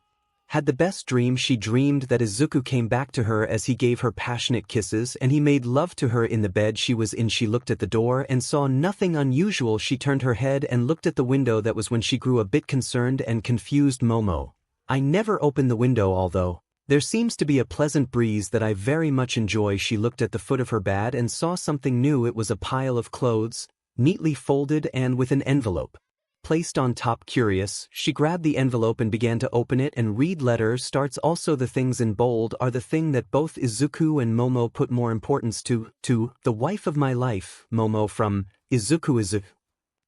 had the best dream. She dreamed that Izuku came back to her as he gave her passionate kisses and he made love to her in the bed she was in. She looked at the door and saw nothing unusual. She turned her head and looked at the window. That was when she grew a bit concerned and confused. "Momo, I never open the window, although there seems to be a pleasant breeze that I very much enjoy." She looked at the foot of her bed and saw something new. It was a pile of clothes, neatly folded and with an envelope placed on top. Curious, she grabbed the envelope and began to open it and read letter starts. Also, the things in bold are the thing that both Izuku and Momo put more importance to the wife of my life, Momo, from Izuku. "Izuku,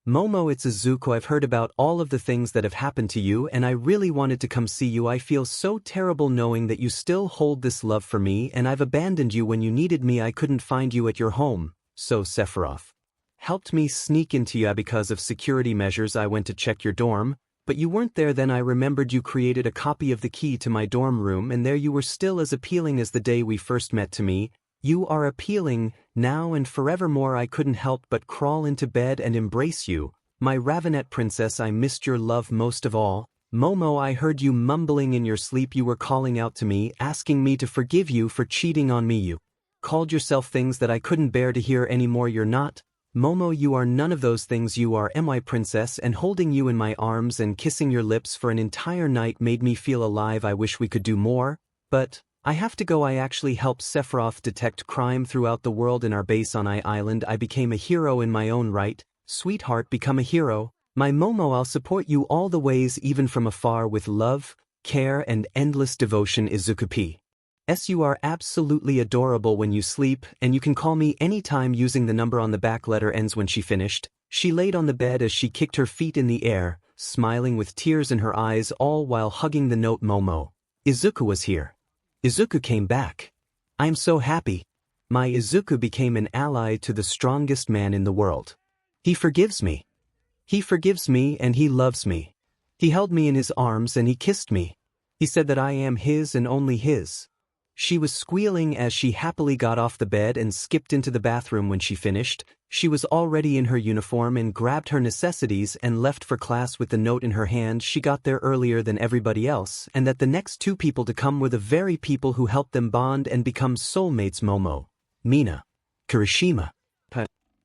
Momo, it's Izuku. I've heard about all of the things that have happened to you and I really wanted to come see you. I feel so terrible knowing that you still hold this love for me and I've abandoned you when you needed me. I couldn't find you at your home, so Sephiroth helped me sneak into you. Because of security measures I went to check your dorm, but you weren't there. Then I remembered you created a copy of the key to my dorm room and there you were, still as appealing as the day we first met. To me, you are appealing now and forevermore. I couldn't help but crawl into bed and embrace you, my Ravenette princess. I missed your love most of all. Momo, I heard you mumbling in your sleep. You were calling out to me, asking me to forgive you for cheating on me. You called yourself things that I couldn't bear to hear anymore. You're not, Momo, you are none of those things. You are my princess, and holding you in my arms and kissing your lips for an entire night made me feel alive. I wish we could do more, but I have to go. I actually helped Sephiroth detect crime throughout the world in our base on Island. I became a hero in my own right. Sweetheart, become a hero. My Momo, I'll support you all the ways, even from afar, with love, care, and endless devotion. Izuku P.S. You are absolutely adorable when you sleep, and you can call me anytime using the number on the back. Letter ends. When she finished, she laid on the bed as she kicked her feet in the air, smiling with tears in her eyes, all while hugging the note. Momo, Izuku was here. Izuku came back. I'm so happy. My Izuku became an ally to the strongest man in the world. He forgives me. He forgives me and he loves me. He held me in his arms and he kissed me. He said that I am his and only his. She was squealing as she happily got off the bed and skipped into the bathroom. When she finished, she was already in her uniform and grabbed her necessities and left for class with the note in her hand. She got there earlier than everybody else, and that the next two people to come were the very people who helped them bond and become soulmates. Momo, Mina, Kirishima.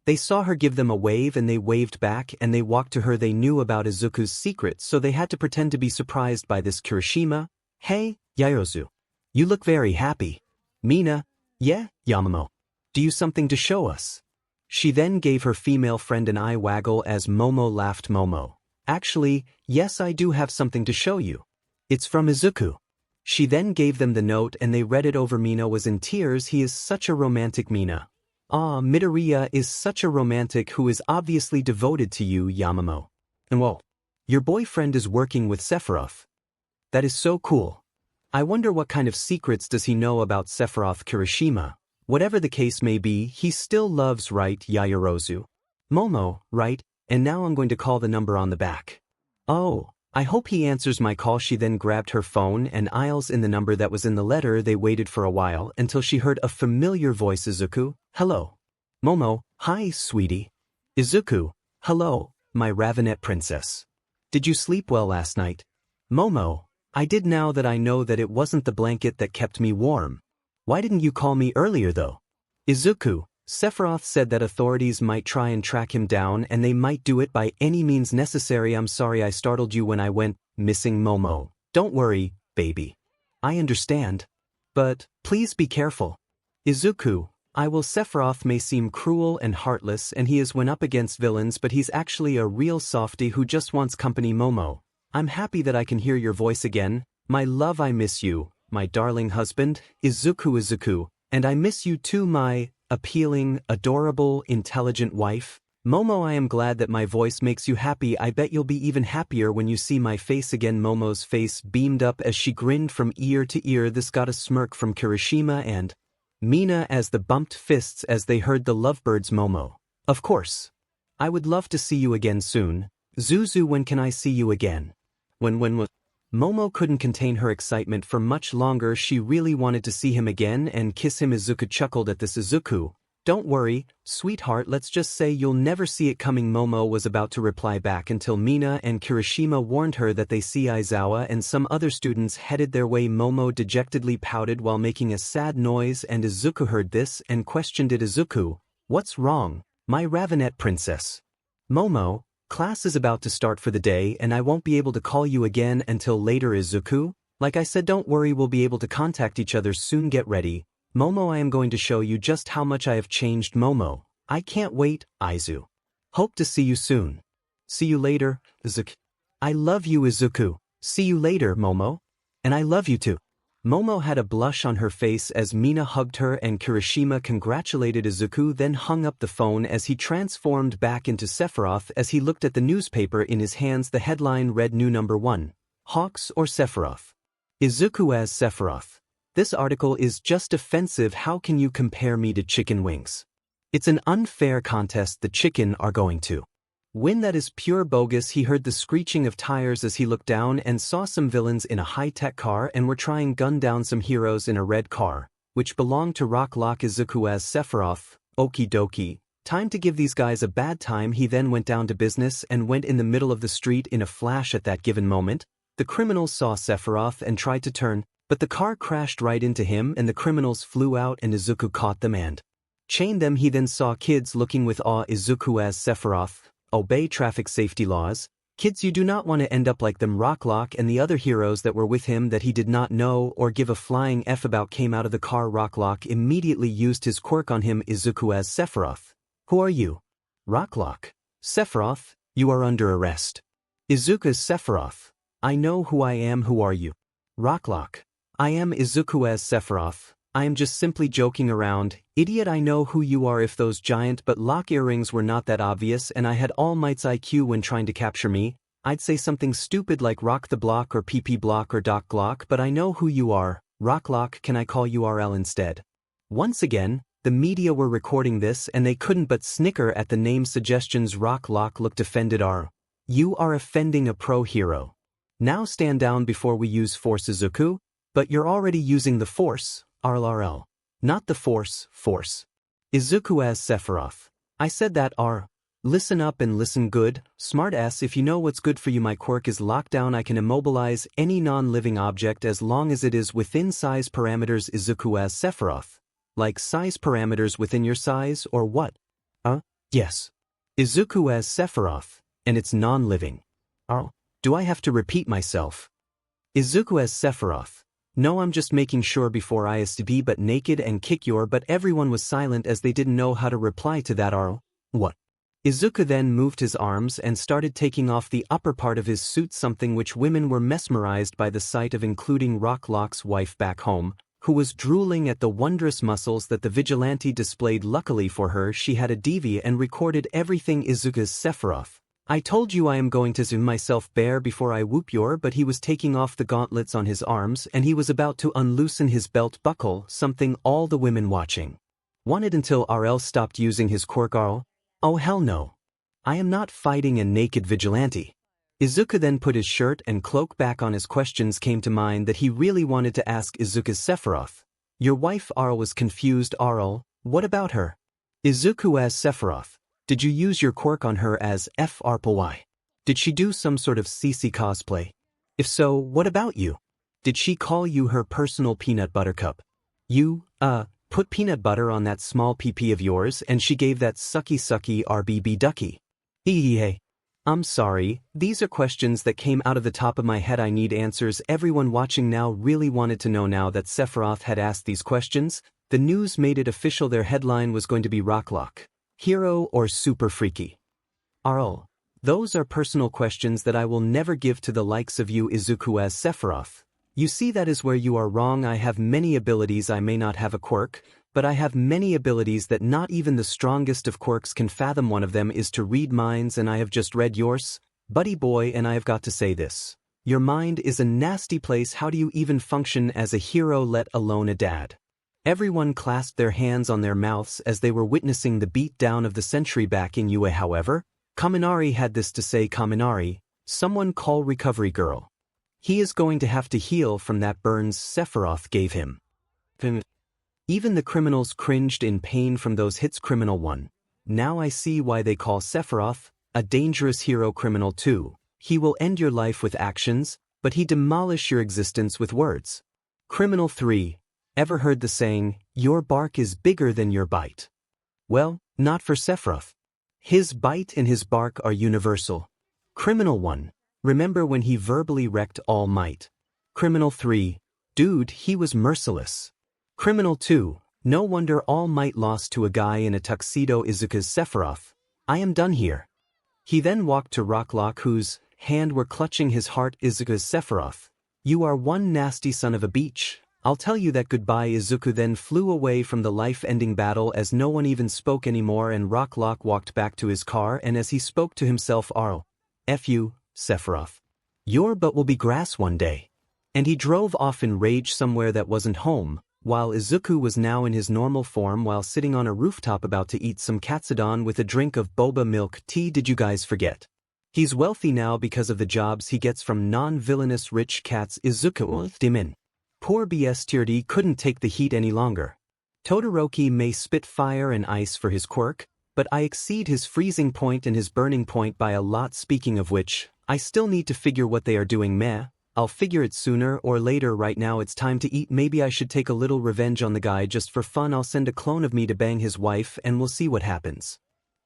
They saw her give them a wave and they waved back and they walked to her. They knew about Izuku's secret, so they had to pretend to be surprised by this. Kirishima, hey, Yaoyorozu. You look very happy. Mina, yeah, Yamamoto. Do you something to show us? She then gave her female friend an eye waggle as Momo laughed. Momo, actually, yes, I do have something to show you. It's from Izuku. She then gave them the note and they read it over. Mina was in tears. He is such a romantic. Mina, Midoriya is such a romantic who is obviously devoted to you, Yamamoto. And whoa, your boyfriend is working with Sephiroth. That is so cool. I wonder what kind of secrets does he know about Sephiroth. Kirishima, whatever the case may be, he still loves, right, Yaoyorozu? Momo, right, and now I'm going to call the number on the back. Oh, I hope he answers my call. She then grabbed her phone and dialed in the number that was in the letter. They waited for a while until she heard a familiar voice. Izuku, hello. Momo, hi, sweetie. Izuku, hello, my Ravenette princess. Did you sleep well last night? Momo, I did. Now that I know that it wasn't the blanket that kept me warm. Why didn't you call me earlier though? Izuku, Sephiroth said that authorities might try and track him down and they might do it by any means necessary. I'm sorry I startled you when I went missing. Momo, don't worry, baby. I understand. But, please be careful. Izuku, Sephiroth may seem cruel and heartless and he went up against villains but he's actually a real softie who just wants company. Momo, I'm happy that I can hear your voice again. My love, I miss you, my darling husband, Izuku, and I miss you too, my appealing, adorable, intelligent wife. Momo, I am glad that my voice makes you happy. I bet you'll be even happier when you see my face again. Momo's face beamed up as she grinned from ear to ear. This got a smirk from Kirishima and Mina as the bumped fists as they heard the lovebirds. Momo, of course. I would love to see you again soon. Zuzu, when can I see you again? When Momo couldn't contain her excitement for much longer. She really wanted to see him again and kiss him. Izuku chuckled at this. Izuku, don't worry, sweetheart, let's just say you'll never see it coming. Momo was about to reply back until Mina and Kirishima warned her that they see Aizawa and some other students headed their way. Momo dejectedly pouted while making a sad noise and Izuku heard this and questioned it. Izuku, what's wrong, my Ravenet princess? Momo, class is about to start for the day and I won't be able to call you again until later. Izuku, like I said, don't worry, we'll be able to contact each other soon. Get ready. Momo, I am going to show you just how much I have changed. Momo, I can't wait. Aizu, hope to see you soon. See you later, Izuku. I love you, Izuku. See you later, Momo. And I love you too. Momo had a blush on her face as Mina hugged her and Kirishima congratulated Izuku, then hung up the phone as he transformed back into Sephiroth. As he looked at the newspaper in his hands, the headline read New Number 1, Hawks or Sephiroth? Izuku as Sephiroth. This article is just offensive. How can you compare me to chicken wings? It's an unfair contest. The chicken are going to win. That is pure bogus. He heard the screeching of tires as he looked down and saw some villains in a high-tech car and were trying gun down some heroes in a red car, which belonged to Rock Lock. Izuku as Sephiroth, okie dokie. Time to give these guys a bad time. He then went down to business and went in the middle of the street in a flash. At that given moment, the criminals saw Sephiroth and tried to turn, but the car crashed right into him and the criminals flew out and Izuku caught them and chained them. He then saw kids looking with awe. Izuku as Sephiroth, obey traffic safety laws. Kids, you do not want to end up like them. Rocklock and the other heroes that were with him that he did not know or give a flying F about came out of the car. Rocklock immediately used his quirk on him. Izuku as Sephiroth, who are you? Rocklock, Sephiroth, you are under arrest. Izuku as Sephiroth, I know who I am. Who are you? Rocklock, I am Izuku as Sephiroth. I am just simply joking around. Idiot, I know who you are. If those giant but lock earrings were not that obvious and I had All Might's IQ when trying to capture me, I'd say something stupid like Rock the Block or PP Block or Doc Glock, but I know who you are. Rocklock, can I call you RL instead? Once again, the media were recording this and they couldn't but snicker at the name suggestions. Rocklock looked offended. You are offending a pro hero. Now stand down before we use force. Izuku, but you're already using the force. RL. Not the force. Izuku as Sephiroth. I said that. Listen up and listen good, smart ass. If you know what's good for you, my quirk is lockdown. I can immobilize any non-living object as long as it is within size parameters. Izuku as Sephiroth. Like size parameters within your size or what? Yes. Izuku as Sephiroth, and it's non-living. Do I have to repeat myself? Izuku as Sephiroth. No, I'm just making sure before I is to be but naked and kick your. But everyone was silent as they didn't know how to reply to that. What? Izuku then moved his arms and started taking off the upper part of his suit, something which women were mesmerized by the sight of, including Rocklock's wife back home, who was drooling at the wondrous muscles that the vigilante displayed. Luckily for her, she had a DV and recorded everything. Izuku's Sephiroth. I told you I am going to zoom myself bare before I whoop your. But he was taking off the gauntlets on his arms and he was about to unloosen his belt buckle, something all the women watching wanted until RL stopped using his quirk. Oh hell no. I am not fighting a naked vigilante. Izuku then put his shirt and cloak back on. His questions came to mind that he really wanted to ask Izuku's Sephiroth. Your wife was confused. What about her? Izuku as Sephiroth. Did you use your quirk on her as 𝗵𝗃𝗄𝗆? Did she do some sort of CC cosplay? If so, what about you? Did she call you her personal peanut butter cup? You, put peanut butter on that small PP of yours and she gave that sucky RBB ducky. Hey. I'm sorry, these are questions that came out of the top of my head. I need answers. Everyone watching now really wanted to know. Now that Sephiroth had asked these questions, the news made it official. Their headline was going to be Rocklock, hero or super freaky. Arl. Those are personal questions that I will never give to the likes of you, Izuku as Sephiroth. You see, that is where you are wrong. I have many abilities. I may not have a quirk, but I have many abilities that not even the strongest of quirks can fathom. One of them is to read minds, and I have just read yours, buddy boy, and I have got to say this. Your mind is a nasty place. How do you even function as a hero, let alone a dad? Everyone clasped their hands on their mouths as they were witnessing the beat-down of the century back in UA. However, Kaminari had this to say. Kaminari, someone call recovery girl. He is going to have to heal from that burns Sephiroth gave him. Even the criminals cringed in pain from those hits. Criminal 1. Now I see why they call Sephiroth a dangerous hero. Criminal 2. He will end your life with actions, but he demolish your existence with words. Criminal 3. Ever heard the saying, your bark is bigger than your bite? Well, not for Sephiroth. His bite and his bark are universal. Criminal 1. Remember when he verbally wrecked All Might? Criminal 3. Dude, he was merciless. Criminal 2. No wonder All Might lost to a guy in a tuxedo. Izuku's Sephiroth. I am done here. He then walked to Rocklock, whose hand were clutching his heart. Izuku's Sephiroth. You are one nasty son of a beach. I'll tell you that. Goodbye. Izuku then flew away from the life-ending battle as no one even spoke anymore, and Rocklock walked back to his car, and as he spoke to himself, F you, Sephiroth. Your butt will be grass one day. And he drove off in rage somewhere that wasn't home, while Izuku was now in his normal form while sitting on a rooftop about to eat some katsudon with a drink of boba milk tea. Did you guys forget? He's wealthy now because of the jobs he gets from non-villainous rich cats. Izuku 𝗧𝗵𝗲 𝗵𝘃𝗲 couldn't take the heat any longer. Todoroki may spit fire and ice for his quirk, but I exceed his freezing point and his burning point by a lot. Speaking of which, I still need to figure what they are doing. Meh, I'll figure it sooner or later. Right now it's time to eat. Maybe I should take a little revenge on the guy just for fun. I'll send a clone of me to bang his wife and we'll see what happens.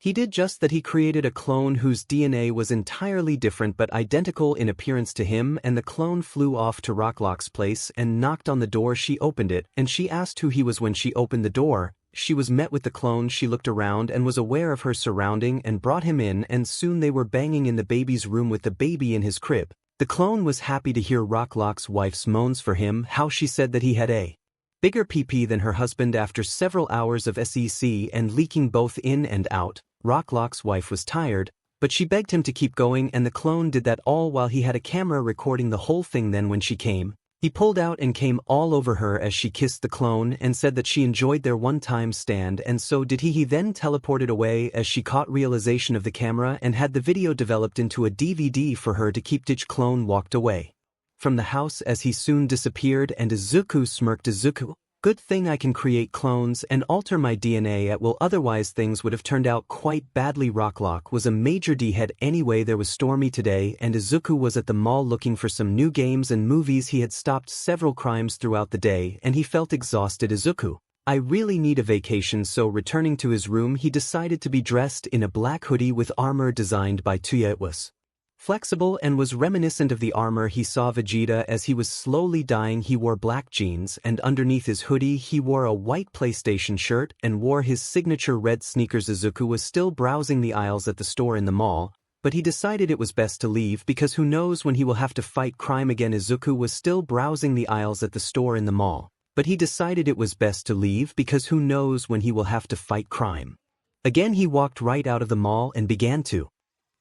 He did just that. He created a clone whose DNA was entirely different but identical in appearance to him, and the clone flew off to Rocklock's place and knocked on the door. She opened it, and she asked who he was. When she opened the door, she was met with the clone. She looked around and was aware of her surrounding and brought him in, and soon they were banging in the baby's room with the baby in his crib. The clone was happy to hear Rocklock's wife's moans for him, how she said that he had a bigger PP than her husband. After several hours of SEC and leaking both in and out, Rocklock's wife was tired, but she begged him to keep going, and the clone did that all while he had a camera recording the whole thing. Then when she came, he pulled out and came all over her as she kissed the clone and said that she enjoyed their one-time stand, and so did he. He then teleported away as she caught realization of the camera and had the video developed into a DVD for her to keep. Clone walked away from the house as he soon disappeared, and Izuku smirked. Izuku, good thing I can create clones and alter my DNA at will, otherwise things would have turned out quite badly. Rocklock was a major D-head anyway. There was stormy today, and Izuku was at the mall looking for some new games and movies. He had stopped several crimes throughout the day, and he felt exhausted. Izuku, I really need a vacation. So returning to his room, he decided to be dressed in a black hoodie with armor designed by 𝗬𝗧𝗏. It was flexible and was reminiscent of the armor he saw Vegeta as he was slowly dying. He wore black jeans, and underneath his hoodie he wore a white PlayStation shirt and wore his signature red sneakers. Izuku was still browsing the aisles at the store in the mall, but he decided it was best to leave because who knows when he will have to fight crime again. Izuku was still browsing the aisles at the store in the mall, but he decided it was best to leave because who knows when he will have to fight crime again. He walked right out of the mall and began to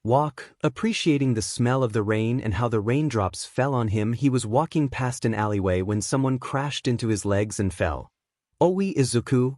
walk, appreciating the smell of the rain and how the raindrops fell on him. He was walking past an alleyway when someone crashed into his legs and fell. Oi, Izuku.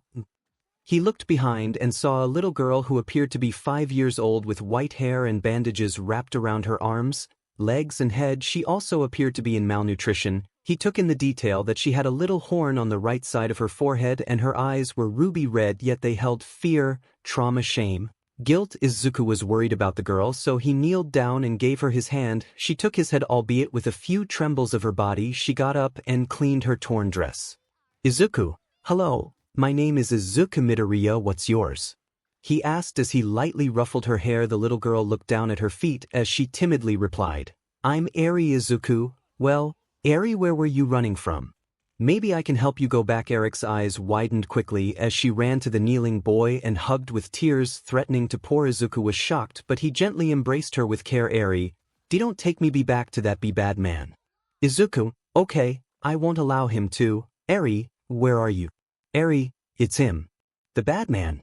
He looked behind and saw a little girl who appeared to be 5 years old with white hair and bandages wrapped around her arms, legs and head. She also appeared to be in malnutrition. He took in the detail that she had a little horn on the right side of her forehead and her eyes were ruby red, yet they held fear, trauma, shame, guilt. Izuku was worried about the girl, so he kneeled down and gave her his hand. She took his head, albeit with a few trembles of her body. She got up and cleaned her torn dress. Izuku, hello, my name is Izuku Midoriya. What's yours? he asked as he lightly ruffled her hair. The little girl looked down at her feet as she timidly replied, "I'm Eri Izuku." "Well, Eri, where were you running from? Maybe I can help you go back." Eric's eyes widened quickly as she ran to the kneeling boy and hugged with tears threatening to pour. Izuku was shocked, but he gently embraced her with care. "Eri, don't take me back to that bad man." "Izuku, okay, I won't allow him to." "Eri, where are you?" "Eri, it's him. The bad man."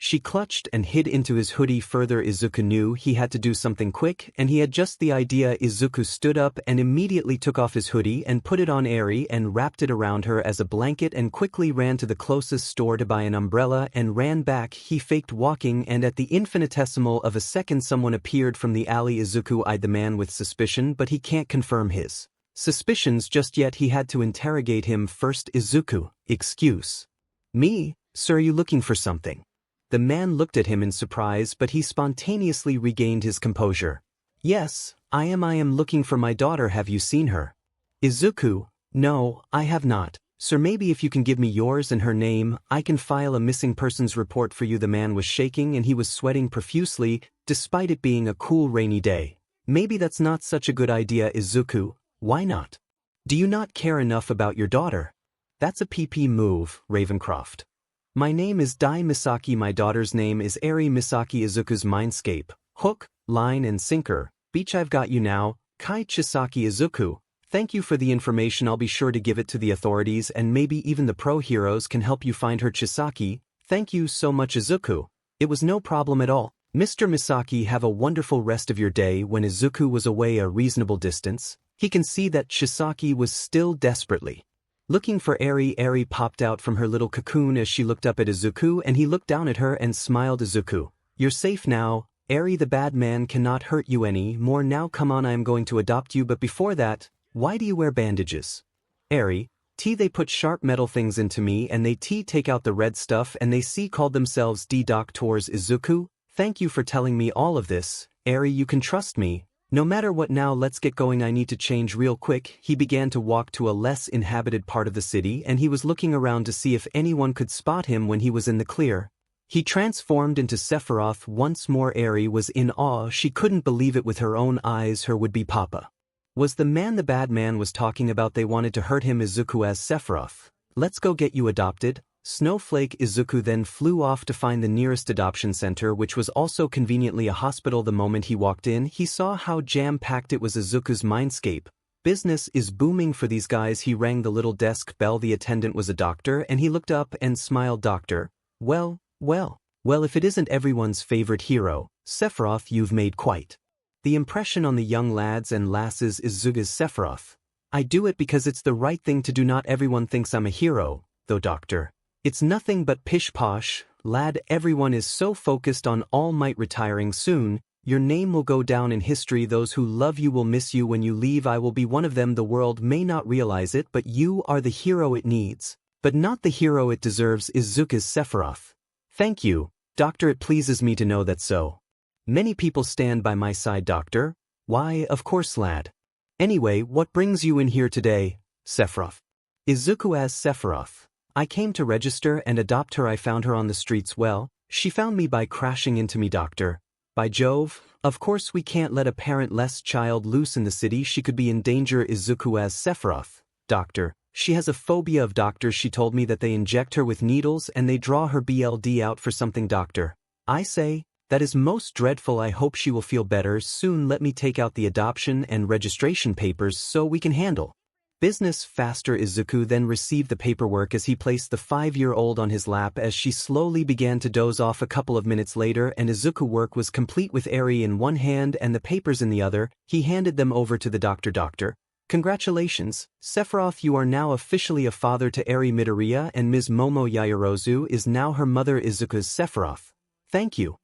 She clutched and hid into his hoodie further. Izuku knew he had to do something quick, and he had just the idea. Izuku stood up and immediately took off his hoodie and put it on Eri and wrapped it around her as a blanket and quickly ran to the closest store to buy an umbrella and ran back. He faked walking, and at the infinitesimal of a second someone appeared from the alley. Izuku eyed the man with suspicion, but he can't confirm his suspicions just yet. He had to interrogate him first. "Izuku, excuse me, sir, are you looking for something?" The man looked at him in surprise, but he spontaneously regained his composure. "Yes, I am looking for my daughter. Have you seen her?" "Izuku, no, I have not. Sir, maybe if you can give me yours and her name, I can file a missing persons report for you." The man was shaking and he was sweating profusely, despite it being a cool rainy day. "Maybe that's not such a good idea, Izuku. Why not? Do you not care enough about your daughter?" "That's a PP move, Ravencroft. My name is Dai Misaki. My daughter's name is Eri Misaki." Izuku's mindscape, hook, line and sinker. "Beach, I've got you now. Kai Chisaki." "Izuku, thank you for the information. I'll be sure to give it to the authorities, and maybe even the pro heroes can help you find her." "Chisaki, thank you so much, Izuku. It was no problem at all. Mr. Misaki, have a wonderful rest of your day." When Izuku was away a reasonable distance, he can see that Chisaki was still desperately looking for Eri. Eri popped out from her little cocoon as she looked up at Izuku, and he looked down at her and smiled. "Izuku, you're safe now. Eri, the bad man cannot hurt you any more now. Come on, I am going to adopt you, but before that, why do you wear bandages?" "Eri, they put sharp metal things into me and they take out the red stuff, and they called themselves doctors." "Izuku, thank you for telling me all of this. Eri, you can trust me. No matter what. Now let's get going. I need to change real quick." He began to walk to a less inhabited part of the city, and he was looking around to see if anyone could spot him. When he was in the clear, he transformed into Sephiroth once more. Eri was in awe. She couldn't believe it with her own eyes. Her would-be papa was the man the bad man was talking about. They wanted to hurt him. "Izuku as Sephiroth, let's go get you adopted." Snowflake. Izuku then flew off to find the nearest adoption center, which was also conveniently a hospital. The moment he walked in, he saw how jam-packed it was. Izuku's mindscape, business is booming for these guys. He rang the little desk bell. The attendant was a doctor, and he looked up and smiled. "Doctor, well, if it isn't everyone's favorite hero, Sephiroth, you've made quite the impression on the young lads and lasses." "Izuku's Sephiroth, I do it because it's the right thing to do. Not everyone thinks I'm a hero, though, doctor. It's nothing but pish-posh, lad. Everyone is so focused on All Might retiring soon. Your name will go down in history. Those who love you will miss you when you leave. I will be one of them. The world may not realize it, but you are the hero it needs, but not the hero it deserves." "Izuku's Sephiroth, thank you, doctor. It pleases me to know that so many people stand by my side, doctor." "Why, of course, lad. Anyway, what brings you in here today?" "Sephiroth." "Izuku as Sephiroth, I came to register and adopt her. I found her on the streets. Well, she found me by crashing into me, doctor. By Jove, of course we can't let a parentless child loose in the city. She could be in danger." "Izuku as Sephiroth, doctor, she has a phobia of doctors. She told me that they inject her with needles and they draw her blood out for something, doctor. I say, that is most dreadful. I hope she will feel better soon. Let me take out the adoption and registration papers so we can handle business faster." Izuku then received the paperwork as he placed the 5-year-old on his lap as she slowly began to doze off. A couple of minutes later, and Izuku work was complete. With Eri in one hand and the papers in the other, he handed them over to the doctor. "Doctor, congratulations, Sephiroth, you are now officially a father to Eri Midoriya, and Ms. Momo Yaoyorozu is now her mother." "Izuku's Sephiroth, thank you.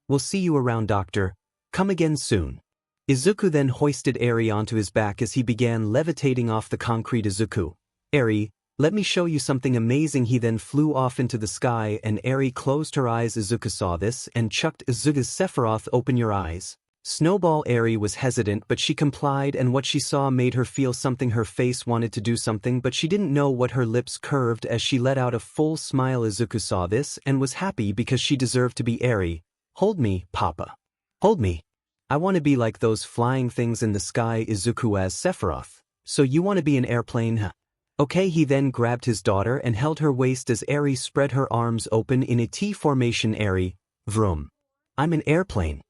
We'll see you around, doctor. Come again soon." Izuku then hoisted Eri onto his back as he began levitating off the concrete. "Izuku, Eri, let me show you something amazing." He then flew off into the sky and Eri closed her eyes. Izuku saw this and chucked "Izuku's Sephiroth, open your eyes." 𝗧𝗵𝗲 was hesitant, but she complied, and what she saw made her feel something. Her face wanted to do something, but she didn't know what. Her lips curved as she let out a full smile. Izuku saw this and was happy because she deserved to be 𝗧𝗧𝗍. Hold me, Papa. Hold me. I want to be like those flying things in the sky. Izuku as Sephiroth. So you want to be an airplane, huh? Okay. He then grabbed his daughter and held her waist as 𝗧𝗧𝗍 spread her arms open in a T formation. 𝗧𝗧𝗍. Vroom. I'm an airplane.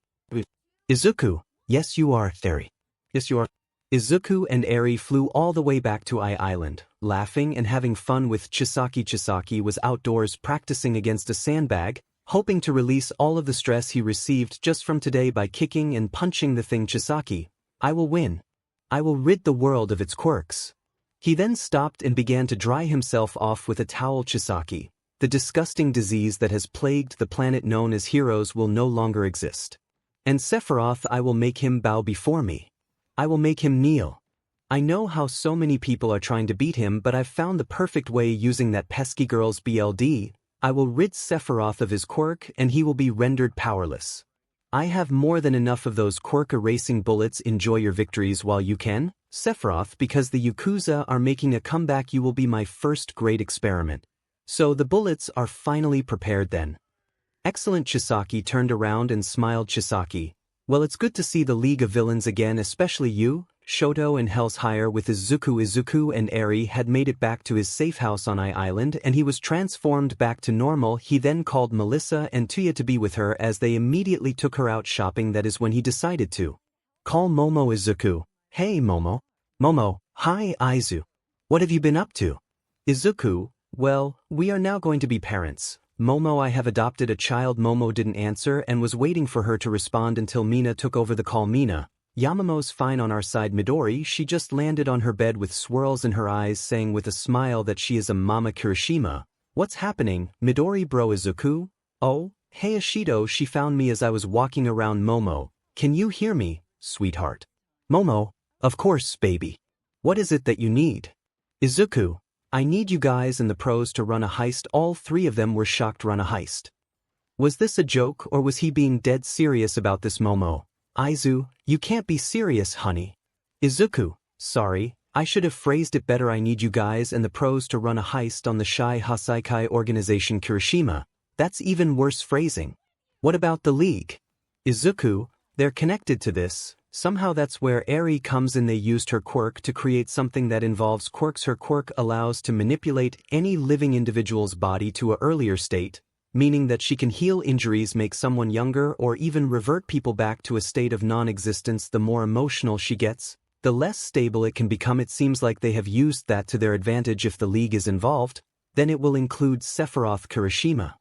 Izuku, yes you are, 𝗧𝗧𝗍. Yes you are. Izuku and 𝗧𝗧𝗍 flew all the way back to Island, laughing and having fun with Chisaki. Chisaki was outdoors practicing against a sandbag, hoping to release all of the stress he received just from today by kicking and punching the thing. Chisaki, I will win. I will rid the world of its quirks. He then stopped and began to dry himself off with a towel. Chisaki, the disgusting disease that has plagued the planet known as heroes will no longer exist. And Sephiroth, I will make him bow before me. I will make him kneel. I know how so many people are trying to beat him, but I've found the perfect way using that pesky girl's BLD. I will rid Sephiroth of his quirk and he will be rendered powerless. I have more than enough of those quirk erasing bullets. Enjoy your victories while you can, Sephiroth, because the Yakuza are making a comeback. You will be my first great experiment. So the bullets are finally prepared then. Excellent. Chisaki turned around and smiled. Chisaki, well, it's good to see the League of Villains again, especially you, Shoto and 𝗧𝗪𝗧𝗍 with Izuku. Izuku and 𝗧𝗧𝗍 had made it back to his safe house on Island and he was transformed back to normal. He then called Melissa and 𝗬𝗧 to be with her as they immediately took her out shopping. That is when he decided to call Momo. Izuku, hey Momo. Momo, hi Aizu. What have you been up to? Izuku, well, we are now going to be parents. Momo, I have adopted a child. Momo didn't answer and was waiting for her to respond until Mina took over the call. Mina, Yamamo's fine on our side. Midori, she just landed on her bed with swirls in her eyes, saying with a smile that she is a mama. Kirishima, what's happening? Midori bro. Izuku, oh, hey Ashido, she found me as I was walking around. Momo, can you hear me, sweetheart? Momo, of course baby. What is it that you need? Izuku, I need you guys and the pros to run a heist. All three of them were shocked. Run a heist? Was this a joke or was he being dead serious about this? Momo, Aizu, you can't be serious, honey. Izuku, sorry, I should have phrased it better. I need you guys and the pros to run a heist on the Shy Hasaikai organization. Kirishima, that's even worse phrasing. What about the League? Izuku, they're connected to this. Somehow that's where 𝗧𝗧𝗍𝗍 comes in. They used her quirk to create something that involves quirks. Her quirk allows to manipulate any living individual's body to an earlier state, meaning that she can heal injuries, make someone younger, or even revert people back to a state of non-existence. The more emotional she gets, the less stable it can become. It seems like they have used that to their advantage. If the League is involved, then it will include Sephiroth. Kirishima,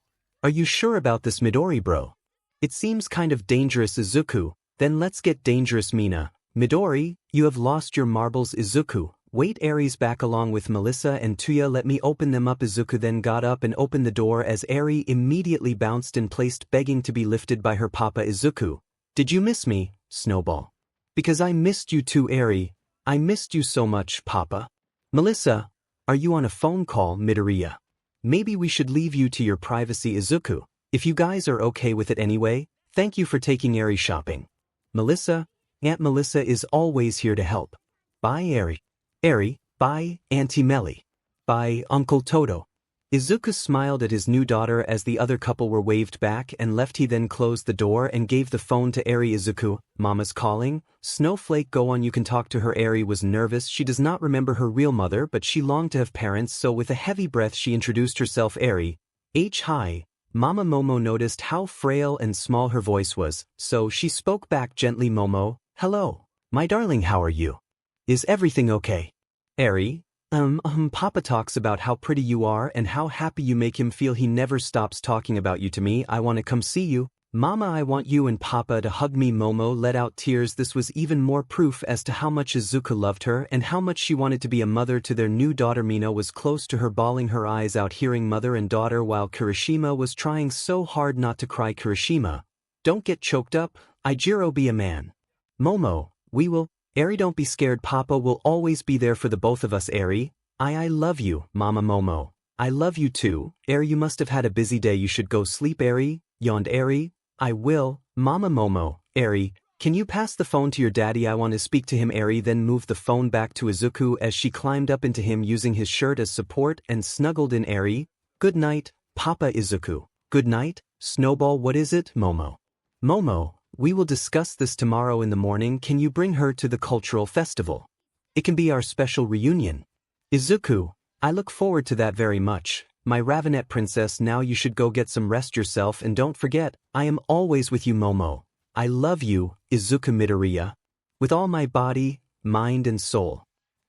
are you sure about this? Midori bro, it seems kind of dangerous. Izuku, then let's get dangerous. Mina, Midori, you have lost your marbles. Izuku, wait, 𝗧𝗧𝗍𝗍 back along with Melissa and 𝗬𝗧, let me open them up. Izuku then got up and opened the door as 𝗧𝗧𝗍𝗍 immediately bounced and placed, begging to be lifted by her papa. Izuku, did you miss me, Snowball? Because I missed you too. 𝗧𝗧𝗍𝗍, I missed you so much, papa. Melissa, are you on a phone call? Midoriya, maybe we should leave you to your privacy. Izuku, if you guys are okay with it anyway, thank you for taking 𝗧𝗧𝗍𝗍 shopping. Melissa, Aunt Melissa is always here to help. Bye 𝗧𝗧𝗍𝗍. 𝗧𝗧𝗍, bye Auntie Melly. Bye Uncle Toto. Izuku smiled at his new daughter as the other couple were waved back and left. He then closed the door and gave the phone to 𝗧𝗧𝗍𝗍. Izuku, Mama's calling. Snowflake, go on, you can talk to her. 𝗧𝗧𝗍𝗍 was nervous. She does not remember her real mother, but she longed to have parents, so with a heavy breath she introduced herself. 𝗧𝗧𝗍𝗍, hi. Mama. Momo noticed how frail and small her voice was, so she spoke back gently. Momo, hello. My darling, how are you? Is everything okay? 𝗧𝗧𝗍𝗍, Papa talks about how pretty you are and how happy you make him feel. He never stops talking about you to me. I want to come see you. Mama, I want you and Papa to hug me. Momo let out tears. This was even more proof as to how much Izuku loved her and how much she wanted to be a mother to their new daughter. Mina was close to her, bawling her eyes out hearing mother and daughter, while Kirishima was trying so hard not to cry. Kirishima, don't get choked up. Ijiro, be a man. Momo, we will. 𝗧𝗧𝗍𝗍, don't be scared. Papa will always be there for the both of us. 𝗧𝗧𝗍𝗍, I love you. Mama. Momo, I love you too. 𝗧𝗧𝗍𝗍, you must have had a busy day. You should go sleep. 𝗧𝗧𝗍𝗍, yawned 𝗧𝗧𝗍, I will. Mama. Momo, 𝗧𝗧𝗍𝗍, Can you pass the phone to your daddy? I want to speak to him. Eri then moved the phone back to Izuku as she climbed up into him using his shirt as support and snuggled in. Eri, good night, Papa. Izuku, good night, Snowball. What is it, Momo? Momo, we will discuss this tomorrow in the morning. Can you bring her to the cultural festival? It can be our special reunion. Izuku, I look forward to that very much. My Ravenet princess, now you should go get some rest yourself and don't forget, I am always with you, Momo. I love you, Izuku Midoriya. With all my body, mind and soul.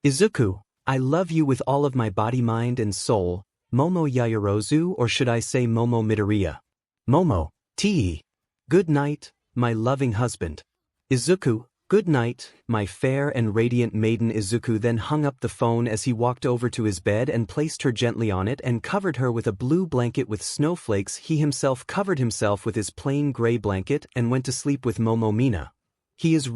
Izuku, I love you with all of my body, mind and soul, Momo Yaoyorozu, or should I say Momo Midoriya? Momo, T. Good night, my loving husband. Izuku, good night, my fair and radiant maiden. Izuku then hung up the phone as he walked over to his bed and placed her gently on it and covered her with a blue blanket with snowflakes. He himself covered himself with his plain gray blanket and went to sleep with Momo. Mina. He is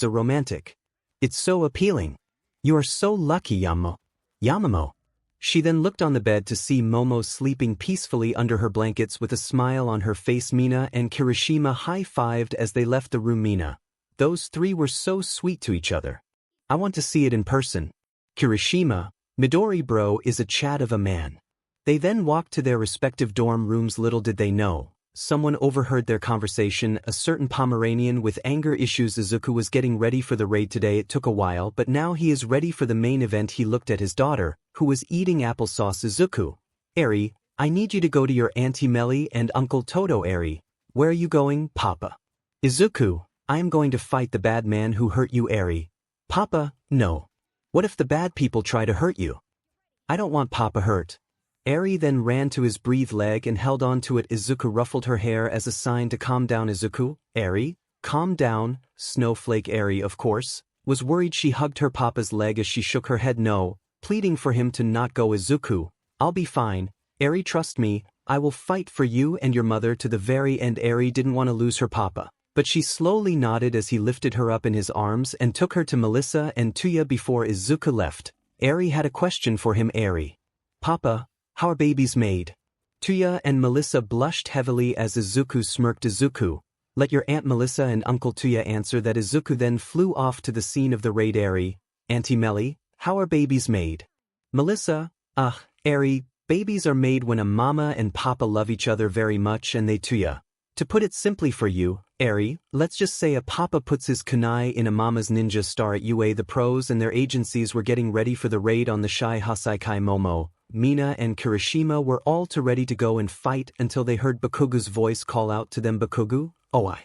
a romantic. It's so appealing. You are so lucky, Yamamo. She then looked on the bed to see Momo sleeping peacefully under her blankets with a smile on her face. Mina and Kirishima high-fived as they left the room. Mina. Those three were so sweet to each other. I want to see it in person. Kirishima, Midori bro is a chat of a man. They then walked to their respective dorm rooms. Little did they know, someone overheard their conversation. A certain Pomeranian with anger issues. Izuku was getting ready for the raid today. It took a while, but now he is ready for the main event. He looked at his daughter, who was eating applesauce. Izuku, Eri, I need you to go to your Auntie Melly and Uncle Toto. Eri, where are you going, Papa? Izuku, I am going to fight the bad man who hurt you. Eri, Papa, no. What if the bad people try to hurt you? I don't want Papa hurt. Eri then ran to his breathed leg and held on to it. Izuku ruffled her hair as a sign to calm down. Izuku, Eri, calm down, Snowflake. Eri, of course, was worried. She hugged her papa's leg as she shook her head no, pleading for him to not go. Izuku, I'll be fine. Eri, trust me, I will fight for you and your mother to the very end. Eri didn't want to lose her papa, but she slowly nodded as he lifted her up in his arms and took her to Melissa and Tuya. Before Izuku left, Eri had a question for him. Eri, Papa, how are babies made? Tuya and Melissa blushed heavily as Izuku smirked. Izuku, let your Aunt Melissa and Uncle Tuya answer that. Izuku then flew off to the scene of the raid. Eri, Auntie Melly, how are babies made? Melissa, Eri, babies are made when a mama and papa love each other very much and they Tuya. To put it simply for you, Eri, let's just say a papa puts his kunai in a mama's ninja star at UA. The pros and their agencies were getting ready for the raid on the Shai Hasaikai. Momo, Mina and Kirishima were all too ready to go and fight until they heard Bakugu's voice call out to them. Bakugu, Oi.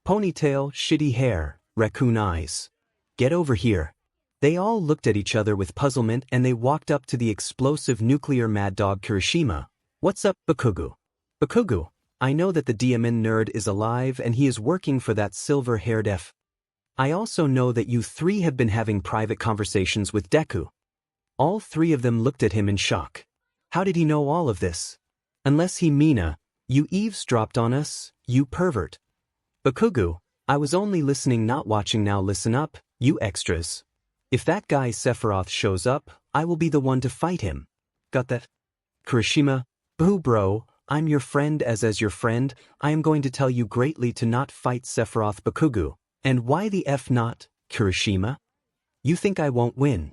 Ponytail, shitty hair, raccoon eyes. Get over here. They all looked at each other with puzzlement and they walked up to the explosive nuclear mad dog Kirishima. What's up, Bakugu? Bakugu, I know that the DMN nerd is alive and he is working for that silver-haired F. I also know that you three have been having private conversations with Deku. All three of them looked at him in shock. How did he know all of this? Unless he Mina, you eavesdropped on us, you pervert. Bakugu, I was only listening not watching. Now listen up, you extras. If that guy Sephiroth shows up, I will be the one to fight him. Got that? Kirishima, boo bro, I'm your friend as your friend, I am going to tell you greatly to not fight Sephiroth. Bakugu, and why the F not, Kirishima? You think I won't win?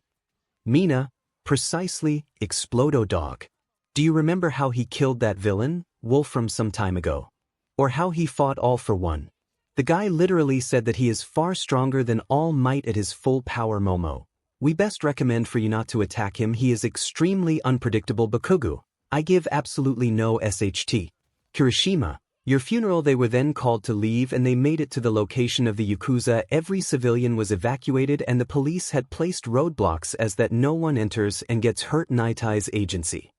Mina, precisely, Explodo dog. Do you remember how he killed that villain, Wolfram, some time ago? Or how he fought All for One? The guy literally said that he is far stronger than All Might at his full power. Momo, we best recommend for you not to attack him. He is extremely unpredictable. Bakugu, I give absolutely no SHT. Kirishima, your funeral. They were then called to leave and they made it to the location of the Yakuza. Every civilian was evacuated and the police had placed roadblocks as that no one enters and gets hurt. Nitai's agency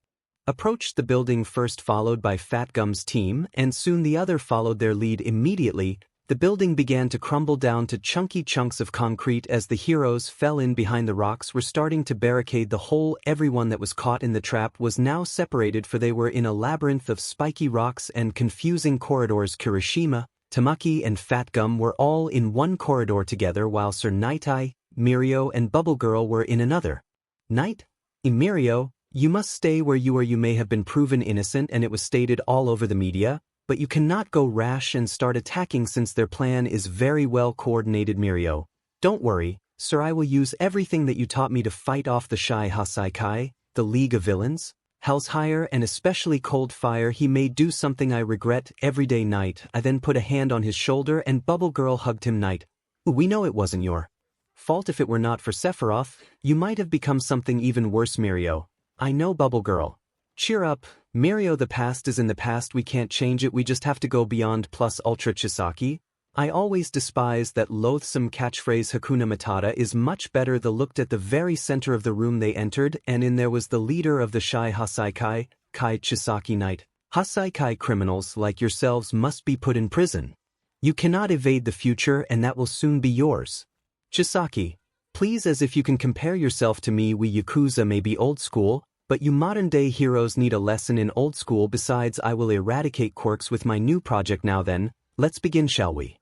approached the building first, followed by Fat Gum's team, and soon the other followed their lead. Immediately, the building began to crumble down to chunky chunks of concrete as the heroes fell in behind the rocks were starting to barricade the hole. Everyone that was caught in the trap was now separated, for they were in a labyrinth of spiky rocks and confusing corridors. Kirishima, Tamaki and Fat Gum were all in one corridor together while Sir Nitai, Mirio and Bubble Girl were in another. Night? Mirio, you must stay where you are. You may have been proven innocent and it was stated all over the media. but you cannot go rash and start attacking since their plan is very well coordinated, Mirio. Don't worry, sir, I will use everything that you taught me to fight off the 𝗧𝗂𝗧𝗏, the League of Villains. 𝗧𝗪𝗧𝗏 and especially Cold Fire. He may do something I regret every day night. I then put a hand on his shoulder and Bubble Girl hugged him night. We know it wasn't your fault. If it were not for Sephiroth, you might have become something even worse, Mirio. I know, Bubble Girl. Cheer up, Mirio, the past is in the past, we can't change it, we just have to go beyond plus ultra Chisaki. I always despised that loathsome catchphrase Hakuna Matata is much better. They looked at the very center of the room they entered, and in there was the leader of the 𝗧𝗂𝗧𝗏 Chisaki Knight. 𝗧𝗂𝗏 criminals like yourselves must be put in prison. You cannot evade the future, and that will soon be yours. Chisaki, please, as if you can compare yourself to me. We Yakuza may be old school, but you modern-day heroes need a lesson in old school. Besides, I will eradicate quirks with my new project. Now then, let's begin, shall we?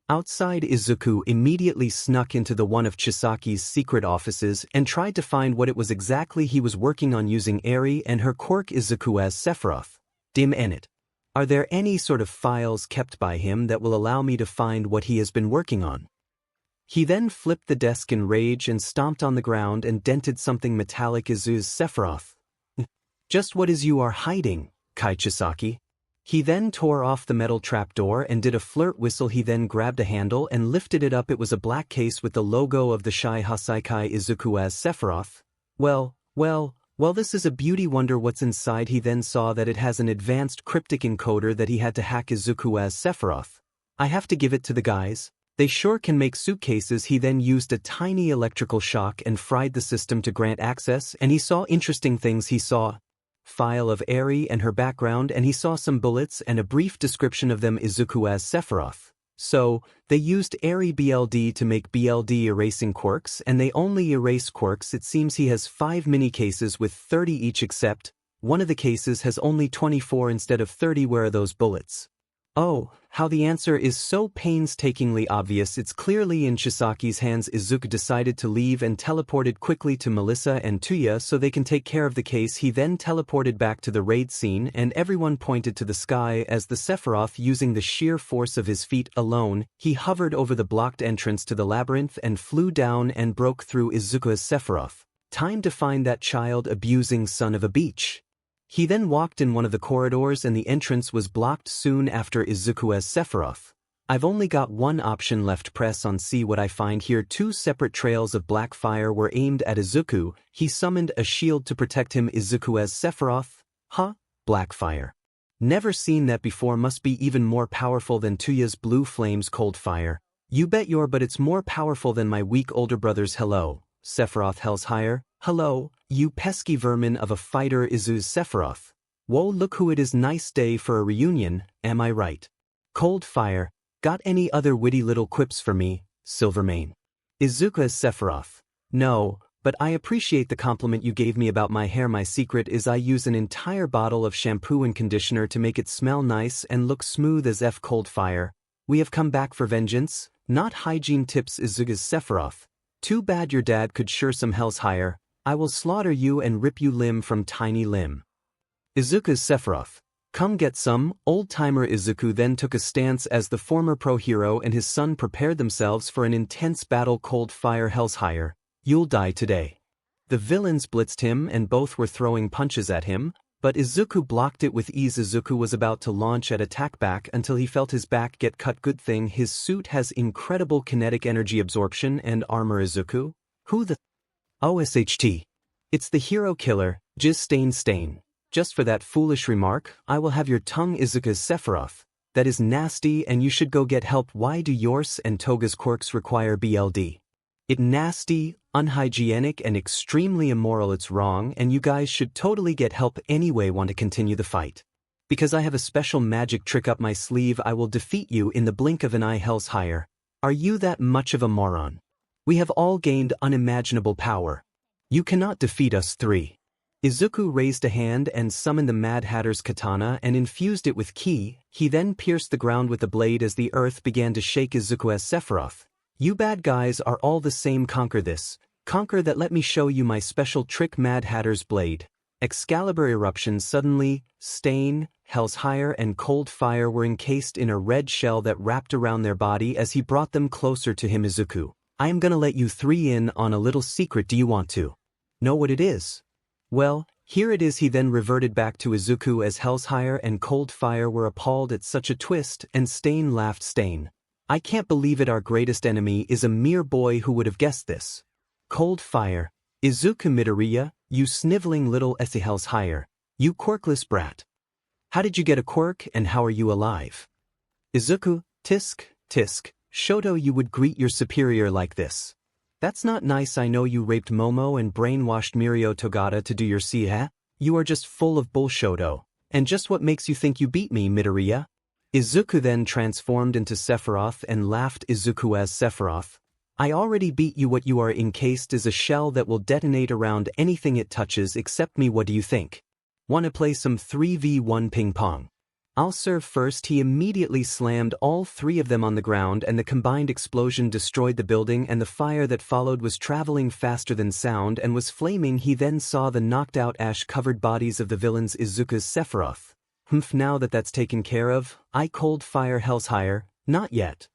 Outside, Izuku immediately snuck into one of Chisaki's secret offices and tried to find what it was exactly he was working on using Eri and her quirk 𝗧𝗵𝗲 𝗵𝗃. Are there any sort of files kept by him that will allow me to find what he has been working on? He then flipped the desk in rage and stomped on the ground and dented something metallic. Sephiroth. Just what is you are hiding, Chisaki? He then tore off the metal trapdoor and did a flirt whistle. He then grabbed a handle and lifted it up. It was a black case with the logo of the 𝗧𝗂𝗧𝗏 Izuku as Sephiroth. Well, this is a beauty wonder. What's inside? He then saw that it has an advanced cryptic encoder that he had to hack Izuku as Sephiroth. I have to give it to the guys. They sure can make suitcases. He then used a tiny electrical shock and fried the system to grant access, and he saw interesting things. He saw file of Eri and her background, and he saw some bullets and a brief description of them. Izuku as Sephiroth. So, they used Eri BLD to make BLD erasing quirks, and they only erase quirks. It seems he has 5 mini cases with 30 each, except one of the cases has only 24 instead of 30. Where are those bullets? Oh, how the answer is so painstakingly obvious. It's clearly in Chisaki's hands. Izuku decided to leave and teleported quickly to Melissa and Tuya so they can take care of the case. He then teleported back to the raid scene, and everyone pointed to the sky as the Sephiroth, using the sheer force of his feet alone, he hovered over the blocked entrance to the labyrinth and flew down and broke through. Izuku's Sephiroth. Time to find that child-abusing son of a bitch. He then walked in one of the corridors and the entrance was blocked soon after. Izuku as Sephiroth. I've only got one option left. Press on. See what I find here. 2 separate trails of black fire were aimed at Izuku. He summoned a shield to protect him. Izuku as Sephiroth. Black fire. Never seen that before. Must be even more powerful than Tuya's blue flames. Cold fire. You bet but it's more powerful than my weak older brother's. Hello, Sephiroth 𝗧𝗪𝗧𝗏. Hello, you pesky vermin of a fighter. Izu's Sephiroth. Whoa, look who it is. Nice day for a reunion, am I right? Cold fire. Got any other witty little quips for me, 𝗧𝗪𝗍𝗍? Izuku as Sephiroth. No, but I appreciate the compliment you gave me about my hair. My secret is I use an entire bottle of shampoo and conditioner to make it smell nice and look smooth as F. Cold fire. We have come back for vengeance, not hygiene tips. Izuku's Sephiroth. Too bad your dad could sure some 𝗧𝗪𝗧𝗏. I will slaughter you and rip you limb from tiny limb. Izuku's Sephiroth. Come get some, old-timer. Izuku then took a stance as the former pro-hero and his son prepared themselves for an intense battle. Cold fire. 𝗧𝗪𝗧𝗏. You'll die today. The villains blitzed him and both were throwing punches at him, but Izuku blocked it with ease. Izuku was about to launch an attack back until he felt his back get cut. Good thing his suit has incredible kinetic energy absorption and armor. Izuku? Who the OSHT? It's the hero killer, 𝗔𝗪𝗧𝗏. Just for that foolish remark, I will have your tongue. Izuku's Sephiroth. That is nasty and you should go get help. Why do yours and Toga's quirks require BLD? It nasty, unhygienic and extremely immoral. It's wrong and you guys should totally get help anyway. Want to continue the fight? Because I have a special magic trick up my sleeve. I will defeat you in the blink of an eye. 𝗧𝗪𝗧𝗏. Are you that much of a moron? We have all gained unimaginable power. You cannot defeat us 3. Izuku raised a hand and summoned the Mad Hatter's katana and infused it with ki. He then pierced the ground with the blade as the earth began to shake. Izuku as Sephiroth. You bad guys are all the same. Conquer this. Conquer that. Let me show you my special trick. Mad Hatter's blade. Excalibur eruption. Suddenly, stain, 𝗧𝗵𝗃𝗲 and 𝗂𝗫𝗄𝗃 were encased in a red shell that wrapped around their body as he brought them closer to him. Izuku, I am gonna let you three in on a little secret. Do you want to know what it is? Well, here it is. He then reverted back to Izuku as 𝗧𝗵𝗃 and 𝗂𝗫𝗄𝗃 were appalled at such a twist, and Stain laughed. Stain, I can't believe it. Our greatest enemy is a mere boy. Who would have guessed this? 𝗂𝗫𝗄𝗃, Izuku Midoriya, you sniveling little 𝗧𝗵𝗃𝗄𝗃, you quirkless brat. How did you get a quirk and how are you alive? Izuku, tisk, Shoto, you would greet your superior like this. That's not nice. I know you raped Momo and brainwashed Mirio Togata to do your 𝗧𝗑. You are just full of bull, Shoto. And just what makes you think you beat me, Midoriya? Izuku then transformed into Sephiroth and laughed. Izuku as Sephiroth, I already beat you. What you are encased is a shell that will detonate around anything it touches except me. What do you think? Wanna play some 3v1 ping pong? I'll serve first. He immediately slammed all three of them on the ground and the combined explosion destroyed the building, and the fire that followed was traveling faster than sound and was flaming. He then saw the knocked out ash-covered bodies of the villains. Izuku's Sephiroth. Now that that's taken care of, I 𝗂𝗫𝗄𝗃 𝗧𝗵𝗃, not yet.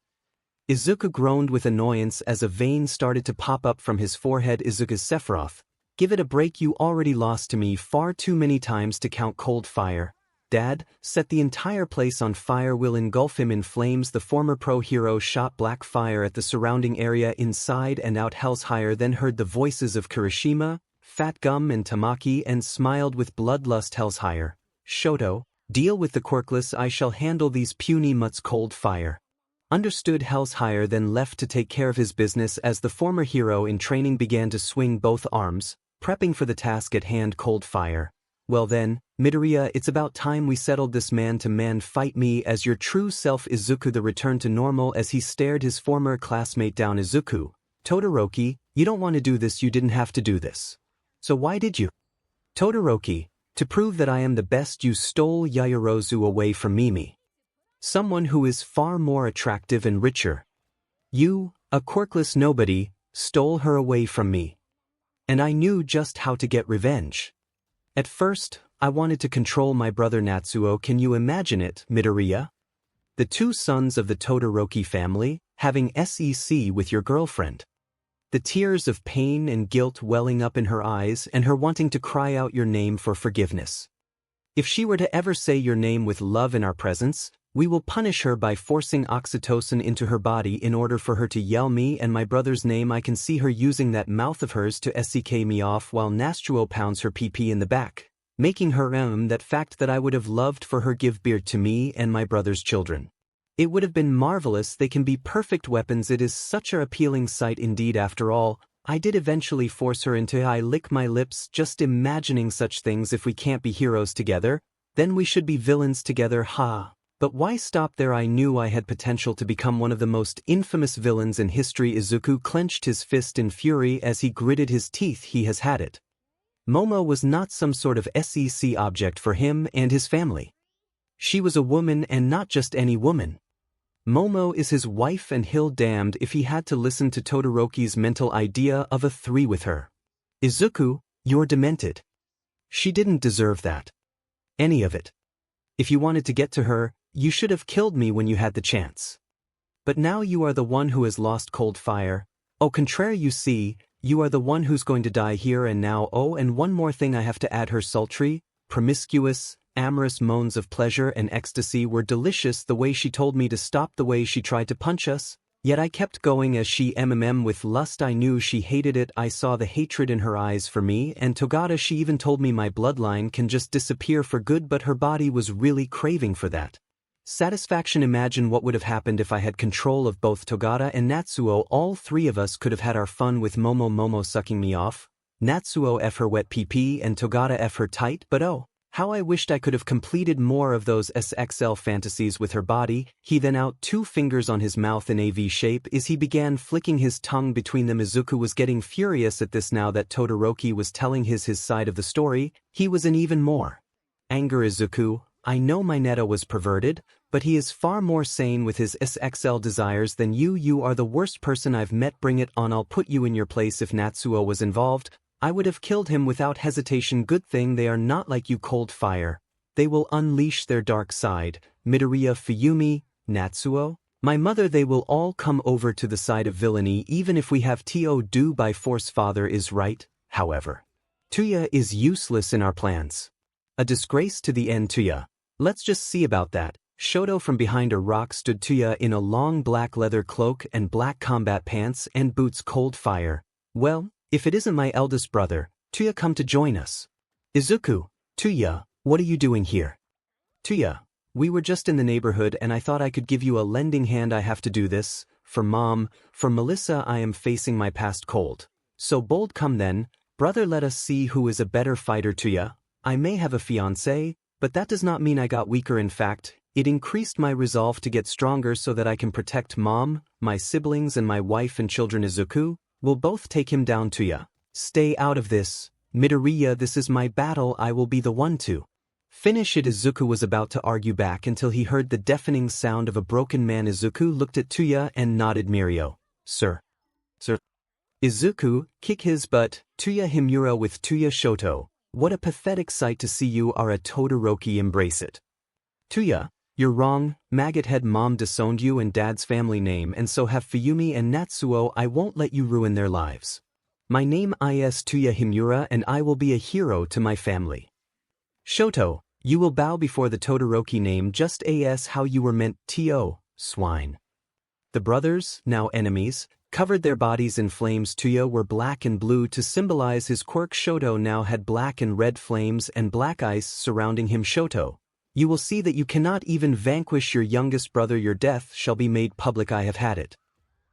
Izuku groaned with annoyance as a vein started to pop up from his forehead. Izuku's Sephiroth, give it a break. You already lost to me far too many times to count. 𝗂𝗫𝗄𝗃, Dad, set the entire place on fire. Will engulf him in flames. The former pro hero shot black fire at the surrounding area inside and out. 𝗧𝗵𝗃 then heard the voices of Kirishima, Fat Gum and Tamaki and smiled with bloodlust. 𝗧𝗵𝗃, Shoto, deal with the quirkless. I shall handle these puny mutts. 𝗂𝗫𝗄𝗃. Understood. 𝗧𝗵𝗃 then left to take care of his business as the former hero in training began to swing both arms, prepping for the task at hand. 𝗂𝗫𝗄𝗃, well then, Midoriya, it's about time we settled this man-to-man fight. Me as your true self. Izuku the returned to normal as he stared his former classmate down. Izuku, Todoroki, you don't want to do this. You didn't have to do this. So why did you? Todoroki, to prove that I am the best. You stole Yaoyorozu away from Mimi, someone who is far more attractive and richer. You, a quirkless nobody, stole her away from me. And I knew just how to get revenge. At first, I wanted to control my brother Natsuo. Can you imagine it, Midoriya? The two sons of the Todoroki family, having sex with your girlfriend. The tears of pain and guilt welling up in her eyes and her wanting to cry out your name for forgiveness. If she were to ever say your name with love in our presence, we will punish her by forcing oxytocin into her body in order for her to yell me and my brother's name. I can see her using that mouth of hers to 𝗧𝗑 me off while Natsuo pounds her pee in the back, making her that fact that I would have loved for her give birth to me and my brother's children. It would have been marvelous. They can be perfect weapons. It is such an appealing sight indeed. After all, I did eventually force her into I lick my lips just imagining such things. If we can't be heroes together, then we should be villains together. Ha! But why stop there? I knew I had potential to become one of the most infamous villains in history. Izuku clenched his fist in fury as he gritted his teeth. He has had it. Momo was not some sort of sex object for him and his family. She was a woman, and not just any woman. Momo is his wife, and he'll damned if he had to listen to Todoroki's mental idea of a 3 with her. Izuku, you're demented. She didn't deserve that. Any of it. If you wanted to get to her, you should have killed me when you had the chance. But now you are the one who has lost. 𝗂𝗫𝗄𝗃, au contraire, you see, you are the one who's going to die here and now. Oh, and one more thing I have to add. Her sultry, promiscuous, amorous moans of pleasure and ecstasy were delicious. The way she told me to stop, the way she tried to punch us, yet I kept going as she with lust. I knew she hated it. I saw the hatred in her eyes for me and Togata. She even told me my bloodline can just disappear for good, but her body was really craving for that satisfaction. Imagine what would have happened if I had control of both Togata and Natsuo. All three of us could have had our fun with Momo sucking me off, Natsuo her wet pee and Togata her tight. But oh, how I wished I could have completed more of those SXL fantasies with her body. He then out 2 fingers on his mouth in a V shape as he began flicking his tongue between them. Izuku was getting furious at this. Now that Todoroki was telling his side of the story, he was in even more anger. Izuku, I know my Neto was perverted, but he is far more sane with his SXL desires than you. You are the worst person I've met. Bring it on. I'll put you in your place. If Natsuo was involved, I would have killed him without hesitation. Good thing they are not like you. 𝗂𝗫𝗄𝗃, they will unleash their dark side, Midoriya Fuyumi, Natsuo. My mother they will all come over to the side of villainy even if we have to do by force. Father is right, however. 𝗬𝗧𝗏 is useless in our plans. A disgrace to the end. 𝗬𝗧𝗏. Let's just see about that. Shoto from behind a rock stood. 𝗬𝗧𝗏 in a long black leather cloak and black combat pants and boots. Cold fire. Well, if it isn't my eldest brother, 𝗬𝗧𝗏 come to join us. Izuku. 𝗬𝗧𝗏, what are you doing here? 𝗬𝗧𝗏, we were just in the neighborhood and I thought I could give you a lending hand. I have to do this. For Mom, for Melissa I am facing my past cold. So bold come then, brother let us see who is a better fighter. 𝗬𝗧𝗏, I may have a fiancé, but that does not mean I got weaker. In fact, it increased my resolve to get stronger so that I can protect Mom, my siblings and my wife and children. Izuku, we'll both take him down. 𝗬𝗧𝗏, stay out of this. Midoriya, this is my battle. I will be the one to finish it. Izuku was about to argue back until he heard the deafening sound of a broken man. Izuku looked at 𝗬𝗧𝗏 and nodded. Mirio. Sir. Sir. Izuku, kick his butt. 𝗬𝗧𝗏 Himura with 𝗬𝗧𝗏 Shoto. What a pathetic sight to see you are a Todoroki. Embrace it. 𝗬𝗧𝗏, you're wrong. Maggot head Mom disowned you and Dad's family name and so have Fuyumi and Natsuo. I won't let you ruin their lives. My name is 𝗬𝗏𝗏 Himura and I will be a hero to my family. Shoto, you will bow before the Todoroki name just as how you were meant. To, swine. The brothers, now enemies, covered their bodies in flames. 𝗬𝗏𝗏 were black and blue to symbolize his quirk. Shoto now had black and red flames and black ice surrounding him. Shoto, you will see that you cannot even vanquish your youngest brother. Your death shall be made public. I have had it.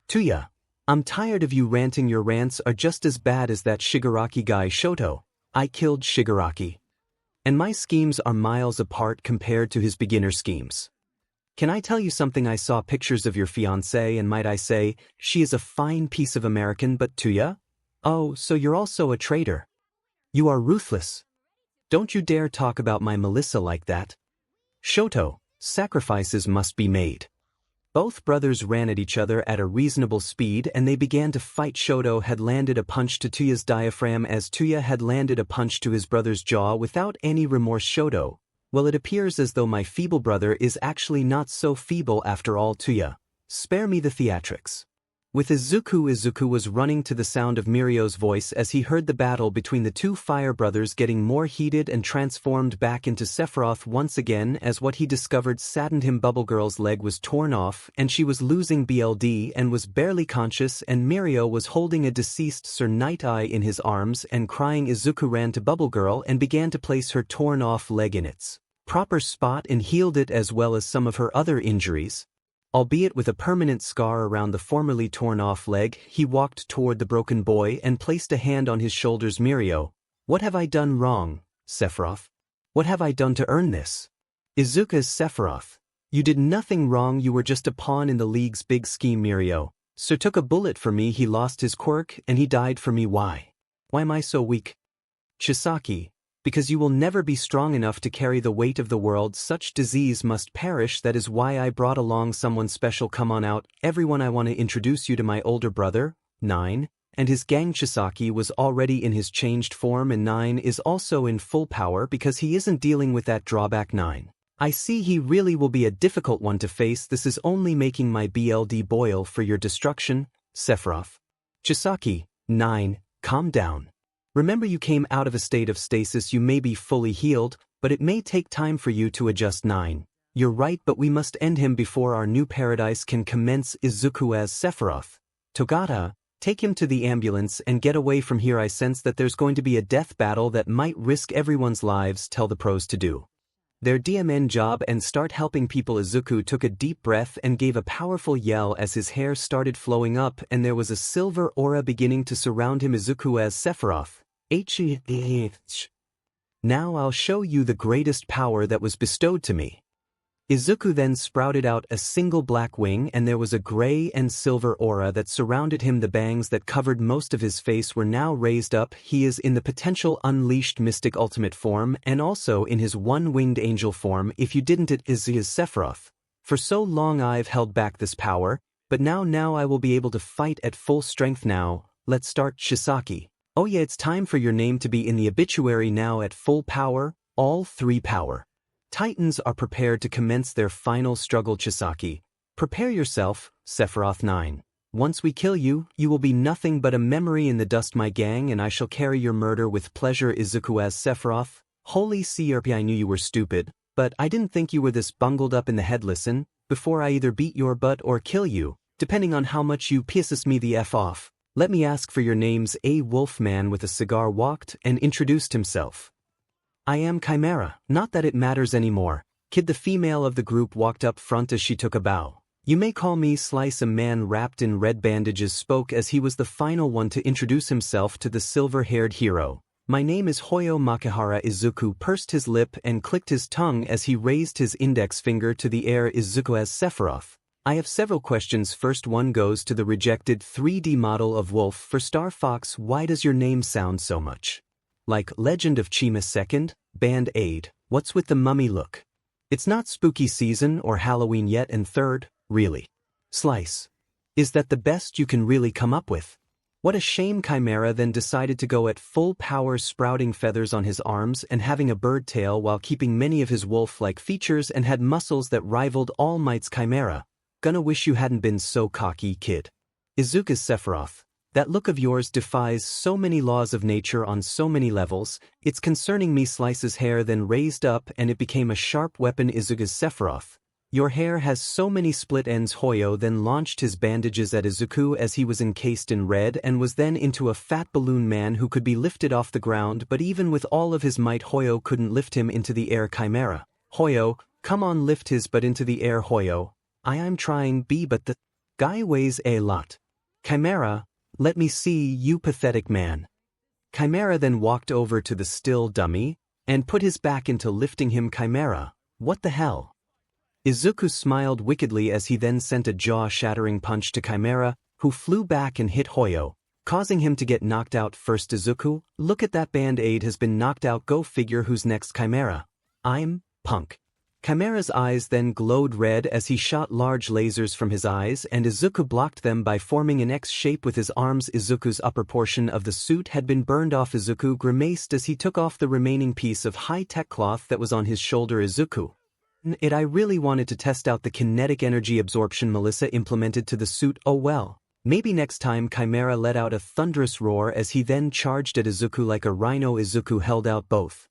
𝗬𝗏𝗏, I'm tired of you ranting. Your rants are just as bad as that Shigaraki guy. Shoto, I killed Shigaraki. And my schemes are miles apart compared to his beginner schemes. Can I tell you something? I saw pictures of your fiancée and might I say, she is a fine piece of American. But 𝗬𝗏𝗏, oh, so you're also a traitor. You are ruthless. Don't you dare talk about my Melissa like that. Shoto, sacrifices must be made. Both brothers ran at each other at a reasonable speed and they began to fight. Shoto had landed a punch to 𝗬𝗧𝗏's diaphragm as 𝗬𝗧𝗏 had landed a punch to his brother's jaw without any remorse. Shoto, well, it appears as though my feeble brother is actually not so feeble after all. 𝗬𝗏𝗏, spare me the theatrics. With Izuku was running to the sound of Mirio's voice as he heard the battle between the two fire brothers getting more heated and transformed back into Sephiroth once again as what he discovered saddened him. Bubble Girl's leg was torn off and she was losing BLD and was barely conscious and Mirio was holding a deceased Sir Night-Eye in his arms and crying. Izuku ran to Bubble Girl and began to place her torn off leg in its proper spot and healed it as well as some of her other injuries. Albeit with a permanent scar around the formerly torn-off leg, he walked toward the broken boy and placed a hand on his shoulders. Mirio, what have I done wrong, Sephiroth? What have I done to earn this? Izuku's Sephiroth, you did nothing wrong. You were just a pawn in the League's big scheme. Mirio, Sir took a bullet for me. He lost his quirk and he died for me. Why? Why am I so weak? Chisaki, because you will never be strong enough to carry the weight of the world. Such disease must perish. That is why I brought along someone special. Come on out, everyone. I want to introduce you to my older brother, 9, and his gang. Chisaki was already in his changed form and 9 is also in full power because he isn't dealing with that drawback. 9, I see he really will be a difficult one to face. This is only making my BLD boil for your destruction, Sephiroth. Chisaki, 9, calm down. Remember, you came out of a state of stasis. You may be fully healed, but it may take time for you to adjust. 9, you're right, but we must end him before our new paradise can commence. Izuku as Sephiroth. Togata, take him to the ambulance and get away from here. I sense that there's going to be a death battle that might risk everyone's lives. Tell the pros to do their DMN job and start helping people. Izuku took a deep breath and gave a powerful yell as his hair started flowing up and there was a silver aura beginning to surround him. Izuku as Sephiroth. Now I'll show you the greatest power that was bestowed to me. Izuku then sprouted out a single black wing and there was a gray and silver aura that surrounded him. The bangs that covered most of his face were now raised up. He is in the potential unleashed mystic ultimate form and also in his one-winged angel form. If you didn't, it is Sephiroth. For so long I've held back this power, but now I will be able to fight at full strength. Now, let's start. Chisaki. Oh yeah, it's time for your name to be in the obituary now at full power, all 3 power. Titans are prepared to commence their final struggle 𝗧𝗪𝗧𝗃. Prepare yourself, Sephiroth 9. Once we kill you, you will be nothing but a memory in the dust my gang and I shall carry your murder with pleasure 𝗧𝗪𝗧𝗏 Sephiroth. Holy 𝗧𝗪𝗧𝗏 I knew you were stupid, but I didn't think you were this bungled up in the head. Listen, before I either beat your butt or kill you, depending on how much you pisses me the F off, let me ask for your names. A wolf man with a cigar walked and introduced himself. I am 𝗵𝗃𝗲, not that it matters anymore. Kid the female of the group walked up front as she took a bow. You may call me Slice. A man wrapped in red bandages spoke as he was the final one to introduce himself to the silver-haired hero. My name is 𝗧𝗵𝗲 Izuku pursed his lip and clicked his tongue as he raised his index finger to the air. 𝗧𝗪𝗧𝗏 Sephiroth. I have several questions. First one goes to the rejected 3D model of wolf for Star Fox. Why does your name sound so much like Legend of 𝗬𝗵𝗃 Second, Band Aid? What's with the mummy look? It's not spooky season or Halloween yet. And third, really? Slice. Is that the best you can really come up with? What a shame. 𝗵𝗃𝗲 then decided to go at full power, sprouting feathers on his arms and having a bird tail while keeping many of his wolf-like features, and had muscles that rivaled All Might's 𝗵𝗃𝗲. Gonna wish you hadn't been so cocky, kid. Izuku Sephiroth. That look of yours defies so many laws of nature on so many levels. It's concerning me. Slice's hair then raised up and it became a sharp weapon. Izuku Sephiroth. Your hair has so many split ends. 𝗧𝗪𝗧𝗏 then launched his bandages at Izuku as he was encased in red and was then into a fat balloon man who could be lifted off the ground, but even with all of his might 𝗧𝗪𝗧𝗏 couldn't lift him into the air. 𝗵𝗃𝗲. 𝗧𝗪𝗧𝗏, come on, lift his butt into the air. 𝗧𝗪𝗧𝗏. I'm trying, but the guy weighs a lot. 𝗵𝗃𝗲, let me see, you pathetic man. 𝗵𝗃𝗲 then walked over to the still dummy and put his back into lifting him. 𝗵𝗃𝗲, what the hell? Izuku smiled wickedly as he then sent a jaw-shattering punch to 𝗵𝗃𝗲, who flew back and hit 𝗧𝗪𝗧𝗏, causing him to get knocked out first. Izuku, look at that, Band-Aid has been knocked out. Go figure who's next. 𝗵𝗃𝗲, I'm punk. 𝗵𝗃𝗲's eyes then glowed red as he shot large lasers from his eyes, and Izuku blocked them by forming an X shape with his arms. Izuku's upper portion of the suit had been burned off. Izuku grimaced as he took off the remaining piece of high-tech cloth that was on his shoulder. Izuku. I really wanted to test out the kinetic energy absorption Melissa implemented to the suit. Oh well. Maybe next time. 𝗵𝗃𝗲 let out a thunderous roar as he then charged at Izuku like a rhino. Izuku held out both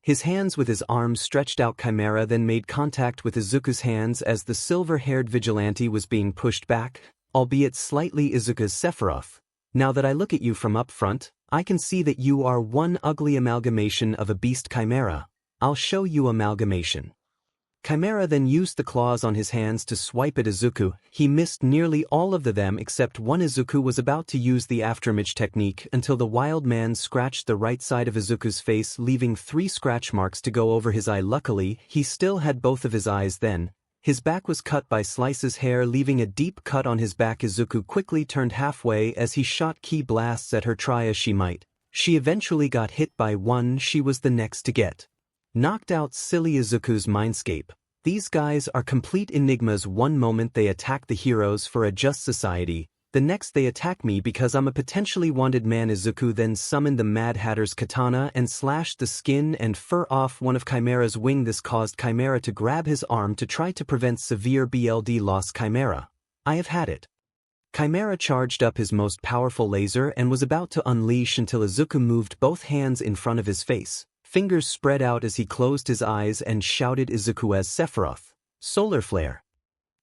his hands with his arms stretched out. 𝗵𝗃𝗲 then made contact with Izuku's hands as the silver-haired vigilante was being pushed back, albeit slightly. Izuku Sephiroth. Now that I look at you from up front, I can see that you are one ugly amalgamation of a beast. 𝗵𝗃𝗲, I'll show you amalgamation. 𝗵𝗃𝗲 then used the claws on his hands to swipe at Izuku. He missed nearly all of them except one. Izuku was about to use the afterimage technique until the wild man scratched the right side of Izuku's face, leaving 3 scratch marks to go over his eye. Luckily, he still had both of his eyes then. His back was cut by Slice's hair, leaving a deep cut on his back. Izuku quickly turned halfway as he shot key blasts at her. Try as she might, she eventually got hit by one. She was the next to get knocked out. Silly Izuku's mindscape. These guys are complete enigmas. One moment they attack the heroes for a just society, the next they attack me because I'm a potentially wanted man. Izuku then summoned the Mad Hatter's katana and slashed the skin and fur off one of 𝗵𝗃𝗲's wing. This caused 𝗵𝗃𝗃 to grab his arm to try to prevent severe blood loss. 𝗵𝗃𝗃, I have had it. 𝗵𝗃𝗃 charged up his most powerful laser and was about to unleash until Izuku moved both hands in front of his face. Fingers spread out as he closed his eyes and shouted 𝗧𝗪𝗧𝗏 Sephiroth. Solar flare.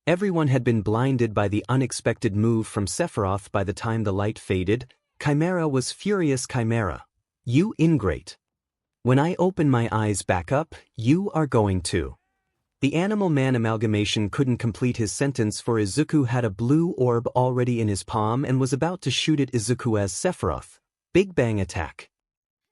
Everyone had been blinded by the unexpected move from Sephiroth by the time the light faded. 𝗵𝗃𝗃 was furious. 𝗵𝗃𝗃, you ingrate. When I open my eyes back up, you are going to. The animal man amalgamation couldn't complete his sentence for Izuku had a blue orb already in his palm and was about to shoot at 𝗧𝗪𝗧𝗏 Sephiroth. Big bang attack.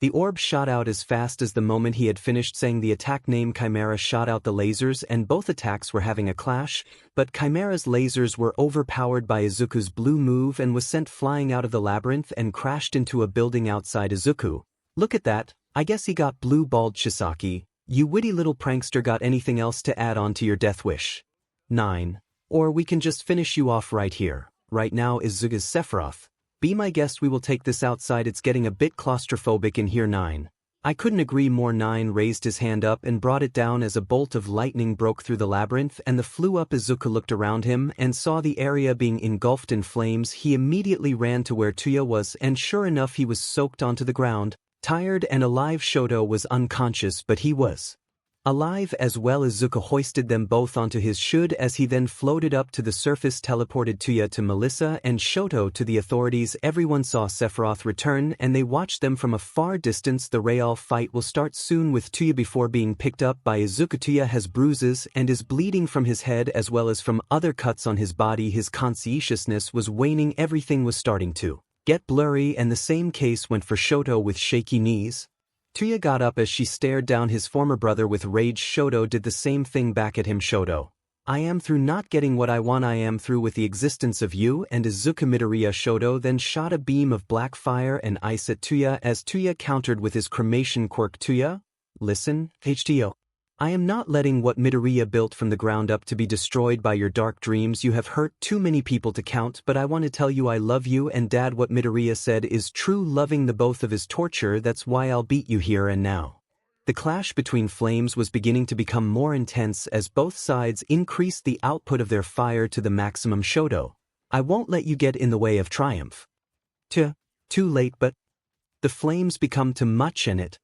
The orb shot out as fast as the moment he had finished saying the attack name. 𝗵𝗃𝗃 shot out the lasers and both attacks were having a clash, but 𝗵𝗃𝗃's lasers were overpowered by Izuku's blue move and was sent flying out of the labyrinth and crashed into a building outside. Izuku. Look at that, I guess he got blue-balled. 𝗧𝗪𝗧𝗏, you witty little prankster, got anything else to add on to your death wish? 9. Or we can just finish you off right here, right now. Izuku Sephiroth. Be my guest, we will take this outside, it's getting a bit claustrophobic in here. 9. I couldn't agree more. Nine raised his hand up and brought it down as a bolt of lightning broke through the labyrinth and the flew up. Izuku looked around him and saw the area being engulfed in flames. He immediately ran to where 𝗬𝗧𝗏 was, and sure enough he was soaked onto the ground. Tired and alive, Shoto was unconscious, but he was alive as well. Izuku hoisted them both onto his 𝗎𝗪 as he then floated up to the surface, teleported 𝗬𝗧𝗏 to Melissa and Shoto to the authorities. Everyone saw Sephiroth return and they watched them from a far distance. The real fight will start soon with 𝗬𝗧𝗏 before being picked up by Izuku. 𝗬𝗧𝗏 has bruises and is bleeding from his head as well as from other cuts on his body. His conscientiousness was waning, everything was starting to get blurry, and the same case went for Shoto with shaky knees. 𝗬𝗧𝗏 got up as she stared down his former brother with rage. Shoto did the same thing back at him. Shoto, I am through not getting what I want. I am through with the existence of you and Izuku Midoriya. Shoto then shot a beam of black fire and ice at 𝗬𝗧𝗏 as 𝗬𝗧𝗏 countered with his cremation quirk. 𝗬𝗧𝗏, listen, HTO. I am not letting what Midoriya built from the ground up to be destroyed by your dark dreams. You have hurt too many people to count, but I want to tell you I love you, and Dad, what Midoriya said is true. Loving the both of his torture, that's why I'll beat you here and now. The clash between flames was beginning to become more intense as both sides increased the output of their fire to the maximum. Shoto, I won't let you get in the way of triumph. Too late, but the flames become too much and it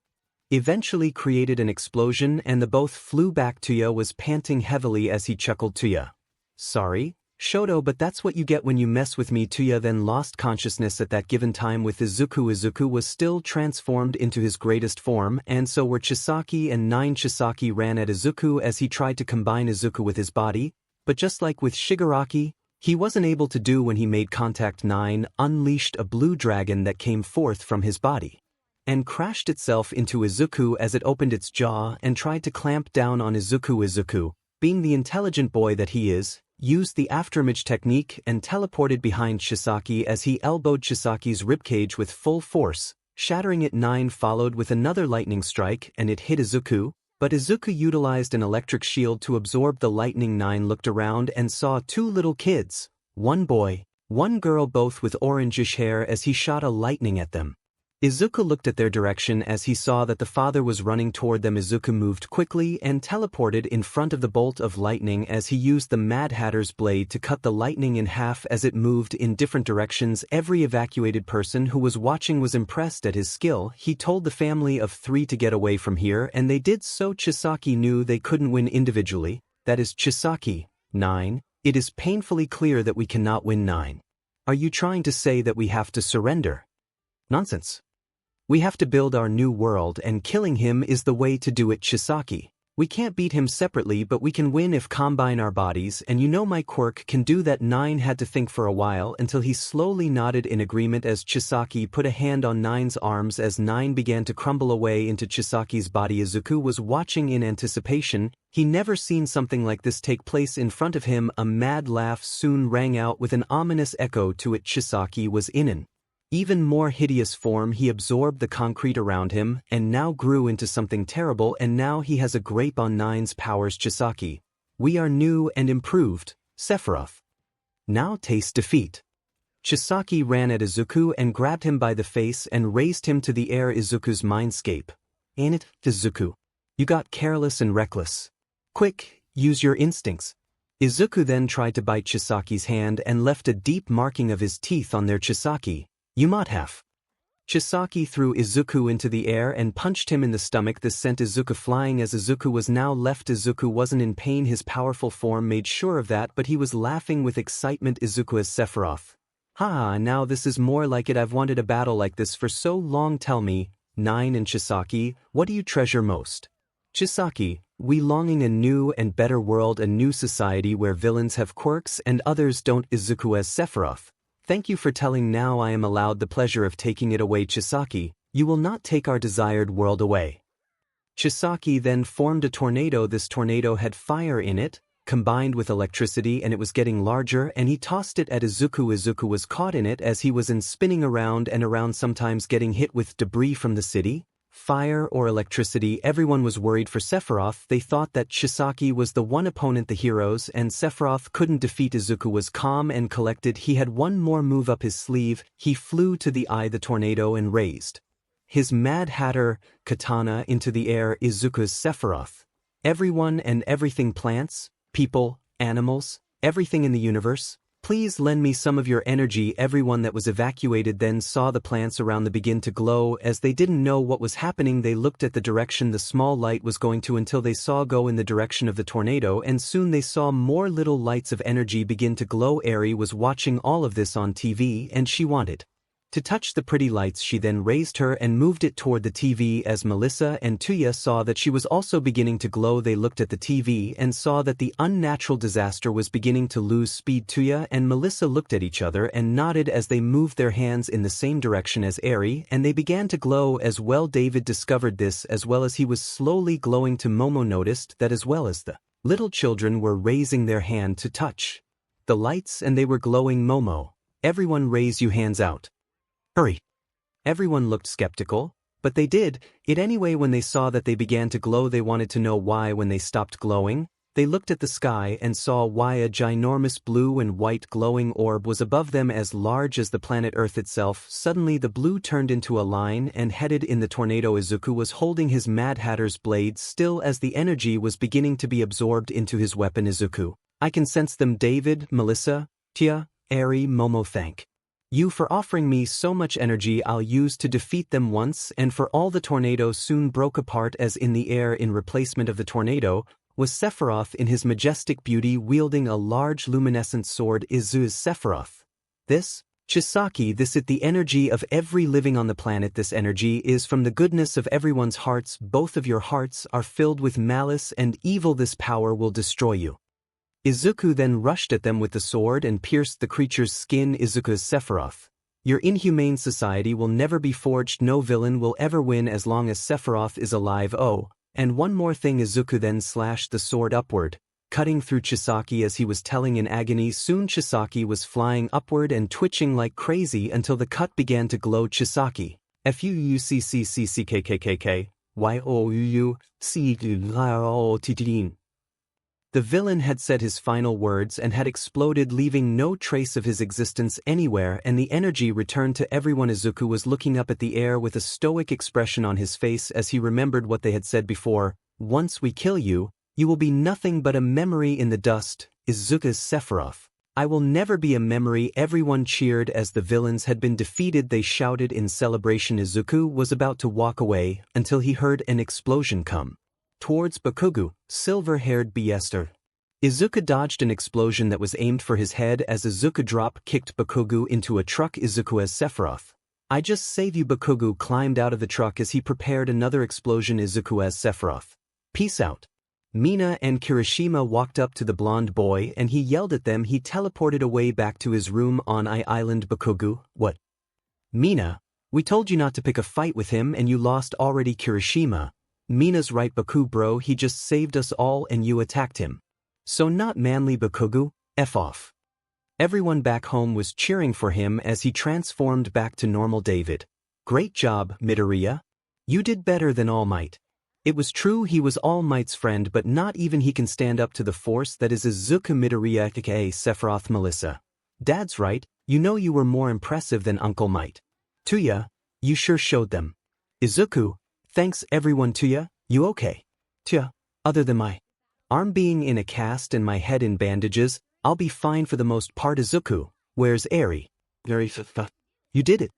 eventually created an explosion and the both flew back. 𝗬𝗧𝗏 was panting heavily as he chuckled. 𝗬𝗧𝗏, sorry, Shoto, but that's what you get when you mess with me. 𝗬𝗧𝗏 then lost consciousness at that given time with Izuku. Izuku was still transformed into his greatest form, and so were 𝗧𝗧𝗏 and 9. 𝗧𝗧𝗏 ran at Izuku as he tried to combine Izuku with his body, but just like with Shigaraki, he wasn't able to do when he made contact. 9 unleashed a blue dragon that came forth from his body and crashed itself into Izuku as it opened its jaw and tried to clamp down on Izuku. Izuku, being the intelligent boy that he is, used the afterimage technique and teleported behind 𝗧𝗧𝗏 as he elbowed 𝗧𝗧𝗏's ribcage with full force, shattering it. 9 followed with another lightning strike and it hit Izuku, but Izuku utilized an electric shield to absorb the lightning. 9 looked around and saw two little kids, one boy, one girl, both with orangish hair, as he shot a lightning at them. Izuku looked at their direction as he saw that the father was running toward them. Izuku moved quickly and teleported in front of the bolt of lightning as he used the Mad Hatter's blade to cut the lightning in half as it moved in different directions. Every evacuated person who was watching was impressed at his skill. He told the family of 3 to get away from here, and they did so. 𝗧𝗧𝗏 knew they couldn't win individually, that is 𝗧𝗧𝗏. 9. It is painfully clear that we cannot win. 9. Are you trying to say that we have to surrender? Nonsense. We have to build our new world, and killing him is the way to do it. 𝗧𝗧𝗏, we can't beat him separately, but we can win if combine our bodies, and you know my quirk can do that. 9 had to think for a while until he slowly nodded in agreement as 𝗧𝗧𝗏 put a hand on 9's arms as 9 began to crumble away into 𝗧𝗧𝗏's body. Izuku was watching in anticipation. He never seen something like this take place in front of him. A mad laugh soon rang out with an ominous echo to it. 𝗧𝗧𝗏 was in an even more hideous form. He absorbed the concrete around him and now grew into something terrible, and now he has a grape on 9's powers. 𝗧𝗧𝗏, we are new and improved, Sephiroth. Now taste defeat. 𝗧𝗧𝗏 ran at Izuku and grabbed him by the face and raised him to the air. Izuku's mindscape. Ain't it, Izuku? You got careless and reckless. Quick, use your instincts. Izuku then tried to bite 𝗧𝗧𝗏's hand and left a deep marking of his teeth on there. 𝗧𝗧𝗏, you might have. 𝗧𝗧𝗏 threw Izuku into the air and punched him in the stomach. This sent Izuku flying as Izuku was now left. Izuku wasn't in pain, his powerful form made sure of that, but he was laughing with excitement. Izuku as Sephiroth. Ha, now this is more like it. I've wanted a battle like this for so long. Tell me, 9 and 𝗧𝗧𝗏, what do you treasure most? 𝗧𝗧𝗏, we longing a new and better world, a new society where villains have quirks and others don't. Izuku as Sephiroth. Thank you for telling. Now I am allowed the pleasure of taking it away. 𝗧𝗧𝗏, you will not take our desired world away. 𝗧𝗧𝗏 then formed a tornado. This tornado had fire in it, combined with electricity, and it was getting larger, and he tossed it at Izuku. Izuku was caught in it as he was spinning around and around, sometimes getting hit with debris from the city, fire or electricity. Everyone was worried for Sephiroth. They thought that 𝗧𝗧𝗏 was the one opponent, the heroes, and Sephiroth couldn't defeat. Izuku was calm and collected. He had one more move up his sleeve. He flew to the eye the tornado and raised his Mad Hatter katana into the air. Izuku's Sephiroth. Everyone and everything, plants, people, animals, everything in the universe, please lend me some of your energy. Everyone that was evacuated then saw the plants around them begin to glow. As they didn't know what was happening, they looked at the direction the small light was going to until they saw go in the direction of the tornado, and soon they saw more little lights of energy begin to glow. Eri was watching all of this on TV and she wanted to touch the pretty lights. She then raised her and moved it toward the TV. As Melissa and 𝗬𝗧 saw that she was also beginning to glow, they looked at the TV and saw that the unnatural disaster was beginning to lose speed. 𝗬𝗧 and Melissa looked at each other and nodded as they moved their hands in the same direction as Eri, and they began to glow as well. David discovered this as well as he was slowly glowing to Momo noticed that as well as the little children were raising their hand to touch the lights and they were glowing. Momo, everyone raise your hands out. Hurry. Everyone looked skeptical, but they did it anyway. When they saw that they began to glow, they wanted to know why. When they stopped glowing, they looked at the sky and saw why a ginormous blue and white glowing orb was above them as large as the planet Earth itself. Suddenly the blue turned into a line and headed in the tornado. Izuku was holding his Mad Hatter's blade still as the energy was beginning to be absorbed into his weapon. Izuku, I can sense them. David, Melissa, 𝗬𝗧, Eri, Momo, thank you for offering me so much energy. I'll use to defeat them once and for all. The tornado soon broke apart as in the air in replacement of the tornado was Sephiroth in his majestic beauty wielding a large luminescent sword. Izuku's Sephiroth. This, Chisaki, this is the energy of every living on the planet. This energy is from the goodness of everyone's hearts. Both of your hearts are filled with malice and evil. This power will destroy you. Izuku then rushed at them with the sword and pierced the creature's skin. Izuku's Sephiroth. Your inhumane society will never be forged. No villain will ever win as long as Sephiroth is alive. Oh, and one more thing. Izuku then slashed the sword upward, cutting through Chisaki as he was telling in agony. Soon Chisaki was flying upward and twitching like crazy until the cut began to glow. Chisaki. Fuuccccckkyyou. The villain had said his final words and had exploded, leaving no trace of his existence anywhere, and the energy returned to everyone. Izuku was looking up at the air with a stoic expression on his face as he remembered what they had said before. Once we kill you, you will be nothing but a memory in the dust. Izuku's Sephiroth. I will never be a memory. Everyone cheered as the villains had been defeated. They shouted in celebration. Izuku was about to walk away until he heard an explosion come towards Bakugo, silver-haired 𝗬𝗧. Izuku dodged an explosion that was aimed for his head as Izuku drop-kicked Bakugo into a truck. Izuku's Sephiroth. I just save you. Bakugo climbed out of the truck as he prepared another explosion. Izuku's Sephiroth. Peace out. Mina and Kirishima walked up to the blonde boy and he yelled at them. He teleported away back to his room on Island. Bakugo, what? Mina, we told you not to pick a fight with him and you lost already. Kirishima. Mina's right. Bakugo bro, he just saved us all and you attacked him. So not manly. Bakugo, F off. Everyone back home was cheering for him as he transformed back to normal. David. Great job, Midoriya. You did better than All Might. It was true he was All Might's friend, but not even he can stand up to the force that is Izuku Midoriya aka Sephiroth. Melissa. Dad's right, you know you were more impressive than Uncle Might. 𝗬𝗧, you sure showed them. Izuku. Thanks everyone. 𝗬𝗧, you okay? 𝗬𝗧, other than my arm being in a cast and my head in bandages, I'll be fine for the most part. Izuku, where's Eri? You did it.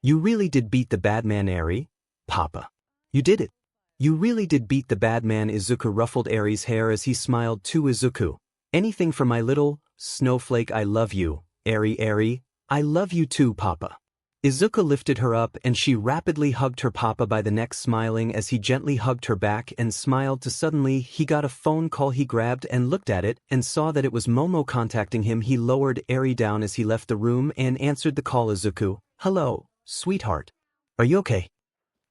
You really did beat the bad man. Eri? Papa. You did it. You really did beat the bad man. Izuku ruffled Eri's hair as he smiled to Izuku. Anything for my little snowflake. I love you, Eri. Eri, I love you too, Papa. Izuku lifted her up and she rapidly hugged her papa by the neck, smiling as he gently hugged her back and smiled. Suddenly he got a phone call. He grabbed and looked at it and saw that it was Momo contacting him. He lowered Eri down as he left the room and answered the call. Izuku. Hello, sweetheart. Are you okay?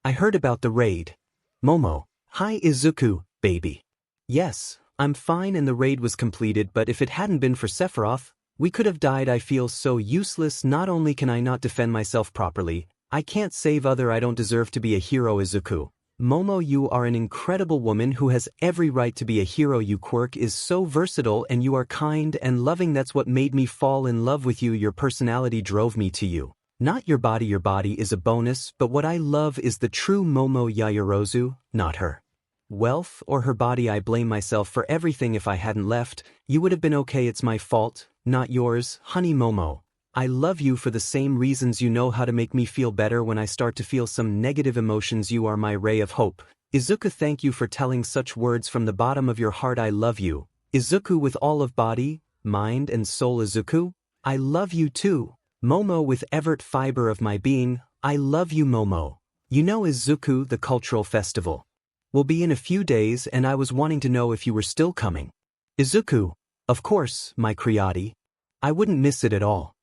I heard about the raid. Momo. Hi Izuku, baby. Yes, I'm fine and the raid was completed, but if it hadn't been for Sephiroth, we could have died. I feel so useless. Not only can I not defend myself properly, I can't save other. I don't deserve to be a hero. Izuku. Momo, you are an incredible woman who has every right to be a hero. Your quirk is so versatile and you are kind and loving. That's what made me fall in love with you. Your personality drove me to you. Not your body is a bonus, but what I love is the true Momo Yaoyorozu, not her wealth or her body. I blame myself for everything. If I hadn't left, you would have been okay. It's my fault, not yours, honey Momo. I love you for the same reasons. You know how to make me feel better when I start to feel some negative emotions. You are my ray of hope. Izuku, thank you for telling such words from the bottom of your heart. I love you. Izuku, with all of body, mind and soul. Izuku, I love you too. Momo, with every fiber of my being, I love you Momo. You know Izuku, the cultural festival will be in a few days and I was wanting to know if you were still coming. Izuku, of course, my Criati. I wouldn't miss it at all.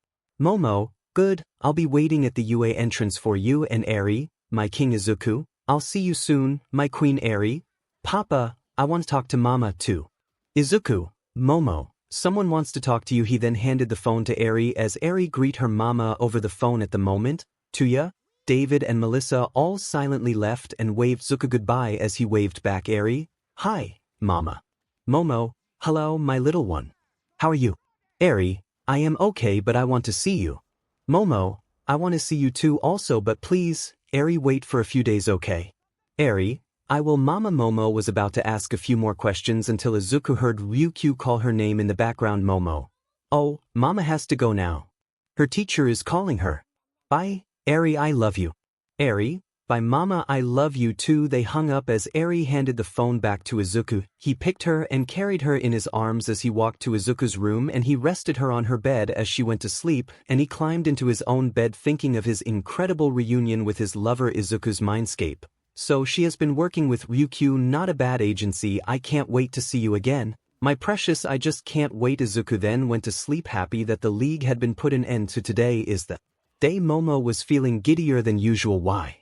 Momo, good, I'll be waiting at the UA entrance for you and Eri, my king. Izuku, I'll see you soon, my queen. Eri, Papa, I want to talk to Mama too. Izuku, Momo, someone wants to talk to you. He then handed the phone to Eri as Eri greet her mama over the phone. At the moment, Tuya, David and Melissa all silently left and waved Izuku goodbye as he waved back. Eri, hi, Mama. Momo, hello my little one. How are you? Eri, I am okay but I want to see you. Momo, I want to see you too also but please, Eri, wait for a few days, okay? Eri, I will. Mama. Momo was about to ask a few more questions until Izuku heard Ryukyu call her name in the background. Momo. Oh, Mama has to go now. Her teacher is calling her. Bye, Eri, I love you. Eri, bye Mama, I love you too. They hung up as Eri handed the phone back to Izuku. He picked her and carried her in his arms as he walked to Izuku's room and he rested her on her bed as she went to sleep, and he climbed into his own bed thinking of his incredible reunion with his lover. Izuku's mindscape. So she has been working with Ryukyu, not a bad agency. I can't wait to see you again, my precious. I just can't wait. Izuku then went to sleep happy that the league had been put an end to. Today is the day. Momo was feeling giddier than usual. Why?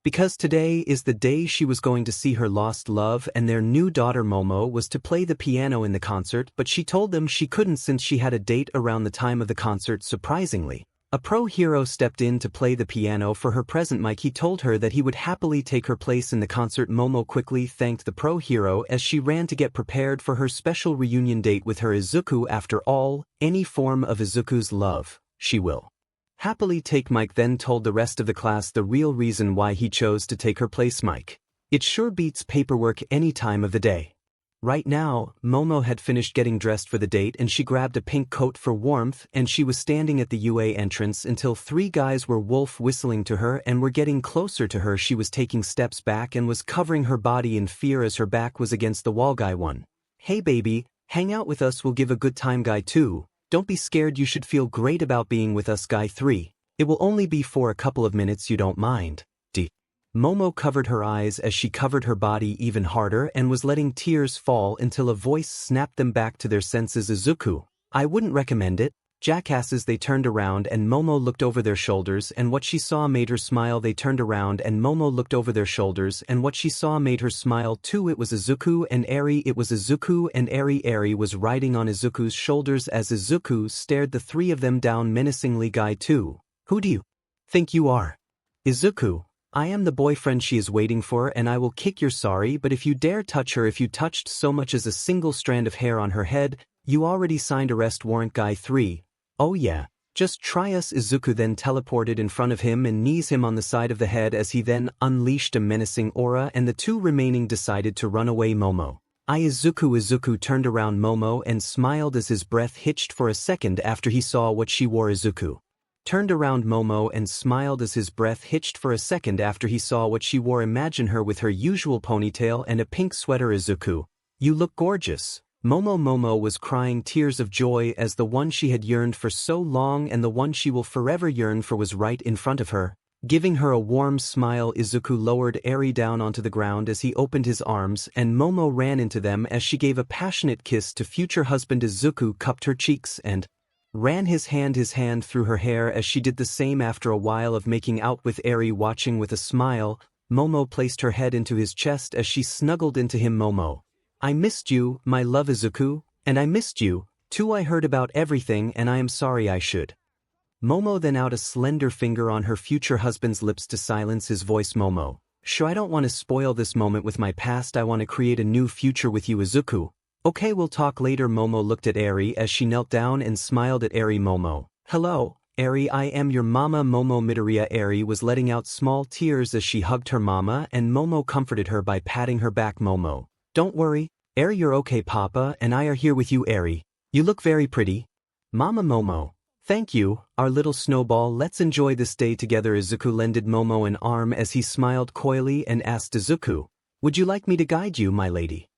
Because today is the day she was going to see her lost love and their new daughter. Momo was to play the piano in the concert, but she told them she couldn't since she had a date around the time of the concert. Surprisingly, a pro hero stepped in to play the piano for her present Mike. He told her that he would happily take her place in the concert. Momo quickly thanked the pro hero as she ran to get prepared for her special reunion date with her Izuku. After all, any form of Izuku's love, she will happily take. Mike then told the rest of the class the real reason why he chose to take her place. Mike, it sure beats paperwork any time of the day. Right now, Momo had finished getting dressed for the date and she grabbed a pink coat for warmth and she was standing at the UA entrance until three guys were wolf whistling to her and were getting closer to her. She was taking steps back and was covering her body in fear as her back was against the wall. Guy 1. Hey baby, hang out with us, we'll give a good time. Guy 2. Don't be scared, you should feel great about being with us. Guy 3. It will only be for a couple of minutes, you don't mind, D. Momo covered her eyes as she covered her body even harder and was letting tears fall until a voice snapped them back to their senses. Izuku, I wouldn't recommend it. Jackasses. They turned around and Momo looked over their shoulders and what she saw made her smile. They turned around and Momo looked over their shoulders and what she saw made her smile too. It was Izuku and Eri. It was Izuku and Eri. Eri was riding on Izuku's shoulders as Izuku stared the three of them down menacingly. Guy 2. Who do you think you are? Izuku, I am the boyfriend she is waiting for and I will kick your sorry but if you dare touch her, if you touched so much as a single strand of hair on her head, you already signed arrest warrant. Guy 3. Oh yeah, just try us. Izuku then teleported in front of him and knees him on the side of the head as he then unleashed a menacing aura and the two remaining decided to run away. Momo. Izuku turned around Momo and smiled as his breath hitched for a second after he saw what she wore. Izuku turned around Momo and smiled as his breath hitched for a second after he saw what she wore. Imagine her with her usual ponytail and a pink sweater. Izuku, you look gorgeous. Momo was crying tears of joy as the one she had yearned for so long and the one she will forever yearn for was right in front of her, giving her a warm smile. Izuku lowered Eri down onto the ground as he opened his arms and Momo ran into them as she gave a passionate kiss to future husband. Izuku cupped her cheeks and ran his hand through her hair as she did the same. After a while of making out with Eri watching with a smile, Momo placed her head into his chest as she snuggled into him. Momo, I missed you, my love. Izuku, and I missed you, too. I heard about everything and I am sorry. I should. Momo then out a slender finger on her future husband's lips to silence his voice. Momo, sure, I don't want to spoil this moment with my past. I want to create a new future with you. Izuku, okay, we'll talk later. Momo looked at Eri as she knelt down and smiled at Eri. Momo, hello, Eri, I am your mama. Momo Midoriya. Eri was letting out small tears as she hugged her mama, and Momo comforted her by patting her back. Momo, don't worry, Eri, you're okay. Papa and I are here with you. Eri, you look very pretty. Mama. Momo, thank you, our little snowball. Let's enjoy this day together. Izuku lended Momo an arm as he smiled coyly and asked Izuku, would you like me to guide you, my lady?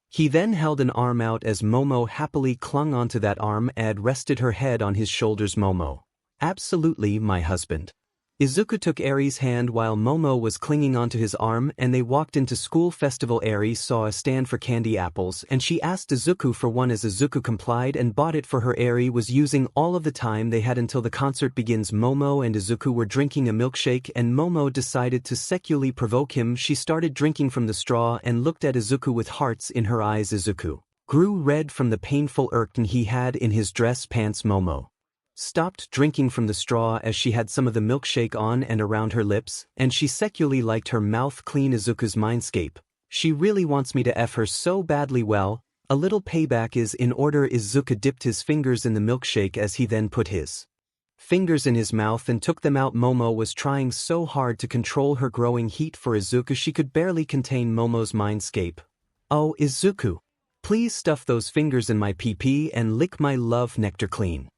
He then held an arm out as Momo happily clung onto that arm and rested her head on his shoulders. Momo, absolutely, my husband. Izuku took Eri's hand while Momo was clinging onto his arm, and they walked into school festival. Eri saw a stand for candy apples and she asked Izuku for one as Izuku complied and bought it for her. Eri was using all of the time they had until the concert begins. Momo and Izuku were drinking a milkshake and Momo decided to sexually provoke him. She started drinking from the straw and looked at Izuku with hearts in her eyes. Izuku grew red from the painful irking he had in his dress pants. Momo stopped drinking from the straw as she had some of the milkshake on and around her lips, and she sexually liked her mouth clean. Izuku's mindscape. She really wants me to F her so badly. Well, a little payback is in order. Izuku dipped his fingers in the milkshake as he then put his fingers in his mouth and took them out. Momo was trying so hard to control her growing heat for Izuku she could barely contain Momo's mindscape. Oh, Izuku, please stuff those fingers in my pee-pee and lick my love nectar clean.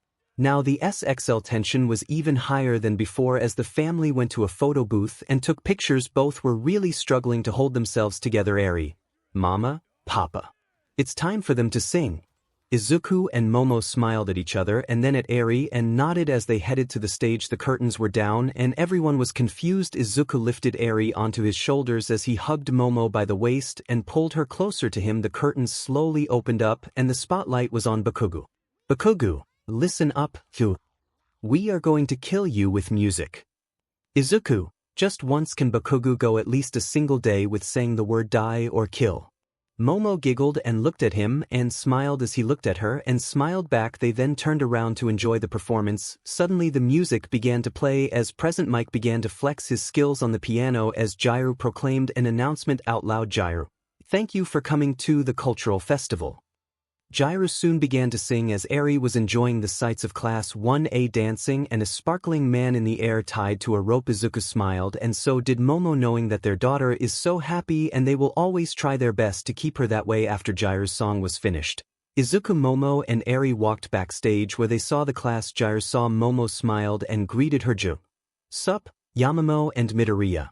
Now the SXL tension was even higher than before as the family went to a photo booth and took pictures. Both were really struggling to hold themselves together. Eri, Mama, Papa, it's time for them to sing. Izuku and Momo smiled at each other and then at Eri and nodded as they headed to the stage. The curtains were down and everyone was confused. Izuku lifted Eri onto his shoulders as he hugged Momo by the waist and pulled her closer to him. The curtains slowly opened up and the spotlight was on Bakugo. Bakugo, listen up, Fu. We are going to kill you with music. Izuku, just once can Bakugo go at least a single day with saying the word die or kill? Momo giggled and looked at him and smiled as he looked at her and smiled back. They then turned around to enjoy the performance. Suddenly the music began to play as Present Mike began to flex his skills on the piano as 𝗧𝗪𝙢 proclaimed an announcement out loud. 𝗧𝗪𝙢, thank you for coming to the cultural festival. 𝗧𝗪𝙢 soon began to sing as Eri was enjoying the sights of Class 1A dancing and a sparkling man in the air tied to a rope. Izuku smiled and so did Momo, knowing that their daughter is so happy and they will always try their best to keep her that way. After 𝗧𝗪𝙢's song was finished, Izuku, Momo and Eri walked backstage where they saw the class. 𝗧𝗪𝙢 saw Momo, smiled and greeted her. 𝗧𝗵𝗵𝗃 and Midoriya.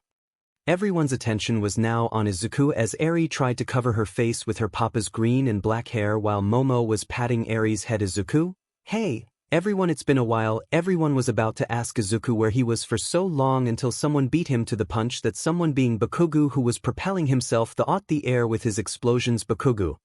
Everyone's attention was now on Izuku as Eri tried to cover her face with her papa's green and black hair while Momo was patting Eri's head. Izuku, hey, everyone, it's been a while. Everyone was about to ask Izuku where he was for so long until someone beat him to the punch, that someone being Bakugo, who was propelling himself the air with his explosions. Bakugo.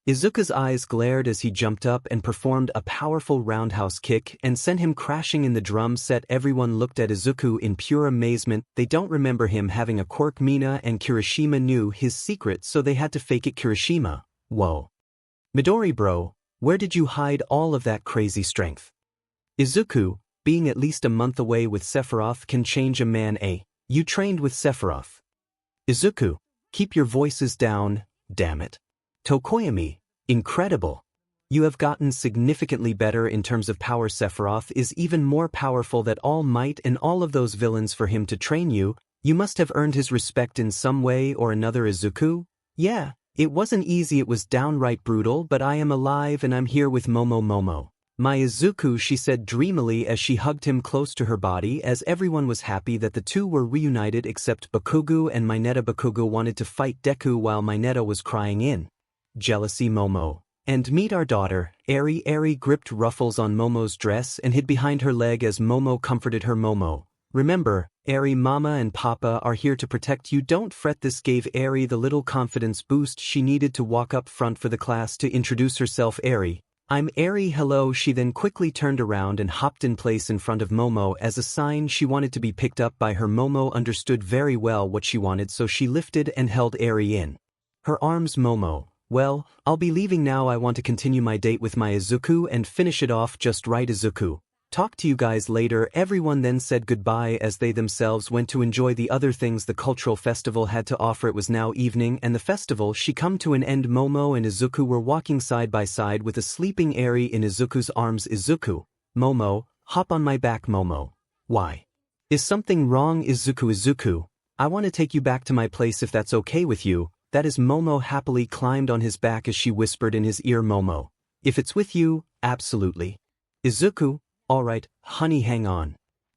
Izuku's eyes glared as he jumped up and performed a powerful roundhouse kick and sent him crashing in the drum set. Everyone looked at Izuku in pure amazement. They don't remember him having a quirk. Mina and Kirishima knew his secret, so they had to fake it. Kirishima, whoa. Midori bro, where did you hide all of that crazy strength? Izuku, being at least a month away with Sephiroth can change a man. You trained with Sephiroth. Izuku, keep your voices down, damn it. Tokoyami, incredible. You have gotten significantly better in terms of power. Sephiroth is even more powerful than All Might and all of those villains. For him to train you, you must have earned his respect in some way or another. Izuku, yeah, it wasn't easy, it was downright brutal, but I am alive and I'm here with Momo. My Izuku, she said dreamily as she hugged him close to her body, as everyone was happy that the two were reunited except Bakugo and Mineta. Bakugo wanted to fight Deku while Mineta was crying in jealousy. Momo, and meet our daughter, Eri. Eri gripped ruffles on Momo's dress and hid behind her leg as Momo comforted her. Momo, remember, Eri, Mama and Papa are here to protect you. Don't fret. This gave Eri the little confidence boost she needed to walk up front for the class to introduce herself. Eri, I'm Eri. Hello. She then quickly turned around and hopped in place in front of Momo as a sign she wanted to be picked up by her. Momo understood very well what she wanted, so she lifted and held Eri in her arms. Momo, well, I'll be leaving now. I want to continue my date with my Izuku and finish it off just right. Izuku, talk to you guys later. Everyone then said goodbye as they themselves went to enjoy the other things the cultural festival had to offer. It was now evening and the festival she come to an end. Momo and Izuku were walking side by side with a sleeping Eri in Izuku's arms. Izuku, Momo, hop on my back Momo. Why? Is something wrong Izuku? I want to take you back to my place if that's okay with you. That is Momo happily climbed on his back as she whispered in his ear Momo. If it's with you, absolutely. Izuku, alright, honey hang on.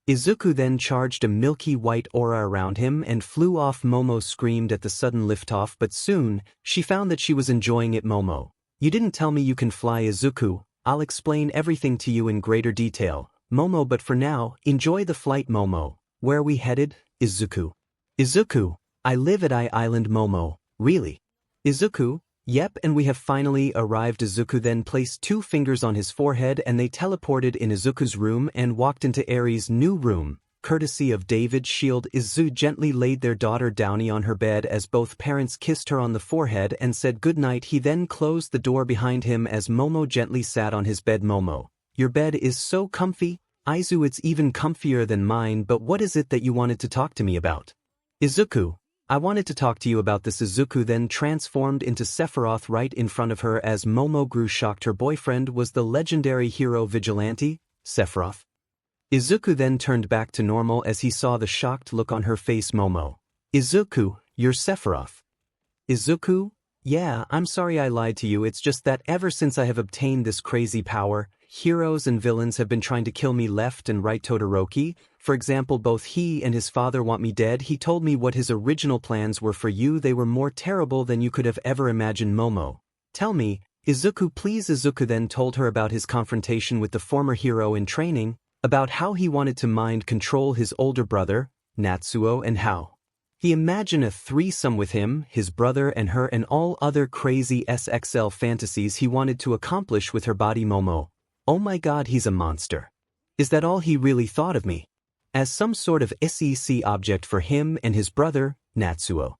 Izuku then charged a milky white aura around him and flew off. Momo screamed at the sudden liftoff, but soon, she found that she was enjoying it. Momo. You didn't tell me you can fly Izuku. I'll explain everything to you in greater detail, Momo, but for now, enjoy the flight Momo. Where are we headed? Izuku. Izuku, I live at Island Momo. Really? Izuku, yep, and we have finally arrived. Izuku then placed 2 fingers on his forehead and they teleported in Izuku's room and walked into Eri's new room. Courtesy of 𝗳𝗏𝗍𝗪, Izu gently laid their daughter Downy on her bed as both parents kissed her on the forehead and said goodnight. He then closed the door behind him as Momo gently sat on his bed. Momo, your bed is so comfy. Izu, it's even comfier than mine, but what is it that you wanted to talk to me about? Izuku, I wanted to talk to you about this. Izuku then transformed into Sephiroth right in front of her as Momo grew shocked. Her boyfriend was the legendary hero Vigilante, Sephiroth. Izuku then turned back to normal as he saw the shocked look on her face. Momo. Izuku, you're Sephiroth. Izuku? Yeah, I'm sorry I lied to you. It's just that ever since I have obtained this crazy power, heroes and villains have been trying to kill me left and right. Todoroki, for example, both he and his father want me dead. He told me what his original plans were for you. They were more terrible than you could have ever imagined. Momo. Tell me, Izuku please. Izuku then told her about his confrontation with the former hero in training, about how he wanted to mind control his older brother, Natsuo, and how he imagined a threesome with him, his brother and her, and all other crazy SXL fantasies he wanted to accomplish with her body. Momo. Oh my god, he's a monster. Is that all he really thought of me? As some sort of SEC object for him and his brother, Natsuo.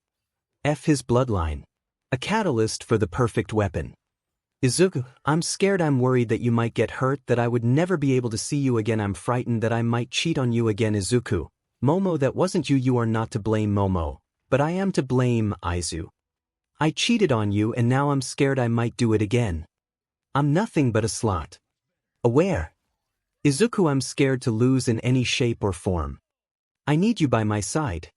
His bloodline. A catalyst for the perfect weapon. Izuku, I'm scared. I'm worried that you might get hurt, that I would never be able to see you again. I'm frightened that I might cheat on you again. Izuku. Momo, that wasn't you. You are not to blame, Momo. But I am to blame, Izu. I cheated on you and now I'm scared I might do it again. I'm nothing but a slot. Aware. Izuku, I'm scared to lose in any shape or form. I need you by my side.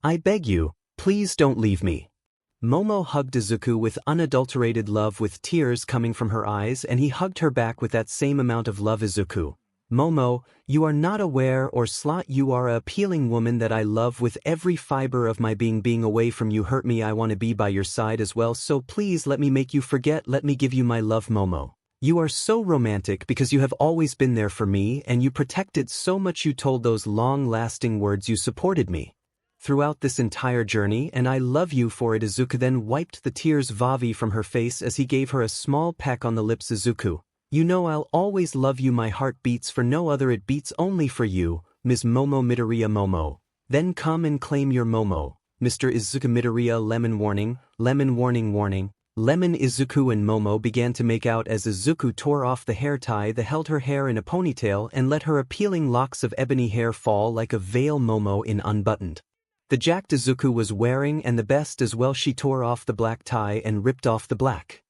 I beg you, please don't leave me. Momo hugged Izuku with unadulterated love, with tears coming from her eyes, and he hugged her back with that same amount of love. Izuku. Momo, you are not aware or slot. You are a appealing woman that I love with every fiber of my being. Being away from you hurt me. I want to be by your side as well, so please let me make you forget. Let me give you my love. Momo. You are so romantic because you have always been there for me and you protected so much. You told those long-lasting words. You supported me throughout this entire journey and I love you for it. Izuku then wiped the tears from her face as he gave her a small peck on the lips. Izuku, you know I'll always love you. My heart beats for no other. It beats only for you, Ms. Momo Midoriya. Momo. Then come and claim your Momo. Mr. Izuku Midoriya. Lemon warning, lemon warning warning. Lemon. Izuku and Momo began to make out as Izuku tore off the hair tie that held her hair in a ponytail and let her appealing locks of ebony hair fall like a veil. Momo in unbuttoned the jacket Izuku was wearing, and the best as well. She tore off the black tie and ripped off the black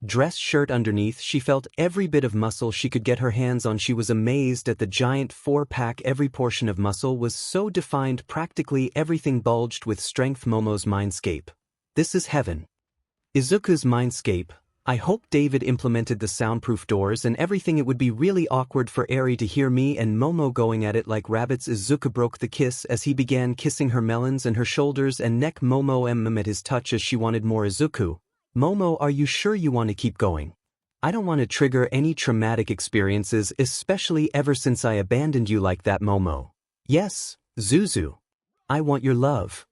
dress shirt underneath. She felt every bit of muscle she could get her hands on. She was amazed at the giant 4-pack. Every portion of muscle was so defined, practically everything bulged with strength. Momo's mindscape. This is heaven. Izuku's mindscape. I hope David implemented the soundproof doors and everything. It would be really awkward for Eri to hear me and Momo going at it like rabbits. Izuku broke the kiss as he began kissing her melons and her shoulders and neck. Momo at his touch as she wanted more. Izuku. Momo, are you sure you want to keep going? I don't want to trigger any traumatic experiences, especially ever since I abandoned you like that. Momo. Yes, Zuzu. I want your love.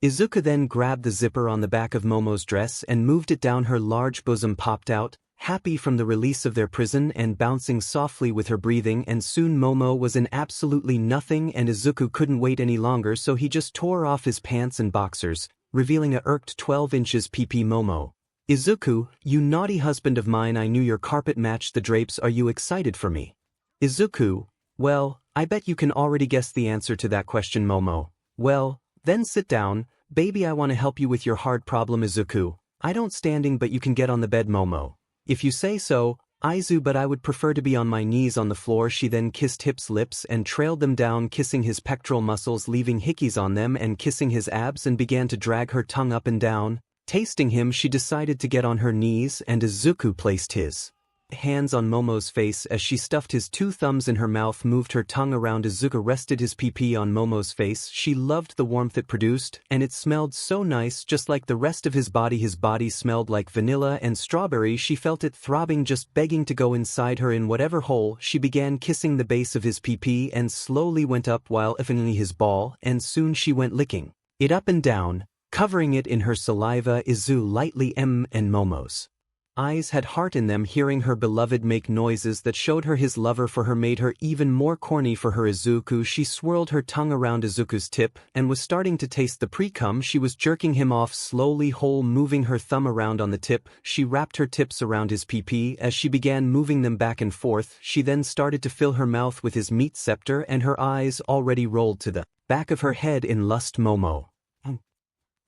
Izuku then grabbed the zipper on the back of Momo's dress and moved it down. Her large bosom popped out, happy from the release of their prison and bouncing softly with her breathing, and soon Momo was in absolutely nothing and Izuku couldn't wait any longer, so he just tore off his pants and boxers, revealing a 12 inches PP. Momo. Izuku, you naughty husband of mine, I knew your carpet matched the drapes. Are you excited for me? Izuku, well, I bet you can already guess the answer to that question. Momo. Well, then sit down, baby, I want to help you with your hard problem. Izuku, I don't standing but you can get on the bed. Momo. If you say so, Izu, but I would prefer to be on my knees on the floor. She then kissed Hip's lips and trailed them down, kissing his pectoral muscles, leaving hickeys on them and kissing his abs, and began to drag her tongue up and down. Tasting him, she decided to get on her knees, and Izuku placed his hands on Momo's face as she stuffed his two thumbs in her mouth, moved her tongue around. Izuku rested his PP on Momo's face. She loved the warmth it produced, and it smelled so nice, just like the rest of his body. His body smelled like vanilla and strawberry. She felt it throbbing, just begging to go inside her in whatever hole. She began kissing the base of his PP and slowly went up while effing his ball, and soon she went licking it up and down, covering it in her saliva. Izu lightly and Momo's eyes had heart in them. Hearing her beloved make noises that showed her his lover for her made her even more corny for her Izuku. She swirled her tongue around Izuku's tip and was starting to taste the pre-cum. She was jerking him off slowly whole, moving her thumb around on the tip. She wrapped her tips around his PP as she began moving them back and forth. She then started to fill her mouth with his meat scepter, and her eyes already rolled to the back of her head in lust. Momo.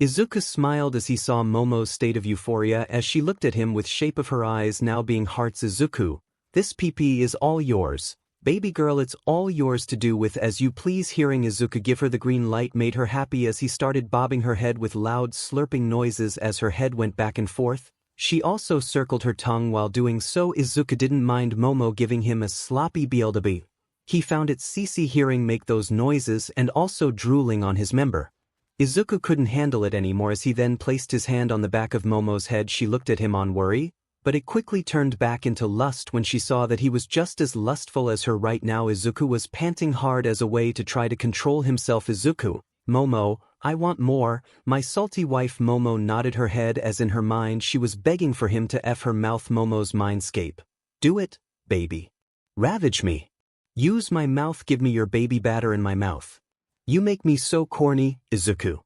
Izuku smiled as he saw Momo's state of euphoria as she looked at him with shape of her eyes now being hearts. Izuku, this PP is all yours. Baby girl, it's all yours to do with as you please. Hearing Izuku give her the green light made her happy as he started bobbing her head with loud slurping noises as her head went back and forth. She also circled her tongue while doing so. Izuku didn't mind Momo giving him a sloppy 𝗵𝗲𝗿𝗺𝗶. He found it CC hearing make those noises and also drooling on his member. Izuku couldn't handle it anymore as he then placed his hand on the back of Momo's head. She looked at him on worry, but it quickly turned back into lust when she saw that he was just as lustful as her right now. Izuku was panting hard as a way to try to control himself. Izuku, Momo, I want more, my salty wife. Momo nodded her head as in her mind she was begging for him to F her mouth. Momo's mindscape. Do it, baby. Ravage me. Use my mouth, give me your baby batter in my mouth. You make me so corny, Izuku.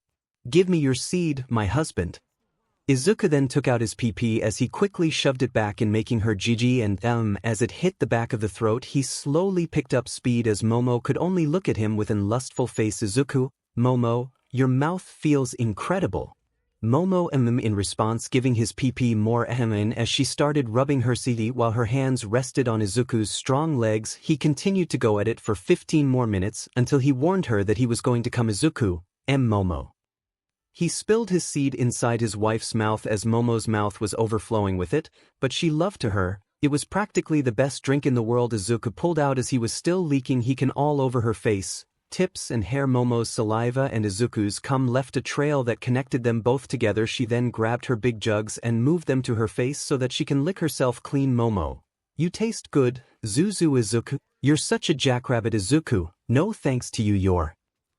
Give me your seed, my husband. Izuku then took out his PP as he quickly shoved it back in, making her 𝗔𝗂𝗧𝗏, and as it hit the back of the throat he slowly picked up speed as Momo could only look at him with an lustful face. Izuku, Momo, your mouth feels incredible. Momo in response, giving his PP more in as she started rubbing her CD while her hands rested on Izuku's strong legs. He continued to go at it for 15 more minutes until he warned her that he was going to come. Izuku, Momo. He spilled his seed inside his wife's mouth as Momo's mouth was overflowing with it, but she loved to her. It was practically the best drink in the world. Izuku pulled out as he was still leaking he all over her face, tips and hair. Momo's saliva and Izuku's cum left a trail that connected them both together. She then grabbed her big jugs and moved them to her face so that she can lick herself clean. Momo, you taste good, Zuzu. Izuku, you're such a jackrabbit. Izuku, no thanks to you, your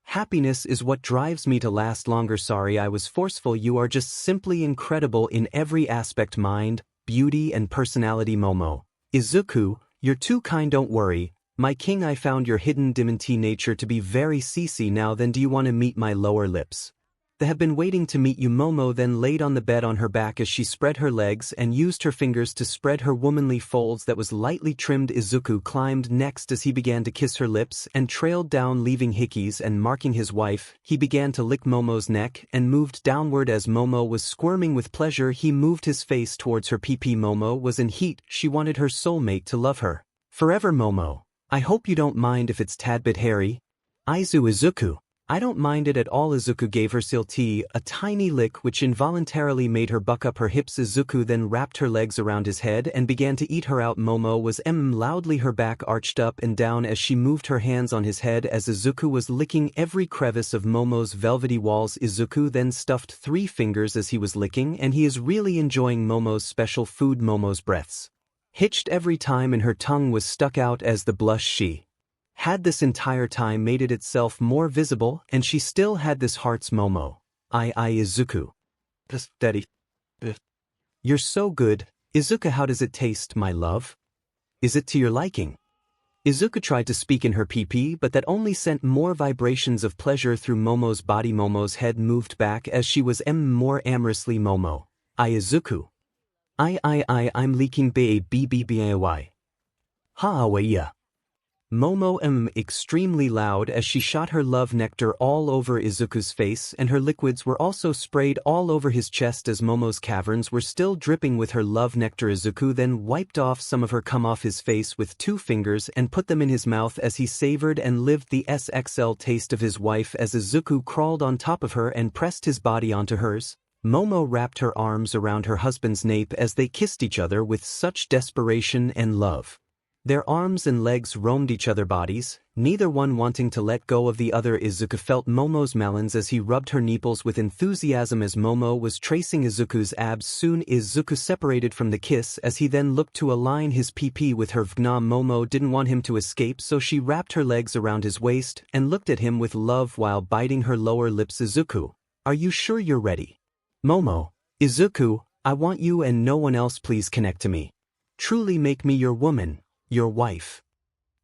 happiness is what drives me to last longer. Sorry I was forceful, you are just simply incredible in every aspect, mind, beauty and personality. Momo, Izuku, you're too kind. Don't worry, my king, I found your hidden 𝗵𝗲𝗏 nature to be very CC. Now then, do you want to meet my lower lips? They have been waiting to meet you. Momo then laid on the bed on her back as she spread her legs and used her fingers to spread her womanly folds that was lightly trimmed. Izuku climbed next as he began to kiss her lips and trailed down, leaving hickeys and marking his wife. He began to lick Momo's neck and moved downward as Momo was squirming with pleasure. He moved his face towards her PP. Momo was in heat. She wanted her soulmate to love her forever. Momo, I hope you don't mind if it's tad bit hairy. Izuku, I don't mind it at all. Izuku gave her 𝗧𝗟𝗘 a tiny lick which involuntarily made her buck up her hips. Izuku then wrapped her legs around his head and began to eat her out. Momo was loudly, her back arched up and down as she moved her hands on his head as Izuku was licking every crevice of Momo's velvety walls. Izuku then stuffed 3 fingers as he was licking, and he is really enjoying Momo's special food. Momo's breaths hitched every time and her tongue was stuck out as the blush she had this entire time made it itself more visible, and she still had this heart's. Momo, Izuku, steady. You're so good. Izuku, how does it taste, my love? Is it to your liking? Izuku tried to speak in her PP, but that only sent more vibrations of pleasure through Momo's body. Momo's head moved back as she was more amorously. Momo, Izuku. I'm leaking baby. Ha awaya. Momo extremely loud as she shot her love nectar all over Izuku's face, and her liquids were also sprayed all over his chest as Momo's caverns were still dripping with her love nectar. Izuku then wiped off some of her cum off his face with 2 fingers and put them in his mouth as he savored and lived the 𝗧𝗃𝗧𝗟 taste of his wife as Izuku crawled on top of her and pressed his body onto hers. Momo wrapped her arms around her husband's nape as they kissed each other with such desperation and love. Their arms and legs roamed each other's bodies, neither one wanting to let go of the other. Izuku felt Momo's melons as he rubbed her nipples with enthusiasm as Momo was tracing Izuku's abs. Soon Izuku separated from the kiss as he then looked to align his PP with her vagina. Momo didn't want him to escape, so she wrapped her legs around his waist and looked at him with love while biting her lower lips. Izuku, are you sure you're ready? Momo, Izuku, I want you and no one else. Please connect to me. Truly make me your woman. Your wife.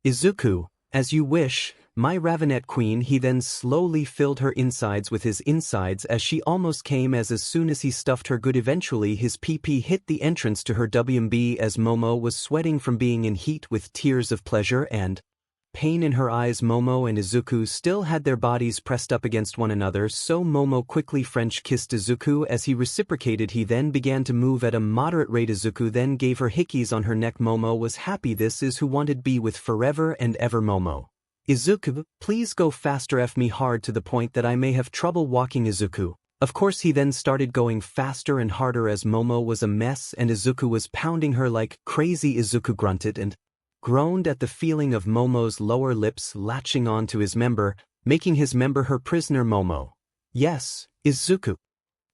Izuku, as you wish, my Ravenet queen. He then slowly filled her insides with his insides as she almost came as soon as he stuffed her good. Eventually his PP hit the entrance to her WMB as Momo was sweating from being in heat with tears of pleasure and pain in her eyes. Momo and Izuku still had their bodies pressed up against one another, so Momo quickly French kissed Izuku as he reciprocated. He then began to move at a moderate rate. Izuku then gave her hickeys on her neck. Momo was happy. This is who wanted be with forever and ever. Momo, Izuku, please go faster. F me hard to the point that I may have trouble walking. Izuku. Of course he then started going faster and harder as Momo was a mess and Izuku was pounding her like crazy. Izuku grunted and groaned at the feeling of Momo's lower lips latching onto his member, making his member her prisoner. Momo, yes, Izuku.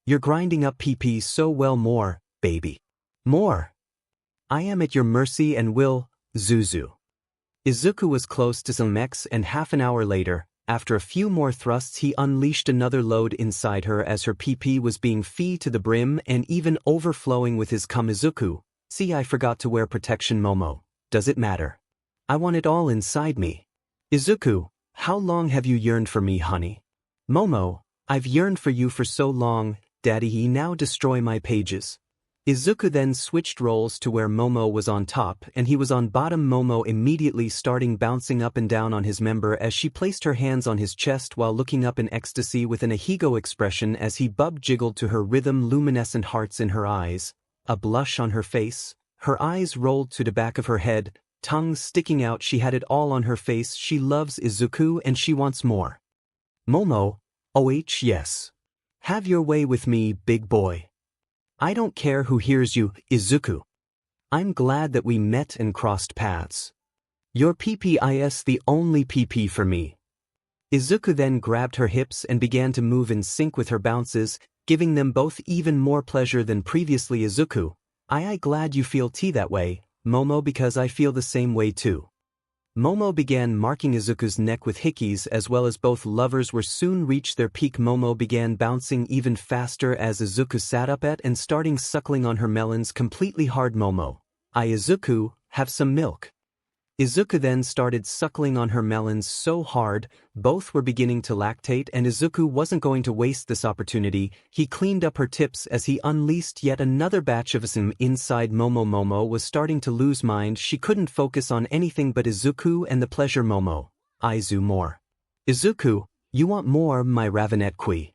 You're grinding up PP so well. More, baby. More. I am at your mercy and will, Zuzu. Izuku was close to 𝗧𝗵𝗃𝗃 and half an hour later, after a few more thrusts he unleashed another load inside her as her PP was being filled to the brim and even overflowing with his cum. Izuku, see, I forgot to wear protection. Momo, does it matter? I want it all inside me. Izuku, how long have you yearned for me, honey? Momo, I've yearned for you for so long, daddy. He now destroy my pages. Izuku then switched roles to where Momo was on top and he was on bottom. Momo immediately starting bouncing up and down on his member as she placed her hands on his chest while looking up in ecstasy with an 𝗎𝗍𝗄 expression as he jiggled to her rhythm. Luminescent hearts in her eyes, a blush on her face, her eyes rolled to the back of her head, tongue sticking out. She had it all on her face. She loves Izuku and she wants more. Momo, yes. Have your way with me, big boy. I don't care who hears you, Izuku. I'm glad that we met and crossed paths. Your PP is the only PP for me. Izuku then grabbed her hips and began to move in sync with her bounces, giving them both even more pleasure than previously. Izuku, I glad you feel that way, Momo, because I feel the same way too. Momo began marking Izuku's neck with hickeys as well as both lovers were soon reached their peak. Momo began bouncing even faster as Izuku sat up at and starting suckling on her melons completely hard. Momo, Izuku, have some milk. Izuku then started suckling on her melons so hard, both were beginning to lactate and Izuku wasn't going to waste this opportunity. He cleaned up her tips as he unleashed yet another batch of 𝗧𝗵𝗃𝗲 inside Momo. Momo was starting to lose mind. She couldn't focus on anything but Izuku and the pleasure. Momo, Izu more. Izuku, you want more, my Ravenet queen.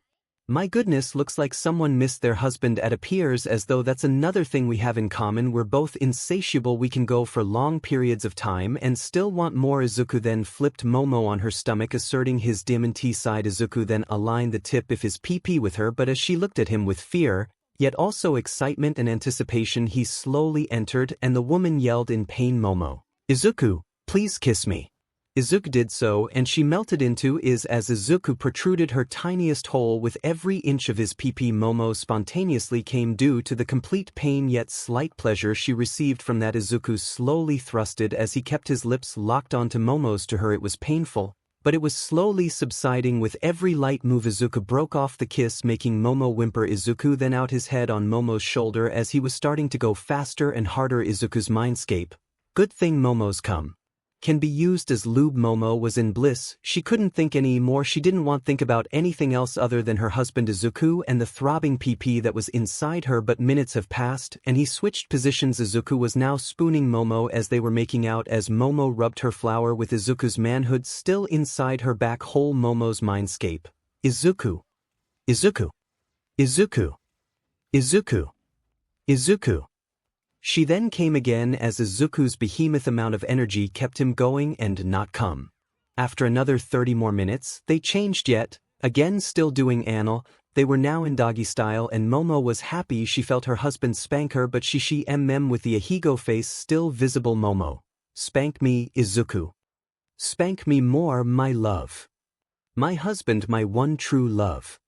My goodness, looks like someone missed their husband. It appears as though that's another thing we have in common. We're both insatiable. We can go for long periods of time and still want more. Izuku then flipped Momo on her stomach, asserting his DMT side. Izuku then aligned the tip of his PP with her, but as she looked at him with fear, yet also excitement and anticipation, he slowly entered and the woman yelled in pain, Momo, Izuku, please kiss me. Izuku did so and she melted into as Izuku protruded her tiniest hole with every inch of his PP. Momo spontaneously came due to the complete pain yet slight pleasure she received from that. Izuku slowly thrusted as he kept his lips locked onto Momo's. To her it was painful, but it was slowly subsiding with every light move. Izuku broke off the kiss, making Momo whimper. Izuku then out his head on Momo's shoulder as he was starting to go faster and harder. Izuku's mindscape, good thing Momo's come. can be used as lube. Momo was in bliss. She couldn't think any more. She didn't want to think about anything else other than her husband Izuku and the throbbing PP that was inside her. But minutes have passed, and he switched positions. Izuku was now spooning Momo as they were making out, as Momo rubbed her flower with Izuku's manhood still inside her back hole. Momo's mindscape. Izuku. Izuku. Izuku. Izuku. Izuku. She then came again as Izuku's behemoth amount of energy kept him going and not come. After another 30 more minutes, they changed yet, again still doing anal. They were now in doggy style and Momo was happy. She felt her husband spank her, but she with the Ahigo face still visible. Momo. Spank me, Izuku. Spank me more, my love. My husband, my one true love.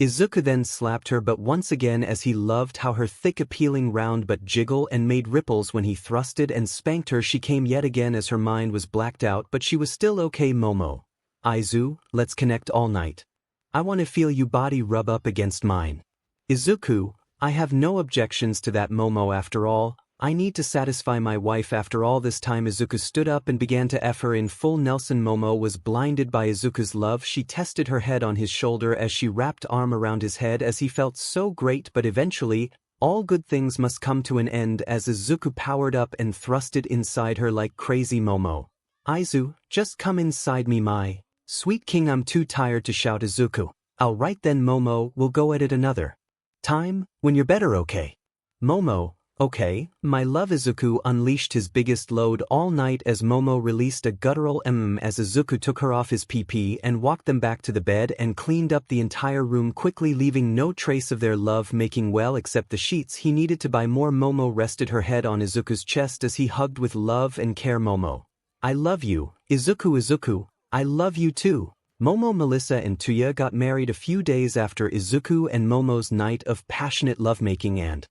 Izuku then slapped her, but once again, as he loved how her thick appealing round but jiggle and made ripples when he thrusted and spanked her. She came yet again as her mind was blacked out, but she was still okay. Momo. Aizu, let's connect all night. I want to feel you body rub up against mine. Izuku, I have no objections to that. Momo, after all, I need to satisfy my wife after all this time. Izuku stood up and began to F her in full Nelson. Momo was blinded by Izuku's love. She tested her head on his shoulder as she wrapped arm around his head as he felt so great, but eventually, all good things must come to an end as Izuku powered up and thrusted inside her like crazy. Momo. Aizu, just come inside me, my sweet king. I'm too tired to shout. Izuku. All right then, Momo, we'll go at it another time, when you're better, okay? Momo. Okay, my love. Izuku unleashed his biggest load all night as Momo released a guttural as Izuku took her off his PP and walked them back to the bed and cleaned up the entire room quickly, leaving no trace of their love making, well, except the sheets he needed to buy more. Momo rested her head on Izuku's chest as he hugged with love and care. Momo. I love you, Izuku. Izuku, I love you too. Momo, Melissa and Tuya got married a few days after Izuku and Momo's night of passionate lovemaking, and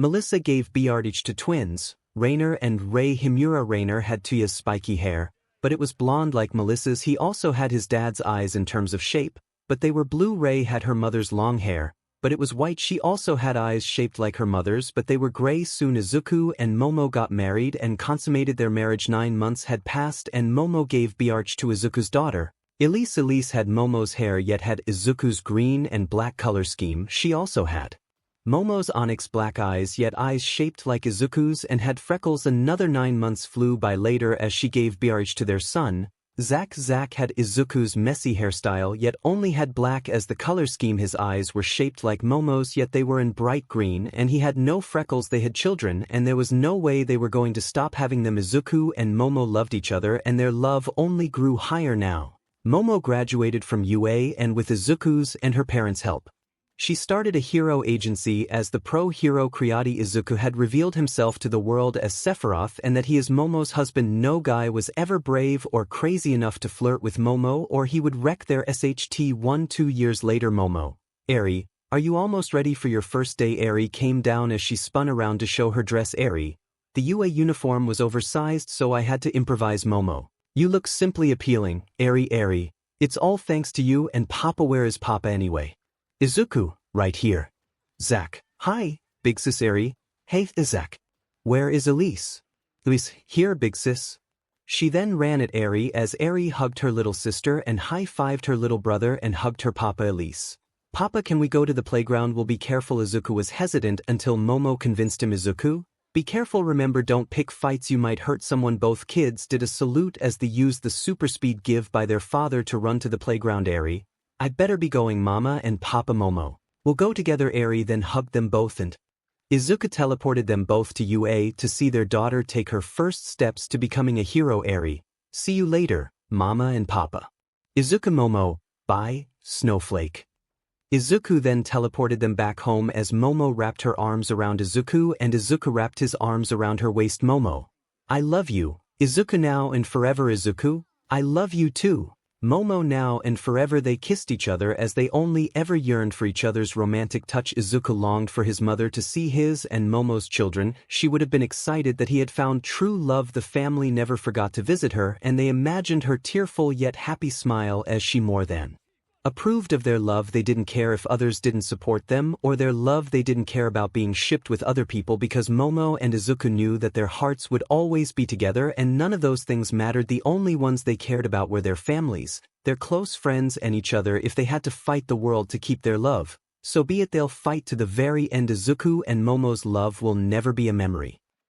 Melissa gave 𝗵𝗲𝗿𝗏 to twins, Rainer and Rei Himura. Rainer had Tuya's spiky hair, but it was blonde like Melissa's. He also had his dad's eyes in terms of shape, but they were blue. Rei had her mother's long hair, but it was white. She also had eyes shaped like her mother's, but they were gray. Soon Izuku and Momo got married and consummated their marriage. 9 months had passed and Momo gave 𝗵𝗲𝗏 to Izuku's daughter, Elise. Elise had Momo's hair yet had Izuku's green and black color scheme. She also had Momo's onyx black eyes yet eyes shaped like Izuku's and had freckles. Another 9 months flew by later as she gave 𝗵𝗲𝗏 to their son, 𝗧𝗏. 𝗧𝗏 had Izuku's messy hairstyle yet only had black as the color scheme. His eyes were shaped like Momo's yet they were in bright green, and he had no freckles. They had children and there was no way they were going to stop having them. Izuku and Momo loved each other and their love only grew higher now. Momo graduated from UA and with Izuku's and her parents' help, she started a hero agency as the pro-hero Cruelty. Izuku had revealed himself to the world as Sephiroth and that he is Momo's husband. No guy was ever brave or crazy enough to flirt with Momo or he would wreck their SHT. 2 years later. Momo. Eri, are you almost ready for your first day? Eri came down as she spun around to show her dress. Eri, the UA uniform was oversized so I had to improvise. Momo. You look simply appealing. Eri, it's all thanks to you and Papa. Where is Papa anyway? Izuku, right here. 𝗧𝗏, hi, big sis. Eri, hey 𝗧𝗏. Where is Elise? Elise, here big sis. She then ran at Eri as Eri hugged her little sister and high-fived her little brother and hugged her papa. Elise. Papa, can we go to the playground? We'll be careful. Izuku was hesitant until Momo convinced him. Izuku, be careful, remember, don't pick fights, you might hurt someone. Both kids did a salute as they used the super speed give by their father to run to the playground. Eri, I'd better be going. Mama and Papa. Momo. We'll go together. Eri then hugged them both and Izuku teleported them both to UA to see their daughter take her first steps to becoming a hero. Eri, see you later, Mama and Papa. Izuku. Momo, bye, Snowflake. Izuku then teleported them back home as Momo wrapped her arms around Izuku and Izuku wrapped his arms around her waist. Momo. I love you, Izuku, now and forever. Izuku, I love you too. Momo. Now and forever. They kissed each other as they only ever yearned for each other's romantic touch. Izuku longed for his mother to see his and Momo's children. She would have been excited that he had found true love. The family never forgot to visit her and they imagined her tearful yet happy smile as she more than Approved of their love, they didn't care if others didn't support them, or their love, they didn't care about being shipped with other people, because Momo and Izuku knew that their hearts would always be together and none of those things mattered. The only ones they cared about were their families, their close friends and each other. If they had to fight the world to keep their love, so be it, they'll fight to the very end. Izuku and Momo's love will never be a memory.